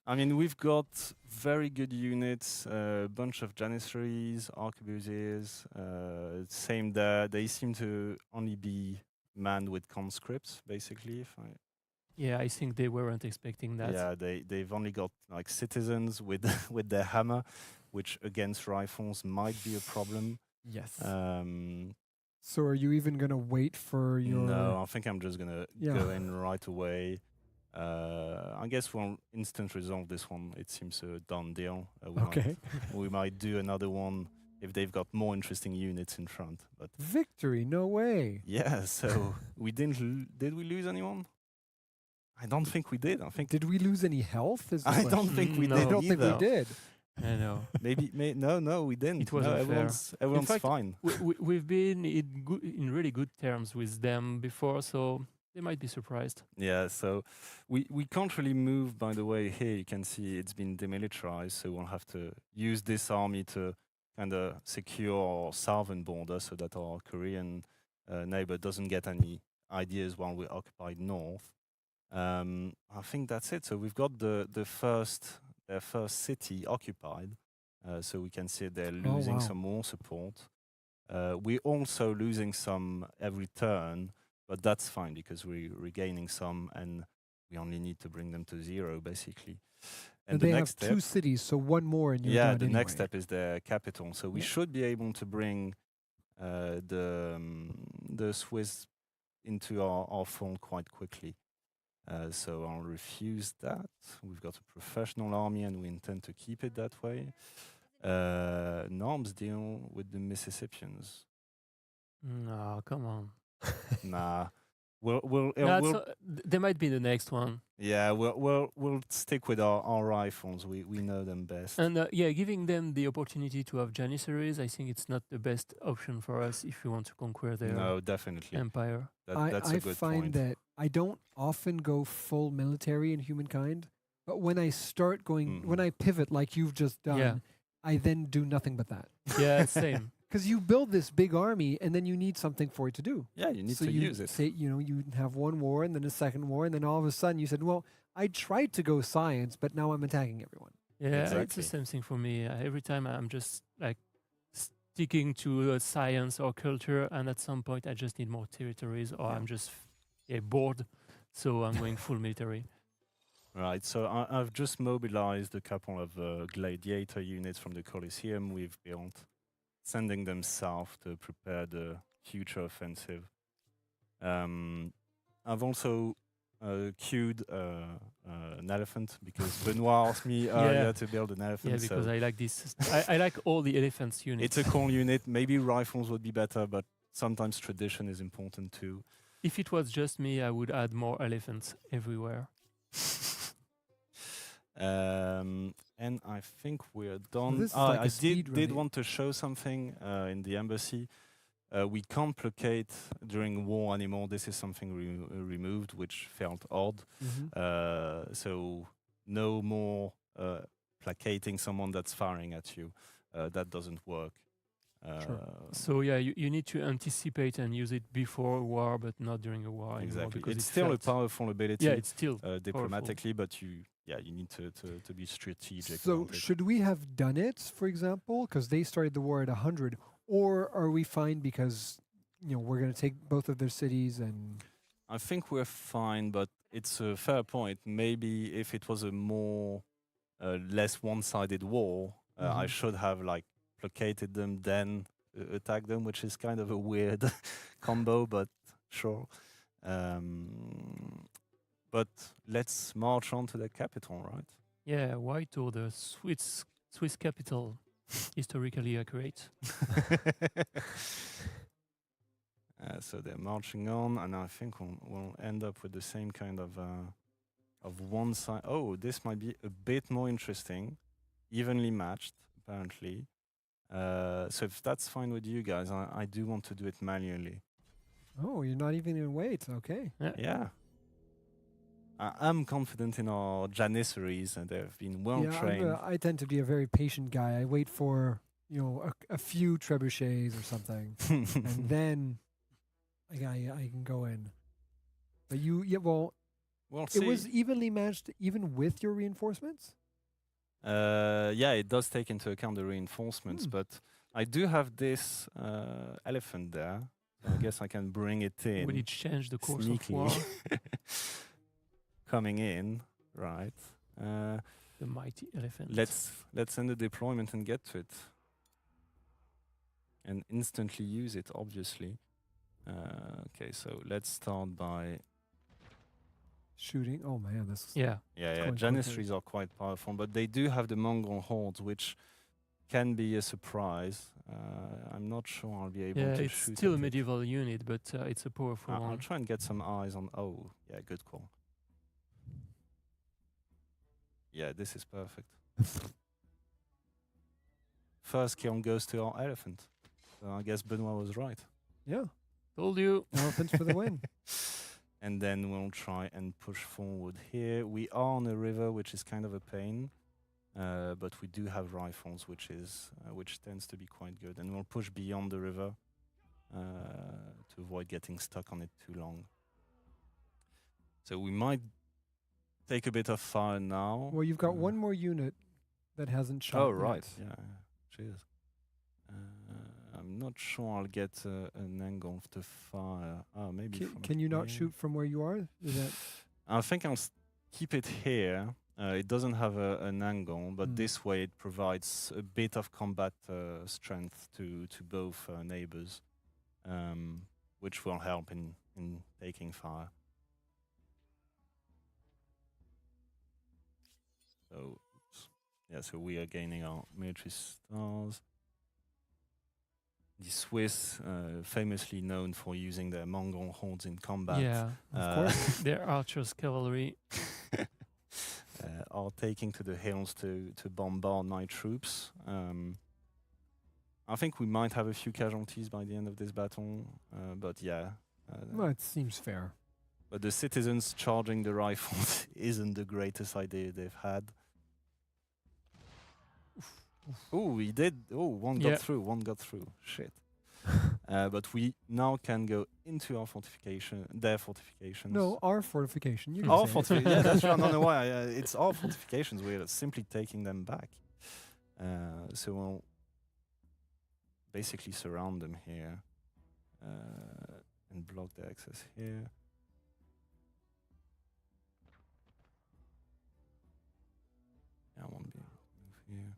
[SPEAKER 11] I mean, we've got very good units, a bunch of Janissaries, Arquebusiers, same there. They seem to only be manned with conscripts, basically.
[SPEAKER 8] Yeah, I think they weren't expecting that.
[SPEAKER 11] Yeah, they've only got like citizens with with their hammer, which against rifles might be a problem.
[SPEAKER 1] Yes. So are you even gonna wait for your?
[SPEAKER 11] No, I think I'm just gonna go in right away. I guess we'll instant resolve this one. It seems a done deal. We might do another one if they've got more interesting units in front. But
[SPEAKER 1] victory? No way.
[SPEAKER 11] Yeah. So we didn't. Did we lose anyone? I don't think we did. I think.
[SPEAKER 1] Did we lose any health?
[SPEAKER 11] I don't think we did.
[SPEAKER 1] I don't think we did.
[SPEAKER 8] I know.
[SPEAKER 11] Maybe no, we didn't.
[SPEAKER 8] It wasn't fair.
[SPEAKER 11] Everyone's
[SPEAKER 8] in fact,
[SPEAKER 11] fine.
[SPEAKER 8] We've been in really good terms with them before, so they might be surprised.
[SPEAKER 11] Yeah, so we can't really move. By the way, here you can see it's been demilitarized, so we'll have to use this army to kind of secure our southern border so that our Korean neighbor doesn't get any ideas while we occupied north. I think that's it. So we've got their first city occupied, so we can see they're losing some more support. We're also losing some every turn, but that's fine because we're regaining some, and we only need to bring them to 0, basically.
[SPEAKER 1] And the they next have 2 cities, so 1 more and you're done
[SPEAKER 11] the
[SPEAKER 1] anyway.
[SPEAKER 11] next step is their capital. So we should be able to bring the Swiss into our fold quite quickly. So I'll refuse that. We've got a professional army and we intend to keep it that way. Norms deal with the Mississippians.
[SPEAKER 8] No, come on.
[SPEAKER 11] Nah,
[SPEAKER 8] They might be the next one.
[SPEAKER 11] Yeah, we'll stick with our rifles. We know them best.
[SPEAKER 8] And yeah, giving them the opportunity to have janissaries, I think it's not the best option for us if we want to conquer their
[SPEAKER 11] No, definitely.
[SPEAKER 8] empire.
[SPEAKER 11] That's a
[SPEAKER 1] I
[SPEAKER 11] good
[SPEAKER 1] find
[SPEAKER 11] point.
[SPEAKER 1] that I don't often go full military in Humankind, but when I start going, when I pivot like you've just done,
[SPEAKER 8] Yeah.
[SPEAKER 1] I then do nothing but that.
[SPEAKER 8] Yeah, same.
[SPEAKER 1] Because you build this big army and then you need something for it to do.
[SPEAKER 11] Yeah, you need
[SPEAKER 1] so
[SPEAKER 11] to
[SPEAKER 1] you
[SPEAKER 11] use it.
[SPEAKER 1] Say, you have one war and then a second war, and then all of a sudden you said, well, I tried to go science, but now I'm attacking everyone.
[SPEAKER 8] Yeah, it's
[SPEAKER 11] Exactly.
[SPEAKER 8] the same thing for me. Every time I'm just like sticking to science or culture, and at some point I just need more territories, or I'm just bored, so I'm going full military.
[SPEAKER 11] Right, so I've just mobilized a couple of gladiator units from the Colosseum we've built, sending them south to prepare the future offensive. I've also queued an elephant because Benoit asked me earlier to build an elephant.
[SPEAKER 8] Yeah, because
[SPEAKER 11] so
[SPEAKER 8] I like this. I like all the elephants units.
[SPEAKER 11] it's a cool unit. Maybe rifles would be better, but sometimes tradition is important too.
[SPEAKER 8] If it was just me, I would add more elephants everywhere.
[SPEAKER 11] And I think we're done.
[SPEAKER 1] this is like a
[SPEAKER 11] I
[SPEAKER 1] speed
[SPEAKER 11] did
[SPEAKER 1] run.
[SPEAKER 11] want to show something in the embassy. We can't placate during war anymore. This is something removed, which felt odd. So no more placating someone that's firing at you. That doesn't work.
[SPEAKER 8] So yeah, you need to anticipate and use it before a war, but not during a war anymore.
[SPEAKER 11] Exactly.
[SPEAKER 8] Because
[SPEAKER 11] It's
[SPEAKER 8] it
[SPEAKER 11] still a
[SPEAKER 8] felt-
[SPEAKER 11] powerful ability.
[SPEAKER 8] Yeah, it's still
[SPEAKER 11] diplomatically, but you need to be strategic.
[SPEAKER 1] So
[SPEAKER 11] about it.
[SPEAKER 1] should we have done it, for example, because they started the war at 100, or are we fine because we're going to take both of their cities and?
[SPEAKER 11] I think we're fine, but it's a fair point. Maybe if it was a more less one-sided war, I should have placated them, then attack them, which is kind of a weird combo, but sure. But let's march on to the capital, right?
[SPEAKER 8] Yeah, White or the Swiss capital, historically accurate.
[SPEAKER 11] So they're marching on, and I think we'll end up with the same kind of one side. Oh, this might be a bit more interesting, evenly matched, apparently. So if that's fine with you guys, I do want to do it manually.
[SPEAKER 1] Oh, you're not even in wait. Okay.
[SPEAKER 11] Yeah. I'm confident in our janissaries, and they've been well trained.
[SPEAKER 1] I tend to be a very patient guy. I wait for a few trebuchets or something, and then I can go in. But it was evenly matched even with your reinforcements.
[SPEAKER 11] Yeah, it does take into account the reinforcements, but I do have this elephant there. So I guess I can bring it in.
[SPEAKER 8] Will it change the course
[SPEAKER 11] sneakily.
[SPEAKER 8] of war?
[SPEAKER 11] Coming in, right?
[SPEAKER 8] The mighty elephant.
[SPEAKER 11] Let's end the deployment and get to it, and instantly use it. Obviously. Okay, so let's start by
[SPEAKER 1] shooting. Oh man, this.
[SPEAKER 11] Yeah. Janissaries are quite powerful, but they do have the Mongol hordes, which can be a surprise. I'm not sure I'll be able to shoot.
[SPEAKER 8] It's still a
[SPEAKER 11] at it.
[SPEAKER 8] medieval unit, but it's a powerful one.
[SPEAKER 11] I'll try and get some eyes on. Oh, yeah, good call. Yeah, this is perfect. First kill goes to our elephant. So I guess Benoit was right.
[SPEAKER 1] Yeah.
[SPEAKER 8] Told you.
[SPEAKER 1] Elephants for the win.
[SPEAKER 11] And then we'll try and push forward here. We are on a river, which is kind of a pain. But we do have rifles, which tends to be quite good. And we'll push beyond the river to avoid getting stuck on it too long. So we might take a bit of fire now.
[SPEAKER 1] Well, you've got one more unit that hasn't shot.
[SPEAKER 11] Oh, right.
[SPEAKER 1] yet.
[SPEAKER 11] Yeah. Cheers. I'm not sure I'll get an angle to fire. Oh, maybe.
[SPEAKER 1] Can you not shoot from where you are? Is that?
[SPEAKER 11] I think I'll keep it here. It doesn't have an angle, but this way it provides a bit of combat strength to both neighbors, which will help in taking fire. So, yeah, so we are gaining our military stars. the Swiss, famously known for using their Mongol hordes in combat.
[SPEAKER 8] Yeah, of course. Their archers cavalry.
[SPEAKER 11] Are taking to the hills to bombard my troops. I think we might have a few casualties by the end of this battle, but yeah.
[SPEAKER 1] Well, it seems fair.
[SPEAKER 11] But the citizens charging the rifles isn't the greatest idea they've had. Oh, he did. Oh, one got through. One got through. Shit. But we now can go into our their fortifications.
[SPEAKER 1] No, our fortification. You can
[SPEAKER 11] Our
[SPEAKER 1] say it.
[SPEAKER 11] fortifications. Yeah, that's right. I don't know why. It's our fortifications. We're simply taking them back. So we'll basically surround them here and block the access here. Yeah, I won't move here.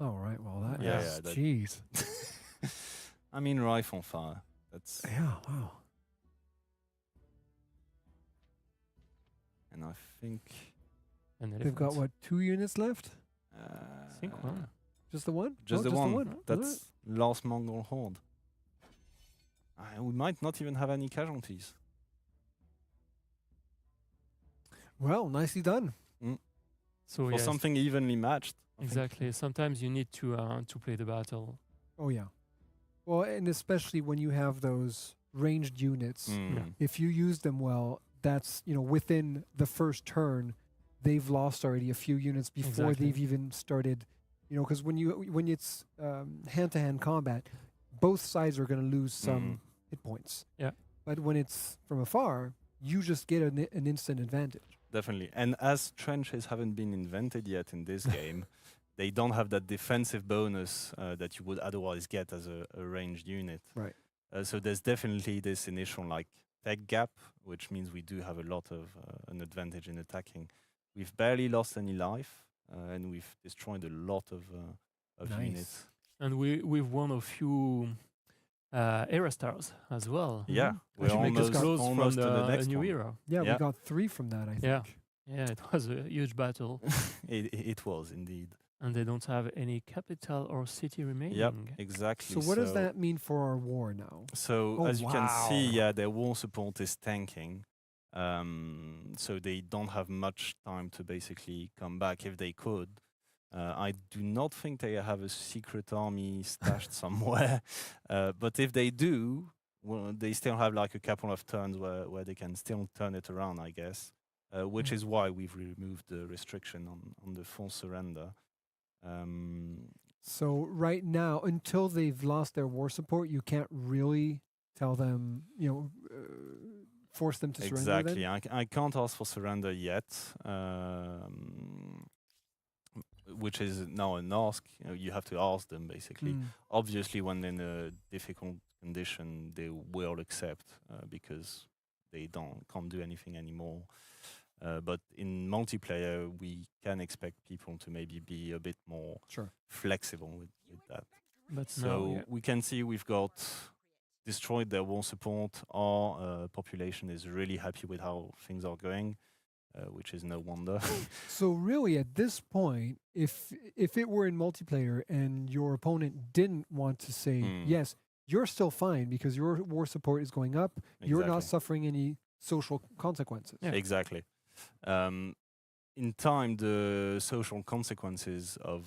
[SPEAKER 1] All right. Well, that.
[SPEAKER 11] Yeah,
[SPEAKER 1] is,
[SPEAKER 11] that-
[SPEAKER 1] jeez.
[SPEAKER 11] I mean, rifle fire. That's
[SPEAKER 1] Yeah. Wow.
[SPEAKER 11] and I think
[SPEAKER 8] And
[SPEAKER 1] They've got what, 2 units left?
[SPEAKER 8] I think one.
[SPEAKER 1] Just the one?
[SPEAKER 11] just
[SPEAKER 1] Oh,
[SPEAKER 11] the one.
[SPEAKER 1] All right.
[SPEAKER 11] That's last Mongol horde. We might not even have any casualties.
[SPEAKER 1] Well, nicely done.
[SPEAKER 8] So
[SPEAKER 11] For
[SPEAKER 8] yes,
[SPEAKER 11] something evenly matched. I think.
[SPEAKER 8] exactly. Sometimes you need to play the battle.
[SPEAKER 1] Oh yeah. Well, and especially when you have those ranged units,
[SPEAKER 11] Mm.
[SPEAKER 1] if you use them well, that's within the first turn, they've lost already a few units before
[SPEAKER 8] Exactly.
[SPEAKER 1] they've even started. Because when it's hand-to-hand combat, both sides are going to lose some hit points.
[SPEAKER 8] Yeah.
[SPEAKER 1] But when it's from afar, you just get an instant advantage.
[SPEAKER 11] Definitely. And as trenches haven't been invented yet in this game, they don't have that defensive bonus that you would otherwise get as a ranged unit.
[SPEAKER 1] Right.
[SPEAKER 11] So there's definitely this initial tech gap, which means we do have a lot of an advantage in attacking. We've barely lost any life, and we've destroyed a lot of
[SPEAKER 1] Nice.
[SPEAKER 11] units.
[SPEAKER 8] And we've won a few era stars as well.
[SPEAKER 11] Yeah, we're
[SPEAKER 8] Which make us
[SPEAKER 11] almost-
[SPEAKER 8] close
[SPEAKER 11] almost
[SPEAKER 8] from
[SPEAKER 11] to the
[SPEAKER 8] a
[SPEAKER 11] next
[SPEAKER 8] new
[SPEAKER 11] one.
[SPEAKER 8] era.
[SPEAKER 1] Yeah,
[SPEAKER 11] Yeah.
[SPEAKER 1] we got 3 from that, I think.
[SPEAKER 8] Yeah. Yeah, it was a huge battle.
[SPEAKER 11] It was indeed.
[SPEAKER 8] And they don't have any capital or city remaining.
[SPEAKER 11] Yep, exactly.
[SPEAKER 1] So what does that mean for our war now?
[SPEAKER 11] So
[SPEAKER 1] Oh,
[SPEAKER 11] as you can see,
[SPEAKER 1] wow.
[SPEAKER 11] yeah, their war support is tanking. So they don't have much time to basically come back if they could. I do not think they have a secret army stashed somewhere. But if they do, well, they still have a couple of turns where they can still turn it around, I guess. Which is why we've removed the restriction on the full surrender.
[SPEAKER 1] So right now, until they've lost their war support, you can't really tell them, force them to surrender.
[SPEAKER 11] Exactly.
[SPEAKER 1] Then?
[SPEAKER 11] I can't ask for surrender yet, which is now an ask. You have to ask them basically.
[SPEAKER 1] Mm.
[SPEAKER 11] Obviously, when they're in a difficult condition, they will accept because they can't do anything anymore. But in multiplayer, we can expect people to maybe be a bit more flexible with that.
[SPEAKER 8] But
[SPEAKER 11] so
[SPEAKER 8] now, yeah.
[SPEAKER 11] we can see we've got destroyed their war support. Our population is really happy with how things are going, which is no wonder.
[SPEAKER 1] So really, at this point, if it were in multiplayer and your opponent didn't want to say yes, you're still fine because your war support is going up. You're not
[SPEAKER 11] Exactly.
[SPEAKER 1] suffering any social consequences.
[SPEAKER 11] Exactly. In time, the social consequences of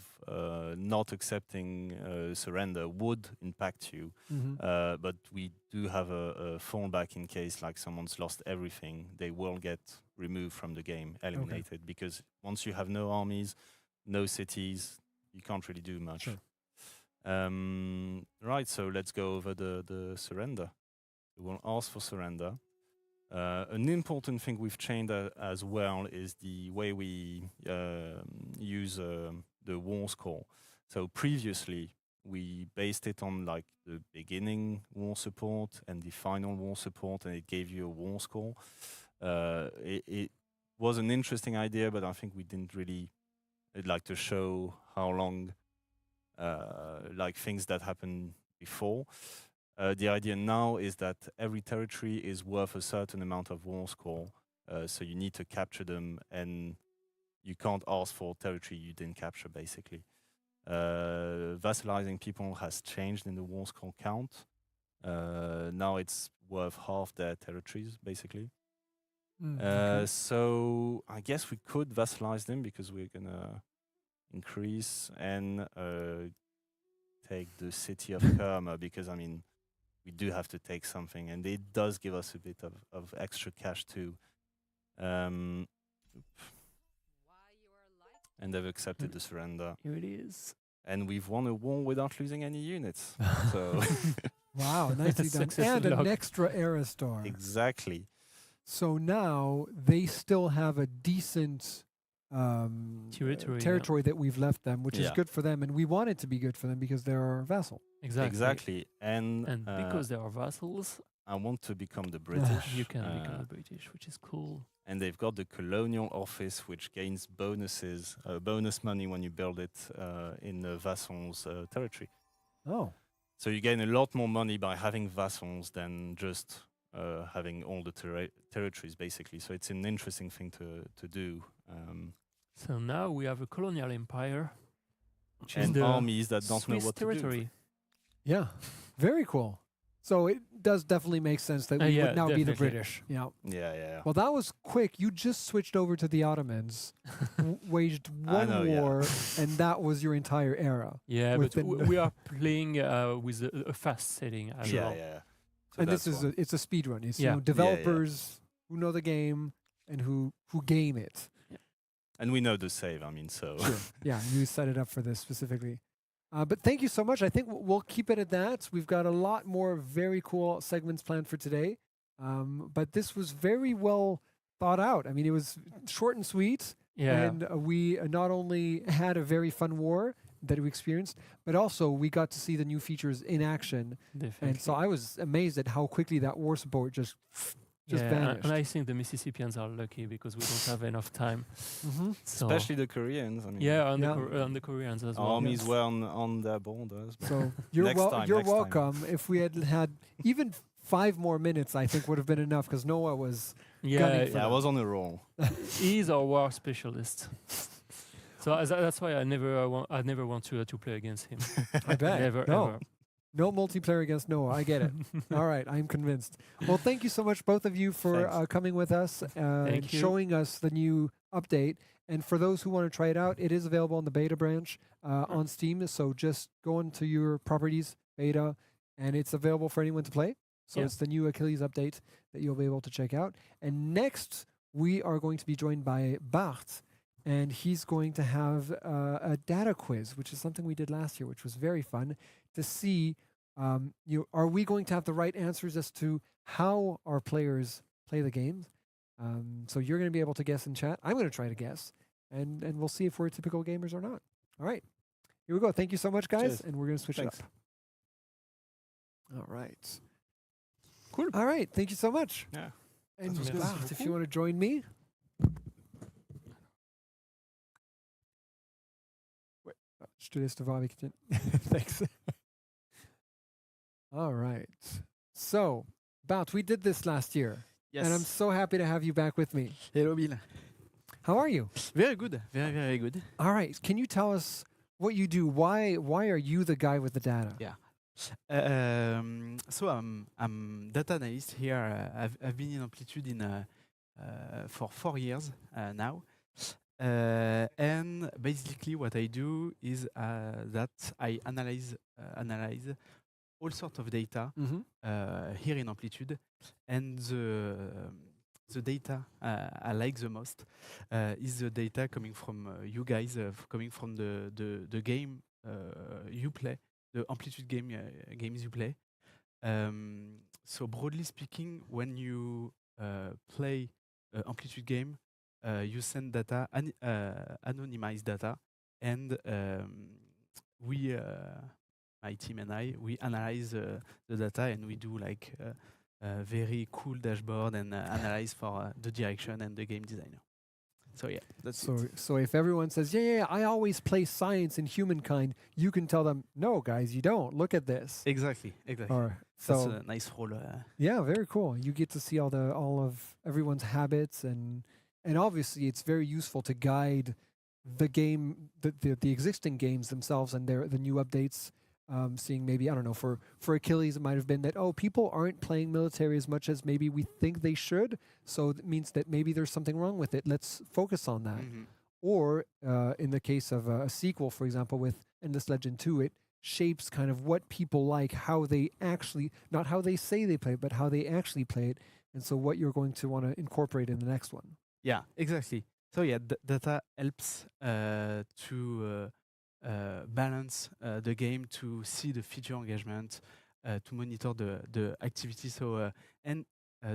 [SPEAKER 11] not accepting surrender would impact you.
[SPEAKER 1] Mhm.
[SPEAKER 11] But we do have a fallback in case someone's lost everything. They will get removed from the game, eliminated, because once you have no armies, no cities, you can't really do much.
[SPEAKER 1] Sure.
[SPEAKER 11] Right, so let's go over the surrender. We will ask for surrender. An important thing we've changed as well is the way we use the war score. So previously, we based it on the beginning war support and the final war support, and it gave you a war score. It was an interesting idea, but I think we didn't really like to show how long things that happened before. The idea now is that every territory is worth a certain amount of war score, so you need to capture them, and you can't ask for territory you didn't capture, basically. Vassalizing people has changed in the war score count. Now it's worth half their territories, basically.
[SPEAKER 1] Okay.
[SPEAKER 11] So I guess we could vassalize them because we're gonna increase and take the city of Kerma because I mean we do have to take something and it does give us a bit of extra cash too. And they've accepted the surrender.
[SPEAKER 8] Here it is.
[SPEAKER 11] And we've won a war without losing any units. So
[SPEAKER 1] Wow, nicely done.
[SPEAKER 8] Successful
[SPEAKER 1] And an
[SPEAKER 8] log.
[SPEAKER 1] extra era star.
[SPEAKER 11] exactly.
[SPEAKER 1] So now they still have a decent
[SPEAKER 8] Territory, yeah.
[SPEAKER 1] territory that we've left them, which is
[SPEAKER 11] Yeah.
[SPEAKER 1] good for them. And we want it to be good for them because they're our vassal.
[SPEAKER 8] Exactly.
[SPEAKER 11] And
[SPEAKER 8] because they are vassals,
[SPEAKER 11] I want to become the British.
[SPEAKER 8] you can become the British, which is cool.
[SPEAKER 11] And they've got the colonial office, which gains bonuses, bonus money when you build it in the vassal's territory.
[SPEAKER 1] Oh.
[SPEAKER 11] So you gain a lot more money by having vassals than just having all the territories, basically. So it's an interesting thing to do.
[SPEAKER 8] So now we have a colonial empire, which is
[SPEAKER 11] And
[SPEAKER 8] the
[SPEAKER 11] armies that don't know
[SPEAKER 8] Swiss
[SPEAKER 11] what to do.
[SPEAKER 8] territory.
[SPEAKER 1] Yeah, very cool. So it does definitely make sense that we
[SPEAKER 8] yeah,
[SPEAKER 1] would now be the
[SPEAKER 8] definitely.
[SPEAKER 1] British. Yeah.
[SPEAKER 11] Yeah.
[SPEAKER 1] Well, that was quick. You just switched over to the Ottomans, waged one
[SPEAKER 11] know, yeah.
[SPEAKER 1] war, and that was your entire era.
[SPEAKER 8] Yeah, but
[SPEAKER 1] within-
[SPEAKER 8] we are playing with a fast setting as well.
[SPEAKER 11] Yeah. So
[SPEAKER 1] and this
[SPEAKER 11] that's
[SPEAKER 1] is
[SPEAKER 11] why.
[SPEAKER 1] it's a speed run. It's
[SPEAKER 8] Yeah.
[SPEAKER 1] you know, developers who know the game and who game it.
[SPEAKER 11] And we know the save, I mean, so.
[SPEAKER 1] Sure. Yeah, you set it up for this specifically. But thank you so much. I think we'll keep it at that. We've got a lot more very cool segments planned for today. But this was very well thought out. I mean, it was short and sweet.
[SPEAKER 8] Yeah.
[SPEAKER 1] And we not only had a very fun war that we experienced, but also we got to see the new features in action.
[SPEAKER 8] Definitely.
[SPEAKER 1] And so I was amazed at how quickly that war support just
[SPEAKER 8] yeah,
[SPEAKER 1] vanished.
[SPEAKER 8] and I think the Mississippians are lucky because we don't have enough time.
[SPEAKER 1] Mm-hmm.
[SPEAKER 8] So
[SPEAKER 11] Especially the Koreans. I mean,
[SPEAKER 8] yeah, and the Koreans as well.
[SPEAKER 11] armies were on their borders. but
[SPEAKER 1] So you're
[SPEAKER 11] next time,
[SPEAKER 1] you're
[SPEAKER 11] next time.
[SPEAKER 1] welcome. If we had even 5 more minutes, I think would have been enough because Noah was
[SPEAKER 8] Yeah,
[SPEAKER 1] gunning for
[SPEAKER 11] Yeah, I
[SPEAKER 1] that.
[SPEAKER 11] was on a roll.
[SPEAKER 8] He's our war specialist. So that's why I never want to play against him.
[SPEAKER 1] I bet.
[SPEAKER 8] Never
[SPEAKER 1] No.
[SPEAKER 8] ever.
[SPEAKER 1] No multiplayer against Noah. I get it. All right, I'm convinced. Well, thank you so much, both of you, for
[SPEAKER 11] Thanks.
[SPEAKER 1] coming with us and
[SPEAKER 8] Thank you.
[SPEAKER 1] showing us the new update. And for those who want to try it out, it is available on the beta branch on Steam. So just go into your properties, beta, and it's available for anyone to play. So
[SPEAKER 8] Yeah.
[SPEAKER 1] it's the new Achilles update that you'll be able to check out. And next, we are going to be joined by Bart, and he's going to have a data quiz, which is something we did last year, which was very fun to see. Are we going to have the right answers as to how our players play the games? So you're going to be able to guess in chat. I'm going to try to guess, and we'll see if we're typical gamers or not. All right, here we go. Thank you so much, guys,
[SPEAKER 11] Cheers.
[SPEAKER 1] and we're going to switch
[SPEAKER 11] Thanks.
[SPEAKER 1] it up. All right.
[SPEAKER 8] Cool.
[SPEAKER 1] All right. Thank you so much.
[SPEAKER 11] Yeah.
[SPEAKER 1] And
[SPEAKER 8] was good.
[SPEAKER 1] Bart, if you want to join me. Wait, je te laisse te voir avec Etienne. Thanks. All right. So, Bart, we did this last year.
[SPEAKER 5] Yes.
[SPEAKER 1] And I'm so happy to have you back with me.
[SPEAKER 5] Hello, Bill.
[SPEAKER 1] How are you?
[SPEAKER 5] Very good. Very, very good.
[SPEAKER 1] All right. Can you tell us what you do? Why are you the guy with the data?
[SPEAKER 5] Yeah. So I'm data analyst here. I've been in Amplitude for 4 years now. And basically what I do is that I analyze all sorts of data here in Amplitude, and the data I like the most is the data coming from you guys, coming from the game you play, the Amplitude games you play. So broadly speaking, when you play Amplitude game, you send data, anonymized data, and we, my team and I, we analyze the data, and we do like a very cool dashboard and analyze for the direction and the game designer. So yeah, that's it.
[SPEAKER 1] So if everyone says, yeah, I always play science in Humankind, you can tell them, no, guys, you don't. Look at this.
[SPEAKER 5] Exactly.
[SPEAKER 1] Or,
[SPEAKER 5] That's
[SPEAKER 1] so
[SPEAKER 5] a nice role.
[SPEAKER 1] yeah, very cool. You get to see all of everyone's habits, and obviously it's very useful to guide the game, the existing games themselves and the new updates. Seeing maybe, I don't know, for Achilles, it might have been that, oh, people aren't playing military as much as maybe we think they should. So that means that maybe there's something wrong with it. Let's focus on that. Or in the case of a sequel, for example, with Endless Legend 2, it shapes kind of what people like, how they actually, not how they say they play, but how they actually play it. And so what you're going to want to incorporate in the next one.
[SPEAKER 5] Yeah, exactly. So yeah, data helps to balance the game, to see the feature engagement, to monitor the activity. So and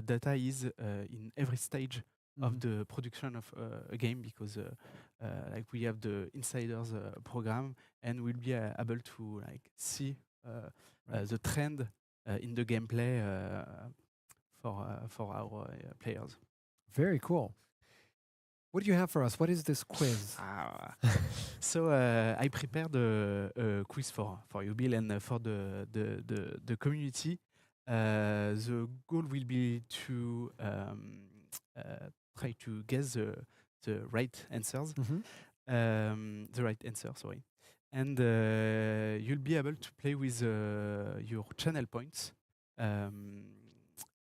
[SPEAKER 5] data is in every stage of the production of a game, because like we have the insiders program, and we'll be able to like see the trend in the gameplay for our players.
[SPEAKER 1] Very cool. What do you have for us? What is this quiz?
[SPEAKER 5] So I prepared a quiz for you, Bill, and for the community. The goal will be to try to guess the right answers, the right answer, sorry. And you'll be able to play with your channel points. And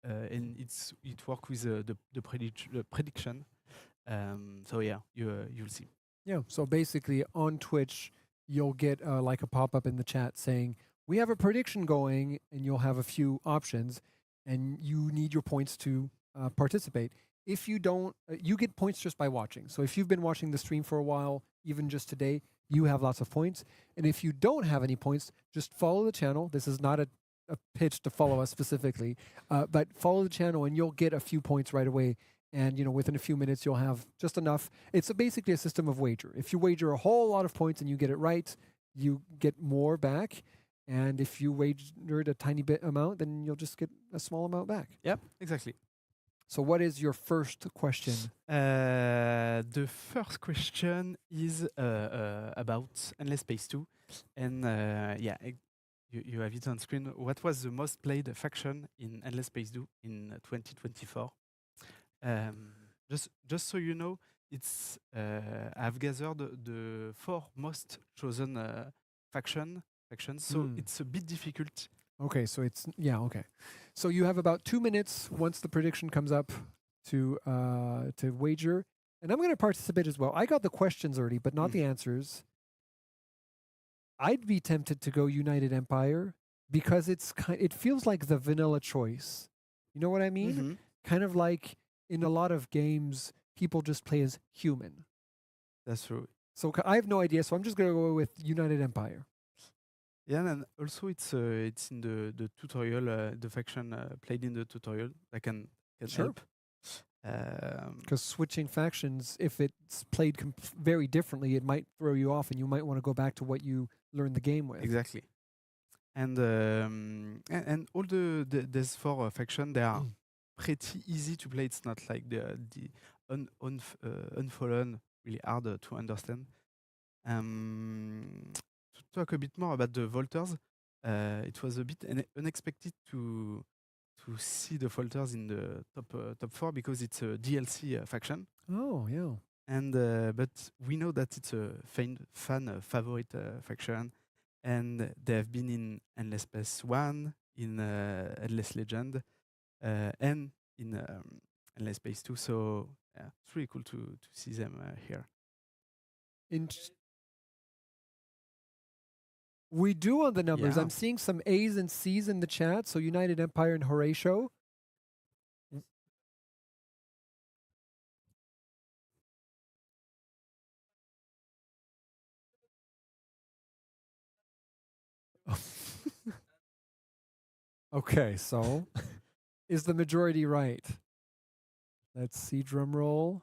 [SPEAKER 5] it works with the prediction. So yeah, you'll see.
[SPEAKER 1] Yeah. So basically, on Twitch, you'll get like a pop up in the chat saying, "We have a prediction going," and you'll have a few options, and you need your points to participate. If you don't, you get points just by watching. So if you've been watching the stream for a while, even just today, you have lots of points. And if you don't have any points, just follow the channel. This is not a pitch to follow us specifically, but follow the channel, and you'll get a few points right away. And within a few minutes, you'll have just enough. It's basically a system of wager. If you wager a whole lot of points and you get it right, you get more back. And if you wagered a tiny bit amount, then you'll just get a small amount back.
[SPEAKER 5] Yep, exactly.
[SPEAKER 1] So what is your first question?
[SPEAKER 5] The first question is about Endless Space 2. And yeah, you have it on screen. What was the most played faction in Endless Space 2 in 2024? Just so you know, it's I've gathered the 4 most chosen factions, so it's a bit difficult.
[SPEAKER 1] Okay, so it's okay. So you have about 2 minutes once the prediction comes up to wager, and I'm going to participate as well. I got the questions already, but not the answers. I'd be tempted to go United Empire because it feels like the vanilla choice. You know what I mean? Kind of like in a lot of games, people just play as human.
[SPEAKER 5] That's true.
[SPEAKER 1] So I have no idea. So I'm just going to go with United Empire.
[SPEAKER 5] Yeah, and also it's in the tutorial, the faction played in the tutorial that can help.
[SPEAKER 1] Because switching factions, if it's played very differently, it might throw you off, and you might want to go back to what you learned the game with.
[SPEAKER 5] Exactly. And all these 4 factions, they are pretty easy to play. It's not like the Unfallen, really hard to understand. To talk a bit more about the Volters, it was a bit unexpected to see the Volters in the top 4 because it's a DLC faction.
[SPEAKER 1] Oh yeah.
[SPEAKER 5] And but we know that it's a fan favorite faction, and they have been in Endless Space 1, in Endless Legend, and in Endless Space 2. So yeah, it's really cool to see them here.
[SPEAKER 1] We do on the numbers.
[SPEAKER 5] Yeah.
[SPEAKER 1] I'm seeing some A's and C's in the chat. So United Empire and Horatio. Okay, so is the majority right? Let's see, drum roll.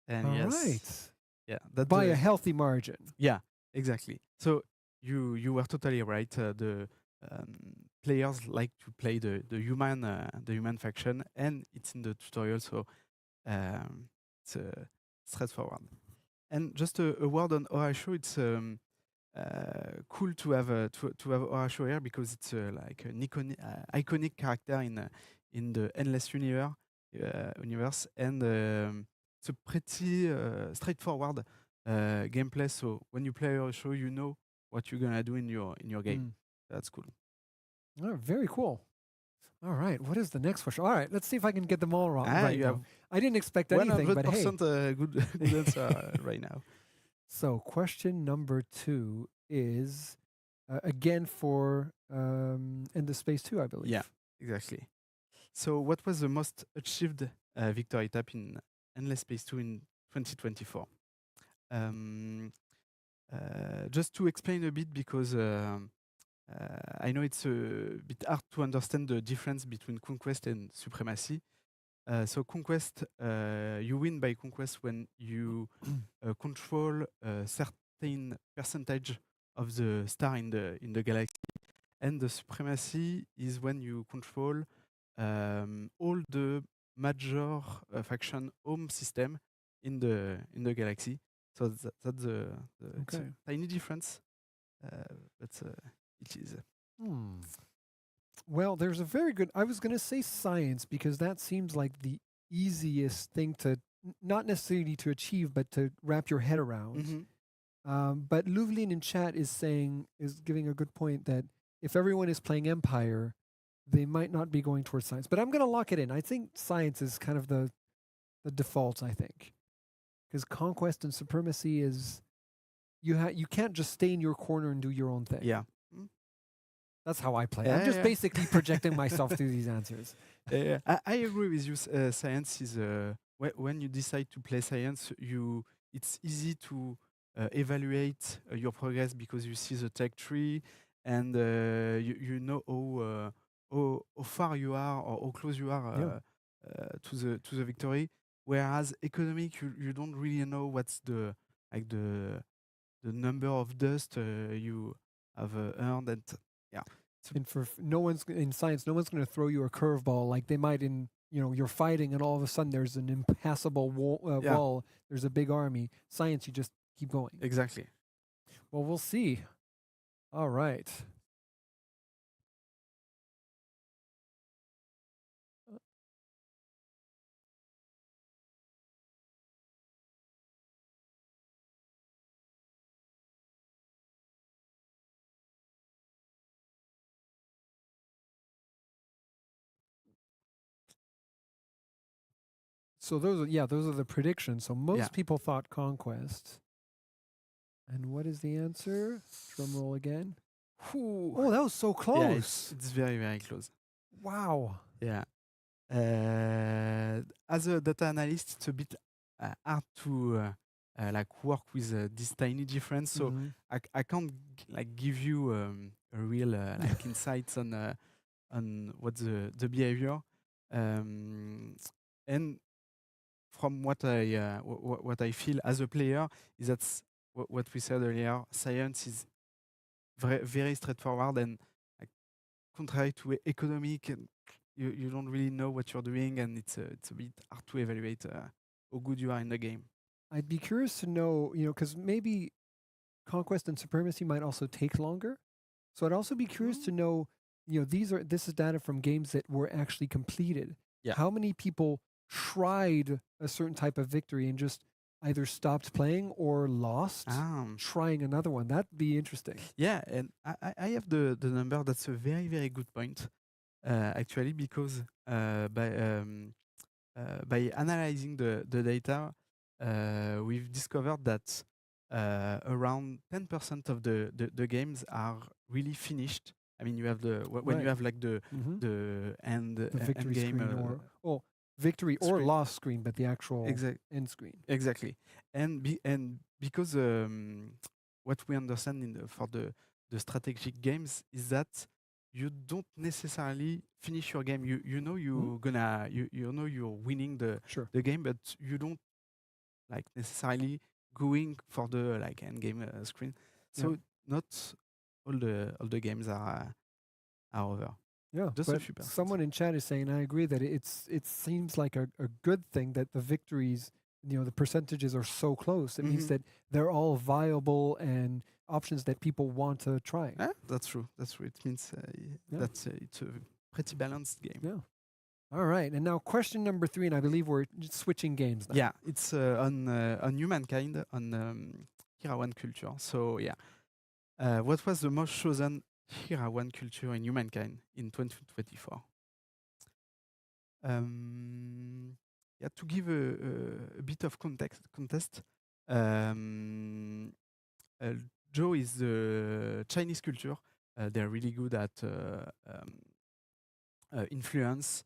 [SPEAKER 5] And
[SPEAKER 1] All
[SPEAKER 5] yes,
[SPEAKER 1] right.
[SPEAKER 5] yeah, that
[SPEAKER 1] By a healthy margin.
[SPEAKER 5] Yeah, exactly. So you were totally right. The players like to play the human faction, and it's in the tutorial, so it's straightforward. And just a word on Horatio. It's cool to have Horatio here because it's like an iconic character in the Endless universe. universe, and it's a pretty straightforward gameplay. So when you play a show, you know what you're gonna do in your game. That's cool.
[SPEAKER 1] Oh, very cool. All right, what is the next question? All right, let's see if I can get them all wrong right
[SPEAKER 5] you
[SPEAKER 1] now.
[SPEAKER 5] have
[SPEAKER 1] I didn't expect anything, but hey.
[SPEAKER 5] 100% good answer right now.
[SPEAKER 1] So question number 2 is again for Endless Space 2, I believe.
[SPEAKER 5] Yeah, exactly. So what was the most achieved victory tap in Endless Space 2 in 2024? Just to explain a bit, because I know it's a bit hard to understand the difference between Conquest and Supremacy. So Conquest, you win by Conquest when you control a certain percentage of the star in the galaxy, and the Supremacy is when you control all the major faction home system in the galaxy. So that's it's a
[SPEAKER 1] Okay.
[SPEAKER 5] tiny difference, but it is.
[SPEAKER 1] Well, there's a very good. I was going to say science because that seems like the easiest thing to not necessarily to achieve, but to wrap your head around. But Louvlin in chat is giving a good point that if everyone is playing Empire, they might not be going towards science. But I'm going to lock it in. I think science is kind of the default. I think because Conquest and Supremacy is you can't just stay in your corner and do your own thing.
[SPEAKER 5] Yeah.
[SPEAKER 1] That's how I play. I'm just basically projecting myself through these answers.
[SPEAKER 5] I agree with you. Science is when you decide to play science, it's easy to evaluate your progress because you see the tech tree, and you know how far you are or how close you are to the victory. Whereas economic, you don't really know what's the number of dust you have earned, and yeah.
[SPEAKER 1] And no one's in science, no one's going to throw you a curveball like they might in you're fighting and all of a sudden there's an impassable wall. There's a big army. Science, you just keep going.
[SPEAKER 5] Exactly.
[SPEAKER 1] Well, we'll see. All right. So those are the predictions. So most people thought Conquest. And what is the answer? Drum roll again. Oh, that was so close.
[SPEAKER 5] Yeah, it's very, very close.
[SPEAKER 1] Wow.
[SPEAKER 5] Yeah. As a data analyst, it's a bit hard to work with this tiny difference. So I can't give you a real insights on what's the behavior. And from what I feel as a player is that what we said earlier. Science is very, very straightforward, and contrary to economic, and you don't really know what you're doing, and it's a bit hard to evaluate how good you are in the game.
[SPEAKER 1] I'd be curious to know, because maybe Conquest and Supremacy might also take longer. So I'd also be curious to know, this is data from games that were actually completed.
[SPEAKER 5] Yeah.
[SPEAKER 1] How many people tried a certain type of victory and just either stopped playing or lost trying another one? That'd be interesting.
[SPEAKER 5] Yeah, and I have the number. That's a very, very good point, actually, because by analyzing the data, we've discovered that around 10% of the games are really finished. I mean, you have when you have the end
[SPEAKER 1] victory
[SPEAKER 5] game
[SPEAKER 1] screen or victory or loss screen, but the actual end screen.
[SPEAKER 5] Exactly, and because what we understand for the strategic games is that you don't necessarily finish your game. You know you're winning the game, but you don't necessarily going for the end game screen. So not all the games are over.
[SPEAKER 1] Yeah,
[SPEAKER 5] just a few percent.
[SPEAKER 1] Someone in chat is saying, I agree that it seems like a good thing that the victories, the percentages are so close. It means that they're all viable and options that people want to try.
[SPEAKER 5] That's true. It means that it's a pretty balanced game.
[SPEAKER 1] Yeah. All right, and now question number 3, and I believe we're switching games now.
[SPEAKER 5] Yeah, it's on Humankind, on Hirawan culture. So yeah, what was the most chosen Hirawan culture in Humankind in 2024? Yeah, to give a bit of context, Zhou is the Chinese culture. They're really good at influence.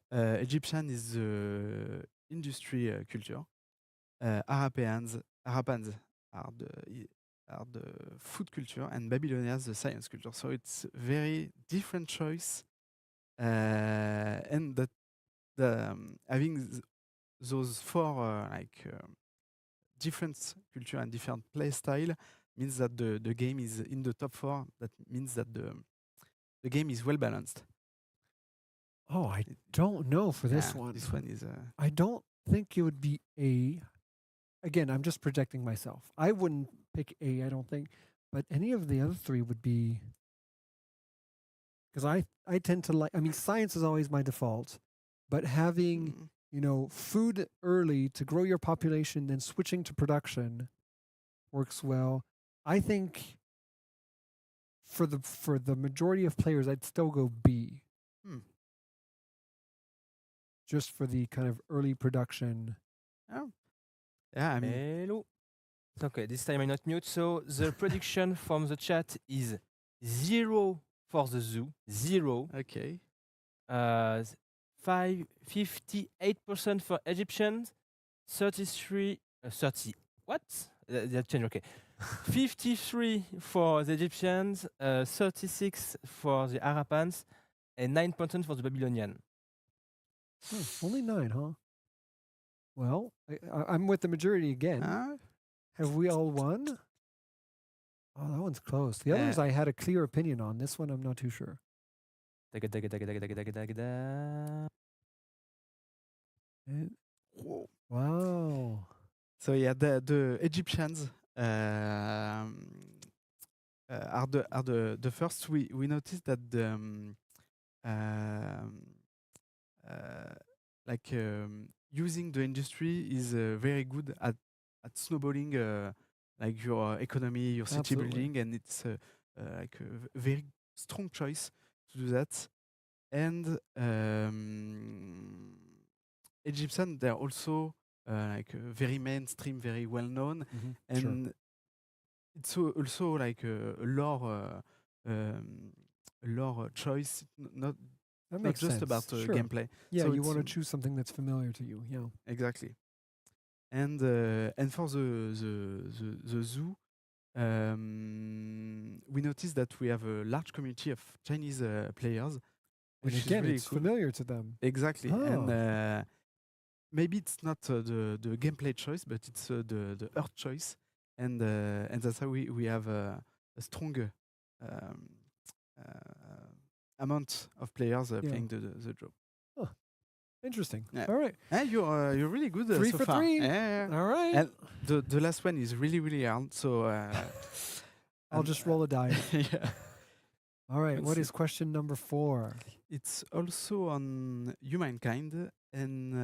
[SPEAKER 5] Egyptian is the industry culture. Arapans are the food culture, and Babylonians the science culture. So it's very different choice, and that having those four different culture and different play style means that the game is in the top 4. That means that the game is well balanced.
[SPEAKER 1] Oh, I don't know for this one.
[SPEAKER 5] This one is.
[SPEAKER 1] I don't think it would be A. Again, I'm just projecting myself. I wouldn't pick A, I don't think. But any of the other 3 would be. Because I tend to like. I mean, science is always my default. But having, food early to grow your population, then switching to production works well. I think for the majority of players, I'd still go B. Just for the kind of early production.
[SPEAKER 5] Oh. Yeah, I mean.
[SPEAKER 18] Hello. Okay, this time I'm not mute. So the prediction from the chat is 0 for the zoo. 0.
[SPEAKER 5] Okay.
[SPEAKER 18] 58% for Egyptians. 30. What? That changed. Okay. 53 for the Egyptians. 36 for the Arapans, and 9% for the Babylonian.
[SPEAKER 1] Only 9, huh? Well, I'm with the majority again. Have we all won? Oh, that one's close. The others I had a clear opinion on. This one I'm not too sure. Wow.
[SPEAKER 5] So yeah, the Egyptians are the first. We noticed that the using the industry is very good at snowballing like your economy, your city building, and it's like a very strong choice to do that. And Egyptian, they're also like very mainstream, very well known, and it's also like a lore choice, not just about gameplay.
[SPEAKER 1] Yeah,
[SPEAKER 5] so
[SPEAKER 1] you want to choose something that's familiar to you. Yeah,
[SPEAKER 5] exactly. And for the zoo, we noticed that we have a large community of Chinese players.
[SPEAKER 1] And again, it's familiar to them.
[SPEAKER 5] Exactly. And maybe it's not the gameplay choice, but it's the earth choice. And that's how we have a strong amount of players playing the job.
[SPEAKER 1] Oh, interesting.
[SPEAKER 5] Yeah.
[SPEAKER 1] All right.
[SPEAKER 5] You're really good
[SPEAKER 1] 3
[SPEAKER 5] so
[SPEAKER 1] for
[SPEAKER 5] far.
[SPEAKER 1] 3.
[SPEAKER 5] Yeah.
[SPEAKER 1] All right.
[SPEAKER 5] And the last one is really, really hard. So
[SPEAKER 1] I'll just roll a die.
[SPEAKER 5] Yeah.
[SPEAKER 1] All right. What is question number 4?
[SPEAKER 5] It's also on Humankind, and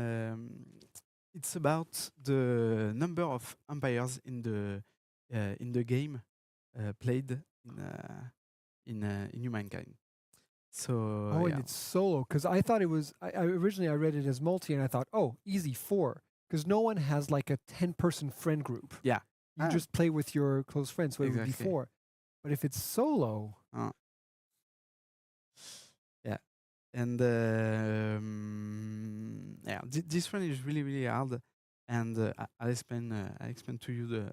[SPEAKER 5] it's about the number of empires in the game played in Humankind. So
[SPEAKER 1] and it's solo, because I thought it was. I originally I read it as multi, and I thought, oh, easy 4, because no one has like a 10-person friend group.
[SPEAKER 5] Yeah,
[SPEAKER 1] you just play with your close friends, so it would be 4. But if it's solo,
[SPEAKER 5] yeah, and this one is really, really hard, and I'll explain to you do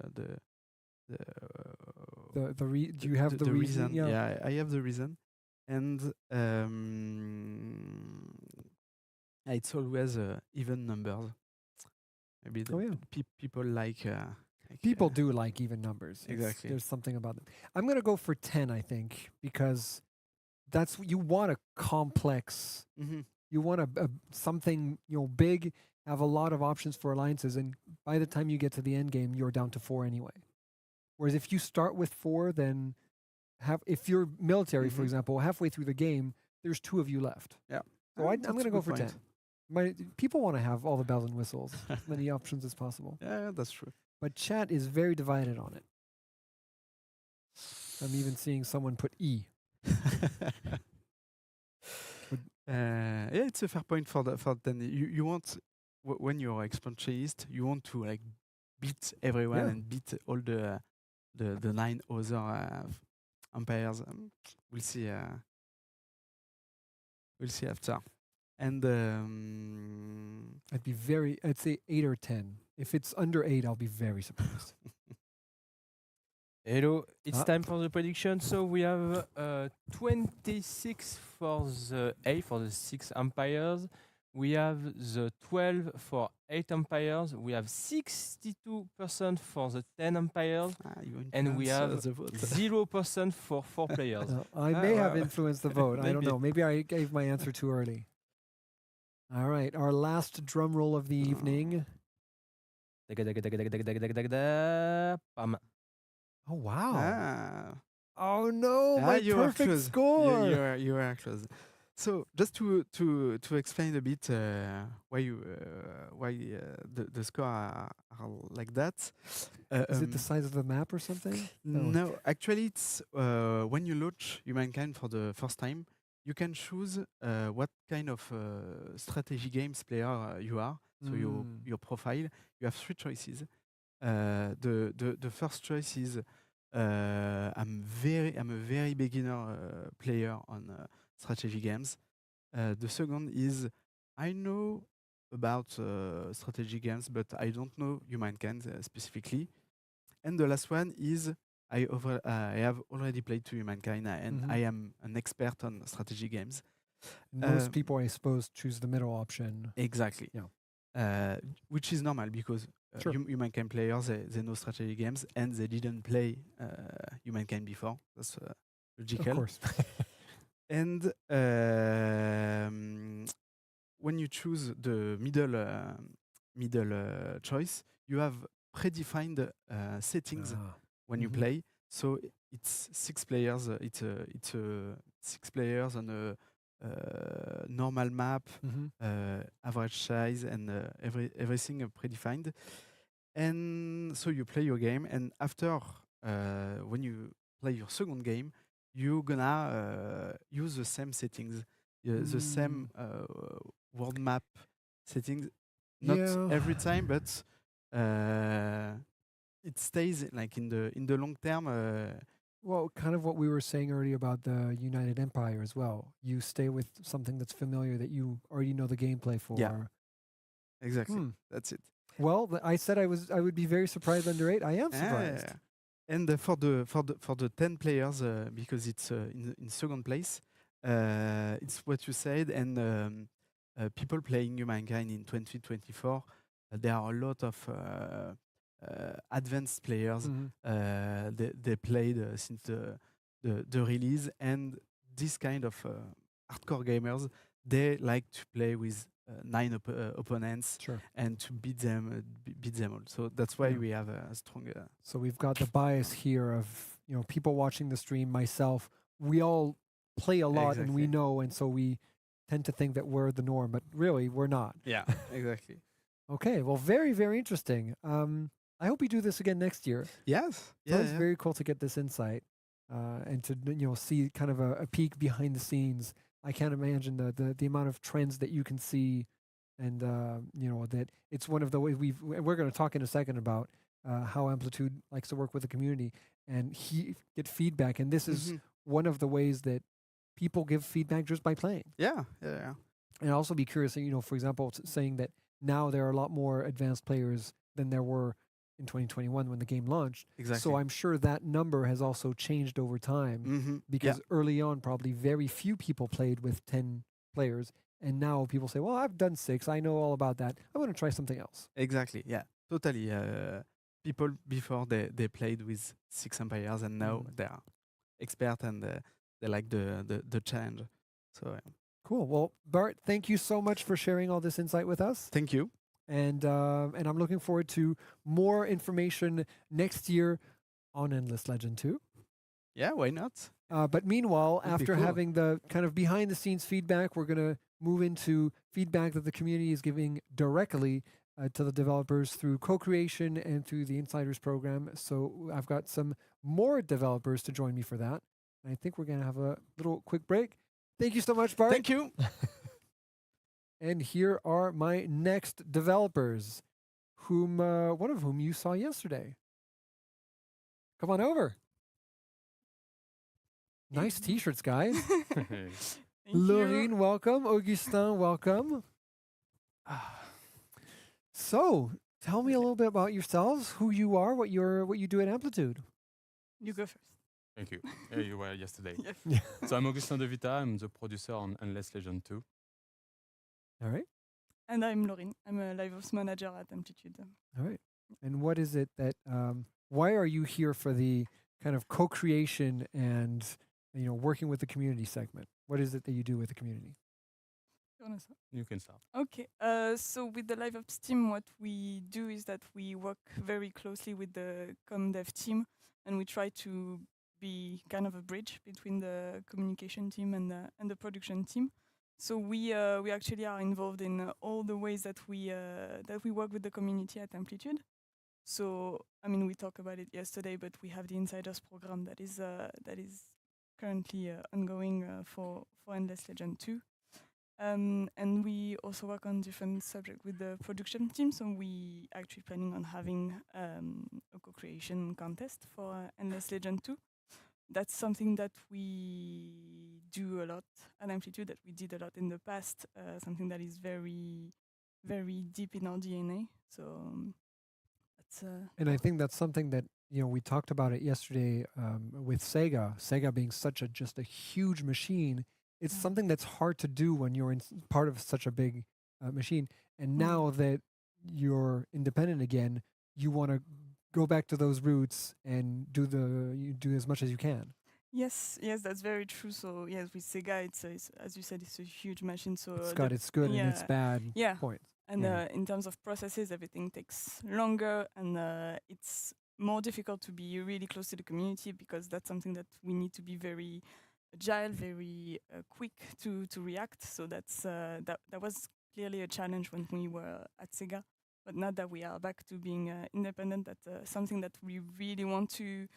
[SPEAKER 1] you have the reason?
[SPEAKER 5] Yeah, I have the reason. And it's always even numbers. Maybe people like
[SPEAKER 1] people do like even numbers.
[SPEAKER 5] Exactly.
[SPEAKER 1] There's something about them. I'm gonna go for 10, I think, because that's you want a complex. You want a something big, have a lot of options for alliances, and by the time you get to the end game, you're down to 4 anyway. Whereas if you start with 4, then if you're military, for example, halfway through the game, there's 2 of you left.
[SPEAKER 5] Yeah.
[SPEAKER 1] So I'm going to go for 10. People want to have all the bells and whistles, as many options as possible.
[SPEAKER 5] Yeah, that's true.
[SPEAKER 1] But chat is very divided on it. I'm even seeing someone put E.
[SPEAKER 5] Yeah, it's a fair point for then. You want when you're expansionist, you want to like beat everyone
[SPEAKER 1] Yeah.
[SPEAKER 5] and beat all the 9 other empires. We'll see. We'll see after. And
[SPEAKER 1] I'd say 8 or 10. If it's under 8, I'll be very surprised.
[SPEAKER 18] Hello, it's time for the prediction. So we have 26 for the A for the 6 empires. We have the 12 for 8 empires. We have 62% for the 10 empires. And we have 0% for 4 players.
[SPEAKER 1] I may have influenced the vote. I don't know. Maybe I gave my answer too early. All right, our last drum roll of the evening.
[SPEAKER 18] Bam.
[SPEAKER 1] Oh, wow.
[SPEAKER 5] Ah.
[SPEAKER 1] Oh, no, my
[SPEAKER 5] you are
[SPEAKER 1] perfect
[SPEAKER 5] close.
[SPEAKER 1] score.
[SPEAKER 5] You are close. So just to explain a bit why the score are like that.
[SPEAKER 1] Is it the size of the map or something?
[SPEAKER 5] No, actually, it's when you launch Humankind for the first time, you can choose what kind of strategy games player you are. So your profile. You have 3 choices. The first choice is I'm a very beginner player on strategy games. The second is I know about strategy games, but I don't know Humankind specifically. And the last one is I have already played to Humankind and I am an expert on strategy games.
[SPEAKER 1] Most people, I suppose, choose the middle option.
[SPEAKER 5] Exactly.
[SPEAKER 1] Yeah.
[SPEAKER 5] Which is normal because Humankind players, they know strategy games and they didn't play Humankind before. That's logical.
[SPEAKER 1] Of course.
[SPEAKER 5] And when you choose the middle choice, you have predefined settings when you play. So it's 6 players. It's 6 players on a normal map, average size, and everything predefined. And so you play your game, and after when you play your second game, you're gonna use the same settings, the same world map settings. Not every time, but it stays like in the long term.
[SPEAKER 1] Well, kind of what we were saying earlier about the United Empire as well. You stay with something that's familiar that you already know the gameplay for.
[SPEAKER 5] Yeah, exactly. That's it.
[SPEAKER 1] Well, I said I would be very surprised under 8. I am surprised.
[SPEAKER 5] Yeah. And for the 10 players, because it's in second place, it's what you said. And people playing Humankind in 2024, there are a lot of advanced players. They played since the release, and this kind of hardcore gamers, they like to play with 9 opponents and to beat them all. So that's why we have a strong.
[SPEAKER 1] So we've got the bias here of people watching the stream. Myself, we all play a lot and we know, and so we tend to think that we're the norm, but really we're not.
[SPEAKER 5] Yeah, exactly.
[SPEAKER 1] Okay, well, very, very interesting. I hope we do this again next year.
[SPEAKER 5] Yes.
[SPEAKER 1] So it's very cool to get this insight and to see kind of a peek behind the scenes. I can't imagine the amount of trends that you can see, and that it's one of the ways we're going to talk in a second about how Amplitude likes to work with the community and get feedback. And this is one of the ways that people give feedback just by playing.
[SPEAKER 5] Yeah.
[SPEAKER 1] And also be curious, for example, saying that now there are a lot more advanced players than there were in 2021 when the game launched.
[SPEAKER 5] Exactly.
[SPEAKER 1] So I'm sure that number has also changed over time because early on, probably very few people played with 10 players. And now people say, well, I've done 6. I know all about that. I want to try something else.
[SPEAKER 5] Exactly. Yeah, totally. People before they played with 6 empires, and now they are expert and they like the challenge. So
[SPEAKER 1] cool. Well, Bart, thank you so much for sharing all this insight with us.
[SPEAKER 5] Thank you.
[SPEAKER 1] And I'm looking forward to more information next year on Endless Legend 2.
[SPEAKER 5] Yeah, why not?
[SPEAKER 1] But meanwhile,
[SPEAKER 5] That'd be
[SPEAKER 1] after
[SPEAKER 5] cool.
[SPEAKER 1] having the kind of behind the scenes feedback, we're going to move into feedback that the community is giving directly to the developers through co-creation and through the Insiders program. So I've got some more developers to join me for that. And I think we're going to have a little quick break. Thank you so much, Bart.
[SPEAKER 4] Thank you.
[SPEAKER 1] And here are my next developers, whom one of whom you saw yesterday. Come on over. Nice t-shirts, guys. Laurine, welcome. Augustin, welcome. So, tell me a little bit about yourselves, who you are, what you do at Amplitude.
[SPEAKER 7] You go first.
[SPEAKER 10] Thank you. Yeah, you were yesterday.
[SPEAKER 7] Yes.
[SPEAKER 10] So I'm Augustin de Vita. I'm the producer on Endless Legend 2.
[SPEAKER 1] All right.
[SPEAKER 7] And I'm Laurine. I'm a live ops manager at Amplitude.
[SPEAKER 1] All right. And what is it that, why are you here for the kind of co-creation and, working with the community segment? What is it that you do with the community?
[SPEAKER 10] You can start.
[SPEAKER 7] Okay. So with the live ops team, what we do is that we work very closely with the com dev team, and we try to be kind of a bridge between the communication team and the production team. So we actually are involved in all the ways that we work with the community at Amplitude. So I mean, we talked about it yesterday, but we have the Insiders program that is currently ongoing for Endless Legend 2. And we also work on different subjects with the production team. So we actually planning on having a co-creation contest for Endless Legend 2. That's something that we do a lot at Amplitude, that we did a lot in the past, something that is very, very deep in our DNA. So that's...
[SPEAKER 1] And I think that's something that, we talked about it yesterday with Sega. Sega being just a huge machine. It's something that's hard to do when you're part of such a big machine. And now that you're independent again, you want to go back to those roots and do as much as you can.
[SPEAKER 7] Yes, that's very true. So yes, with Sega, it's as you said, it's a huge machine. So
[SPEAKER 1] it's got its good and its bad points.
[SPEAKER 7] And in terms of processes, everything takes longer, and it's more difficult to be really close to the community, because that's something that we need to be very agile, very quick to react. So that's that was clearly a challenge when we were at Sega. But now that we are back to being independent, that's something that we really want to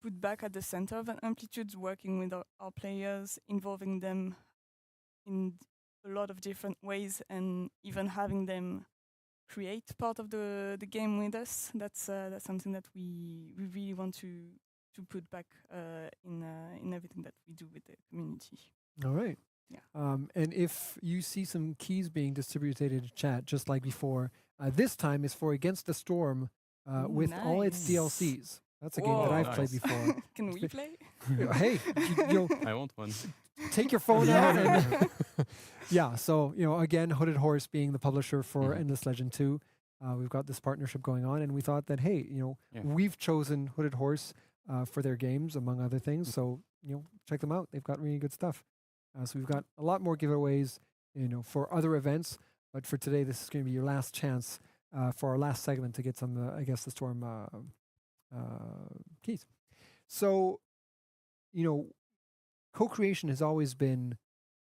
[SPEAKER 7] put back at the center of Amplitude, working with our players, involving them in a lot of different ways, and even having them create part of the game with us. That's something that we really want to put back in everything that we do with the community.
[SPEAKER 1] All right.
[SPEAKER 7] Yeah.
[SPEAKER 1] And if you see some keys being distributed in chat, just like before, this time is for Against the Storm with all its DLCs. That's a game that I've played before.
[SPEAKER 7] Can we play?
[SPEAKER 1] Hey,
[SPEAKER 10] I want one.
[SPEAKER 1] Take your phone out. And yeah, so, again, Hooded Horse being the publisher for Endless Legend 2, we've got this partnership going on, and we thought that, hey, we've chosen Hooded Horse for their games, among other things. So, check them out. They've got really good stuff. So we've got a lot more giveaways, for other events. But for today, this is going to be your last chance for our last segment to get some, Against the Storm keys. So, co-creation has always been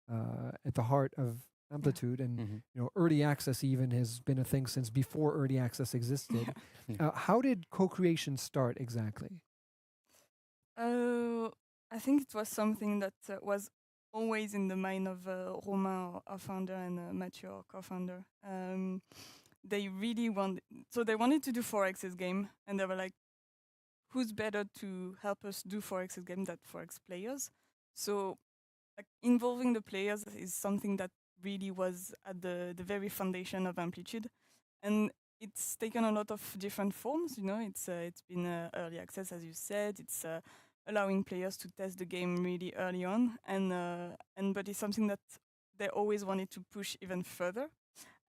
[SPEAKER 1] at the heart of Amplitude, and early access even has been a thing since before early access existed. How did co-creation start exactly?
[SPEAKER 7] I think it was something that was always in the mind of Romain, our founder, and Mathieu, our co-founder. They really wanted to do 4X's game, and they were like, who's better to help us do 4X's game than 4X players? So involving the players is something that really was at the very foundation of Amplitude. And it's taken a lot of different forms, it's been early access, as you said. It's allowing players to test the game really early on, but it's something that they always wanted to push even further.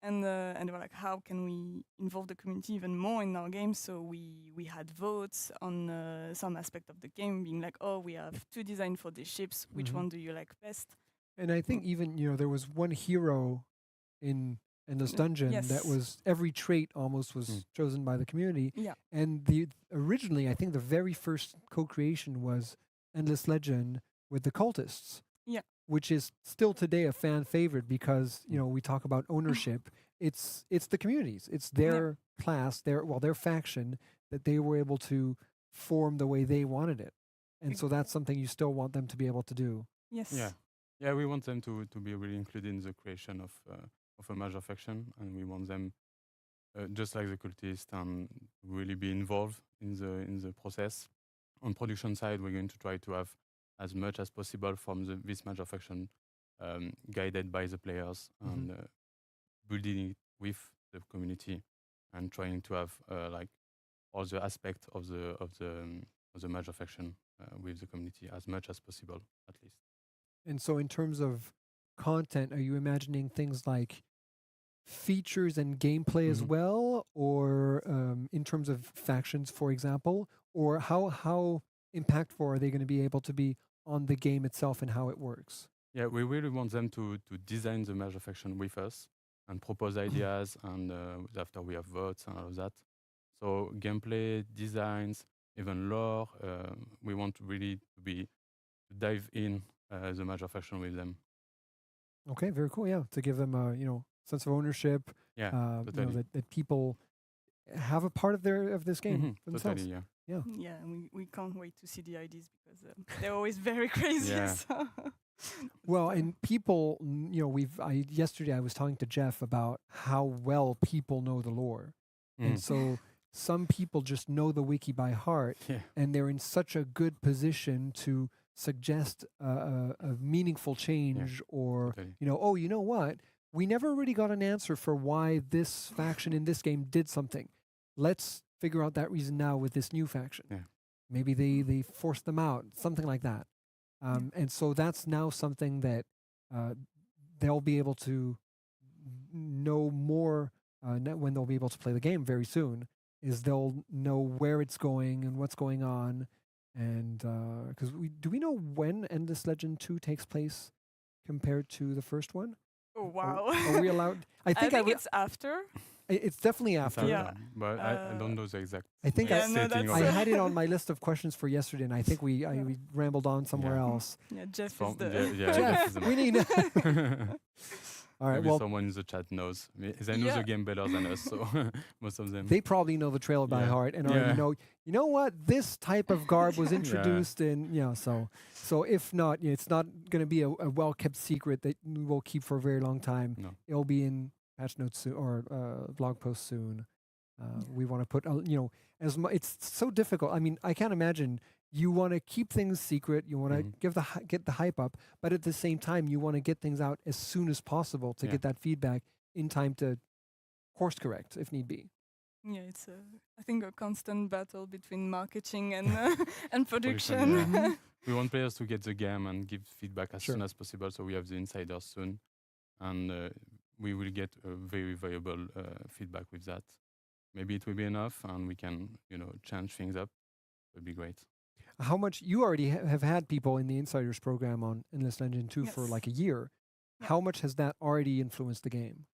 [SPEAKER 7] And they were like, how can we involve the community even more in our game? So we had votes on some aspect of the game, being like, oh, we have 2 designs for these ships. Which one do you like best?
[SPEAKER 1] And I think even, there was one hero in this dungeon that was, every trait almost was chosen by the community.
[SPEAKER 7] Yeah.
[SPEAKER 1] And originally, I think the very first co-creation was Endless Legend with the cultists.
[SPEAKER 7] Yeah.
[SPEAKER 1] which is still today a fan favorite because we talk about ownership. It's the communities. It's their class, their faction that they were able to form the way they wanted it, and so that's something you still want them to be able to do.
[SPEAKER 7] Yes.
[SPEAKER 10] Yeah, we want them to be really included in the creation of a major faction, and we want them just like the cultists and really be involved in the process. On production side, we're going to try to have as much as possible from this major faction guided by the players and building it with the community and trying to have like all the aspects of the major faction with the community as much as possible, at least.
[SPEAKER 1] And so, in terms of content, are you imagining things like features and gameplay as well, or in terms of factions, for example, or how impactful are they going to be able to be on the game itself and how it works?
[SPEAKER 10] Yeah, we really want them to design the major faction with us and propose ideas, and after we have votes and all of that. So gameplay, designs, even lore, we want really to dive in the major faction with them.
[SPEAKER 1] Okay, very cool. Yeah, to give them a sense of ownership.
[SPEAKER 10] Yeah, totally.
[SPEAKER 1] That people have a part of this game themselves.
[SPEAKER 10] Totally,
[SPEAKER 1] Yeah.
[SPEAKER 7] Yeah, and we can't wait to see the IDs because they're always very crazy.
[SPEAKER 10] Yeah.
[SPEAKER 7] So.
[SPEAKER 1] Well, and people, yesterday I was talking to Jeff about how well people know the lore, and so some people just know the wiki by heart, and they're in such a good position to suggest a meaningful change, or
[SPEAKER 10] totally.
[SPEAKER 1] you know what? We never really got an answer for why this faction in this game did something. Let's figure out that reason now with this new faction.
[SPEAKER 10] Yeah.
[SPEAKER 1] Maybe they forced them out, something like that. And so that's now something that they'll be able to know more when they'll be able to play the game very soon, is they'll know where it's going and what's going on. And because do we know when Endless Legend 2 takes place compared to the first one?
[SPEAKER 7] Oh, wow.
[SPEAKER 1] Are we allowed? I think
[SPEAKER 7] it's after.
[SPEAKER 1] It's definitely after.
[SPEAKER 7] Yeah.
[SPEAKER 10] But I don't know the exact.
[SPEAKER 1] I think
[SPEAKER 10] setting
[SPEAKER 1] I had it on my list of questions for yesterday, and I think we rambled on somewhere else.
[SPEAKER 7] Yeah, Jeff
[SPEAKER 10] From-
[SPEAKER 7] is the.
[SPEAKER 10] Jeff,
[SPEAKER 1] we need. All right.
[SPEAKER 10] Maybe
[SPEAKER 1] Well,
[SPEAKER 10] someone in the chat knows. They know the game better than us, so most of them.
[SPEAKER 1] they probably know the trailer by heart and already know. You know what? This type of garb was introduced in. So if not, it's not going to be a well kept secret that we'll keep for a very long time.
[SPEAKER 10] No.
[SPEAKER 1] It'll be in patch notes soon or blog post soon. We want to put it's so difficult. I mean, I can't imagine. You want to keep things secret. You want to get the hype up, but at the same time, you want to get things out as soon as possible to get that feedback in time to course correct if need be.
[SPEAKER 7] Yeah, it's I think a constant battle between marketing and and production.
[SPEAKER 10] Yeah. We want players to get the game and give feedback as soon as possible, so we have the insiders soon, and we will get a very valuable feedback with that. Maybe it will be enough, and we can change things up. It would be great.
[SPEAKER 1] How much you already have had people in the Insiders program on Endless Legend 2 for like a year.
[SPEAKER 7] Yeah.
[SPEAKER 1] How much has that already influenced the game?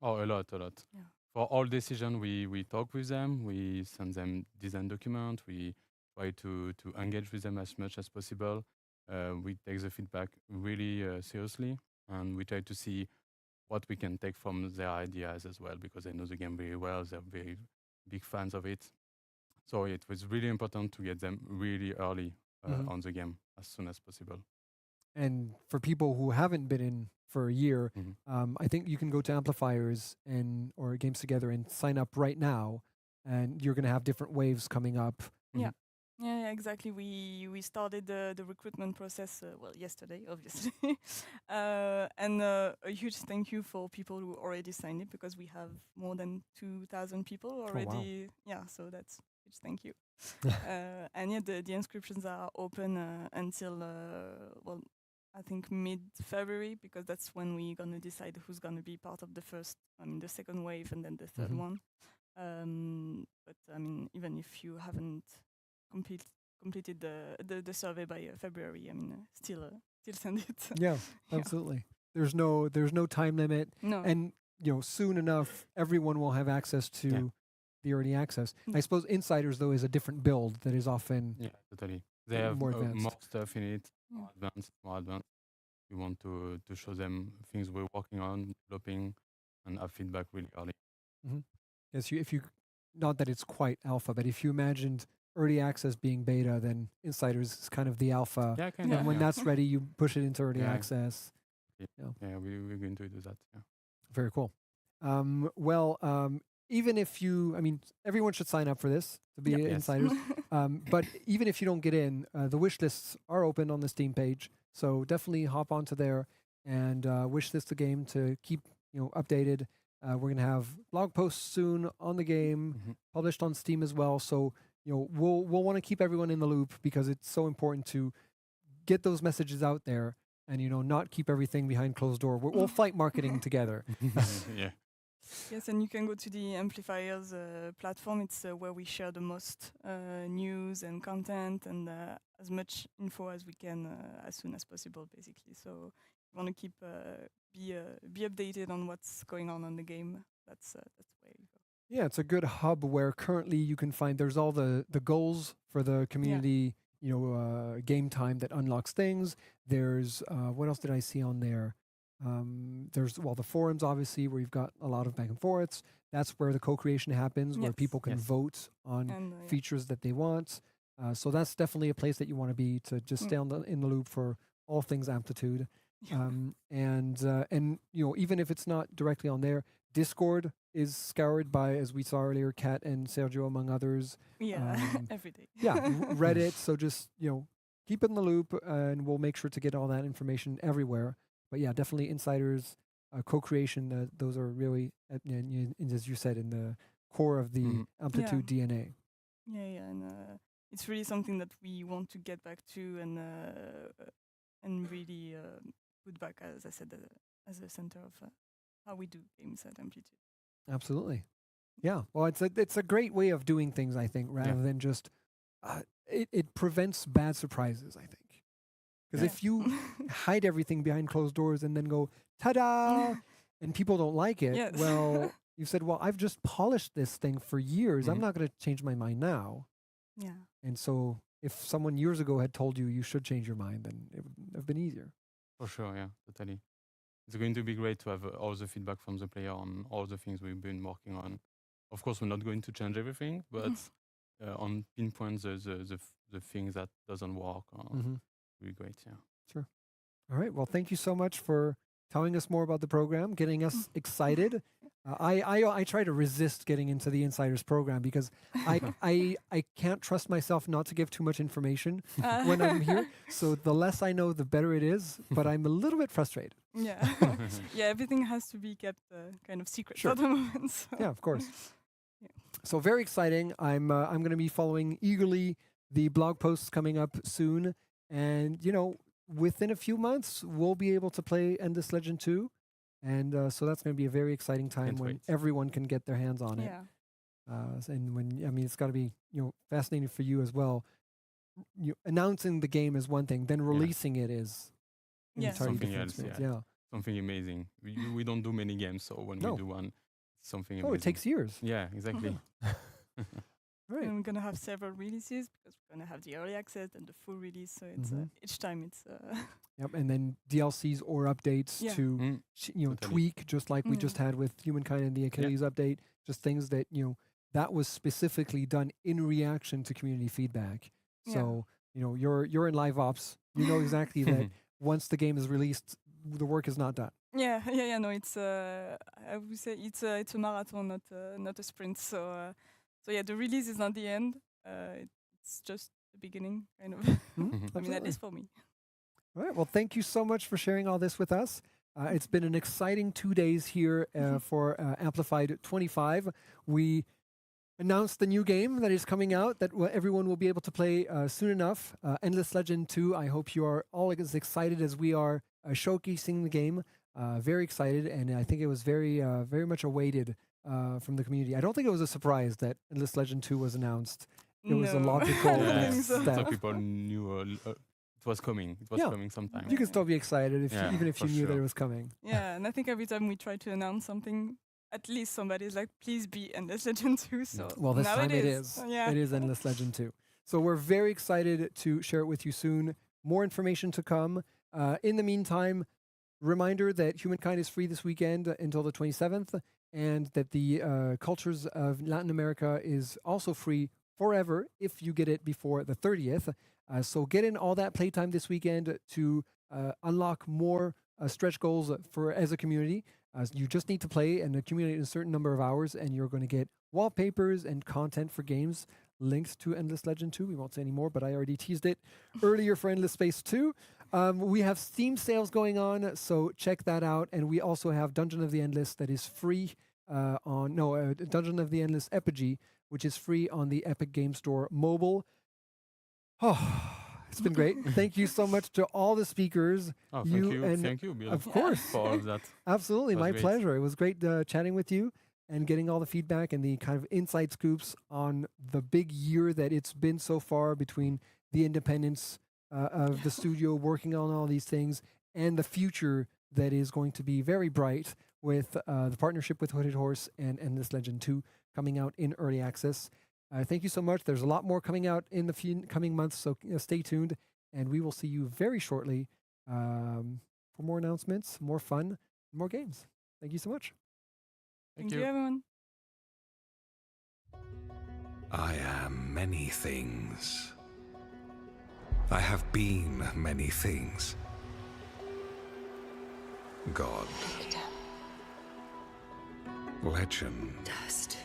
[SPEAKER 10] Oh, a lot.
[SPEAKER 7] Yeah.
[SPEAKER 10] For all decision, we talk with them. We send them design document. We try to engage with them as much as possible. We take the feedback really seriously, and we try to see what we can take from their ideas as well, because they know the game very well. They're very big fans of it. So it was really important to get them really early on the game as soon as possible.
[SPEAKER 1] And for people who haven't been in for a year, I think you can go to Amplifiers or Games Together and sign up right now, and you're going to have different waves coming up.
[SPEAKER 7] Yeah. Yeah, exactly. We started the recruitment process yesterday, obviously, and a huge thank you for people who already signed it, because we have more than 2,000 people already.
[SPEAKER 1] wow.
[SPEAKER 7] Yeah, so that's huge thank you. And yeah, the inscriptions are open until I think mid-February, because that's when we're gonna decide who's gonna be part of the second wave and then the third one. But I mean, even if you haven't completed the survey by February, I mean, still send it.
[SPEAKER 1] Yeah, absolutely. There's no time limit.
[SPEAKER 7] No.
[SPEAKER 1] And soon enough, everyone will have access to the early access. I suppose Insiders though is a different build that is often
[SPEAKER 10] totally. They have
[SPEAKER 1] more advanced.
[SPEAKER 10] more stuff in it, more advanced. we want to show them things we're working on, developing, and have feedback really early.
[SPEAKER 1] Yes, if you, not that it's quite alpha, but if you imagined early access being beta, then Insiders is kind of the alpha.
[SPEAKER 10] Yeah, kind
[SPEAKER 1] And
[SPEAKER 10] of,
[SPEAKER 1] when
[SPEAKER 10] yeah.
[SPEAKER 1] that's ready, you push it into early
[SPEAKER 10] Yeah.
[SPEAKER 1] access.
[SPEAKER 10] Yeah, we're going to do that. Yeah.
[SPEAKER 1] Very cool. Even if you, I mean, everyone should sign up for this to be
[SPEAKER 10] Yes.
[SPEAKER 1] Insiders. But even if you don't get in, the wish lists are open on the Steam page. So definitely hop onto there and wish list the game to keep updated. We're gonna have blog posts soon on the game, published on Steam as well. So we'll want to keep everyone in the loop because it's so important to get those messages out there and not keep everything behind closed door. We'll fight marketing together.
[SPEAKER 10] Yeah.
[SPEAKER 7] Yes, and you can go to the Amplifiers platform. It's where we share the most news and content and as much info as we can as soon as possible, basically. So we want to keep be updated on what's going on the game. That's the way we go.
[SPEAKER 1] Yeah, it's a good hub where currently you can find there's all the goals for the community, game time that unlocks things. There's what else did I see on there? There's the forums obviously where you've got a lot of back and forths. That's where the co-creation happens, where
[SPEAKER 7] Yes.
[SPEAKER 1] people can
[SPEAKER 10] Yes.
[SPEAKER 1] vote on
[SPEAKER 7] And,
[SPEAKER 1] features that they want. So that's definitely a place that you want to be to just stay in the loop for all things Amplitude. And even if it's not directly on there, Discord is scoured by, as we saw earlier, Kat and Sergio among others.
[SPEAKER 7] Yeah, every day.
[SPEAKER 1] Reddit. So just keep it in the loop, and we'll make sure to get all that information everywhere. But yeah, definitely Insiders, co-creation. Those are really, as you said, in the core of the Amplitude DNA.
[SPEAKER 7] Yeah, and it's really something that we want to get back to and really put back, as I said, as a center of how we do games at Amplitude.
[SPEAKER 1] Absolutely. Yeah. Well, it's a great way of doing things, I think, rather than just it prevents bad surprises, I think. Because if you hide everything behind closed doors and then go, ta-da, and people don't like it,
[SPEAKER 7] Yes.
[SPEAKER 1] well, you said, well, I've just polished this thing for years. I'm not going to change my mind now.
[SPEAKER 7] Yeah.
[SPEAKER 1] And so if someone years ago had told you you should change your mind, then it would have been easier.
[SPEAKER 10] For sure, yeah, totally. It's going to be great to have all the feedback from the player on all the things we've been working on. Of course, we're not going to change everything, but on pinpoint the things that doesn't work, will be great, yeah.
[SPEAKER 1] Sure. All right. Well, thank you so much for telling us more about the program, getting us excited. I try to resist getting into the Insiders program because I can't trust myself not to give too much information when I'm here. So the less I know, the better it is. But I'm a little bit frustrated.
[SPEAKER 7] Yeah, yeah. Everything has to be kept kind of secret
[SPEAKER 1] Sure.
[SPEAKER 7] at the moment. So.
[SPEAKER 1] Yeah, of course. So very exciting. I'm going to be following eagerly the blog posts coming up soon, and within a few months we'll be able to play Endless Legend 2. And so that's going to be a very exciting time
[SPEAKER 10] Can't
[SPEAKER 1] when
[SPEAKER 10] wait.
[SPEAKER 1] everyone can get their hands on it.
[SPEAKER 7] Yeah.
[SPEAKER 1] And when it's got to be fascinating for you as well. Announcing the game is one thing, then releasing it is an
[SPEAKER 7] Yeah.
[SPEAKER 1] entirely
[SPEAKER 10] Something
[SPEAKER 1] different
[SPEAKER 10] else,
[SPEAKER 1] experience.
[SPEAKER 10] yeah.
[SPEAKER 1] Yeah.
[SPEAKER 10] Something amazing. We don't do many games, so when
[SPEAKER 1] No.
[SPEAKER 10] we do one, it's something
[SPEAKER 1] Oh,
[SPEAKER 10] amazing.
[SPEAKER 1] it takes years.
[SPEAKER 10] Yeah, exactly.
[SPEAKER 1] Right.
[SPEAKER 7] And we're gonna have several releases because we're gonna have the early access and the full release. So it's each time it's.
[SPEAKER 1] Yep, and then DLCs or updates
[SPEAKER 7] Yeah.
[SPEAKER 1] to
[SPEAKER 10] Totally.
[SPEAKER 1] tweak, just like we just had with Humankind and the Achilles update. Just things that that was specifically done in reaction to community feedback. So you're in live ops. You know exactly that once the game is released, the work is not done.
[SPEAKER 7] Yeah. No, it's. I would say it's a marathon, not a sprint. So yeah, the release is not the end. It's just the beginning, kind of. I mean, at
[SPEAKER 1] Absolutely.
[SPEAKER 7] least for me.
[SPEAKER 1] All right. Well, thank you so much for sharing all this with us. It's been an exciting 2 days here for Amplified 25. We announced the new game that is coming out that everyone will be able to play soon enough. Endless Legend 2. I hope you are all as excited as we are showcasing the game. Very excited, and I think it was very much awaited from the community. I don't think it was a surprise that Endless Legend 2 was announced. It was a
[SPEAKER 7] No.
[SPEAKER 1] logical
[SPEAKER 7] I don't think so.
[SPEAKER 1] step.
[SPEAKER 10] So people knew it was coming. It was coming sometime.
[SPEAKER 1] You can still be excited even if
[SPEAKER 10] for
[SPEAKER 1] you knew that
[SPEAKER 10] sure.
[SPEAKER 1] it was coming.
[SPEAKER 7] Yeah, and I think every time we try to announce something, at least somebody's like, "Please be Endless Legend 2." So
[SPEAKER 1] Well, this
[SPEAKER 7] now
[SPEAKER 1] time
[SPEAKER 7] it is. Yeah.
[SPEAKER 1] It is Endless Legend 2. So we're very excited to share it with you soon. More information to come. In the meantime, reminder that Humankind is free this weekend until the 27th, and that the Cultures of Latin America is also free forever if you get it before the 30th. So get in all that playtime this weekend to unlock more stretch goals for as a community. You just need to play and accumulate a certain number of hours, and you're going to get wallpapers and content for games linked to Endless Legend 2. We won't say any more, but I already teased it earlier for Endless Space 2. We have Steam sales going on, so check that out. And we also have Dungeon of the Endless that is free Dungeon of the Endless Epigee, which is free on the Epic Game Store mobile. Oh, it's been great. Thank you so much to all the speakers.
[SPEAKER 10] Oh, thank you, Bill,
[SPEAKER 1] of course,
[SPEAKER 10] for all of that.
[SPEAKER 1] Absolutely, my
[SPEAKER 10] great.
[SPEAKER 1] pleasure. It was great chatting with you and getting all the feedback and the kind of inside scoops on the big year that it's been so far between the independence of the studio working on all these things and the future that is going to be very bright with the partnership with Hooded Horse and Endless Legend 2 coming out in early access. Thank you so much. There's a lot more coming out in the coming months, so stay tuned, and we will see you very shortly for more announcements, more fun, more games. Thank you so much.
[SPEAKER 7] Thank you, everyone.
[SPEAKER 3] I am many things. I have been many things. God. Legend.
[SPEAKER 22] Dust.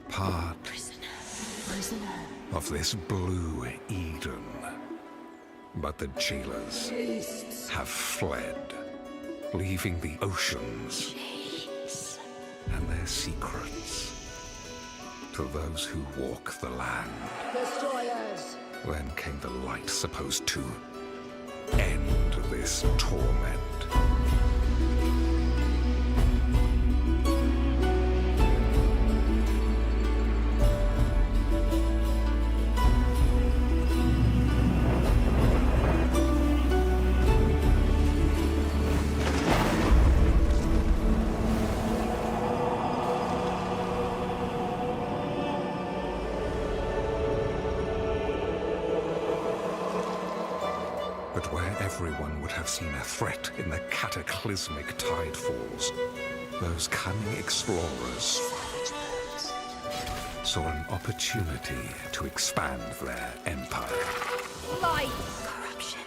[SPEAKER 3] Part
[SPEAKER 22] Prisoner.
[SPEAKER 3] of this blue Eden. But the jailers have fled, leaving the oceans and their secrets to those who walk the land.
[SPEAKER 22] Destroyers.
[SPEAKER 3] Then came the light supposed to end this torment. But where everyone would have seen a threat in the cataclysmic tidefalls, those cunning explorers saw an opportunity to expand their empire.
[SPEAKER 22] Light. Corruption.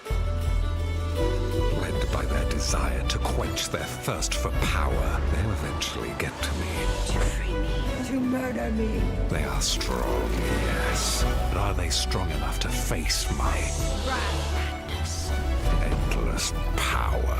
[SPEAKER 3] Led by their desire to quench their thirst for power, they'll eventually get to me.
[SPEAKER 22] To free me. To murder me.
[SPEAKER 3] They are strong, yes. But are they strong enough to face my
[SPEAKER 22] Wrath. Madness.
[SPEAKER 3] endless power?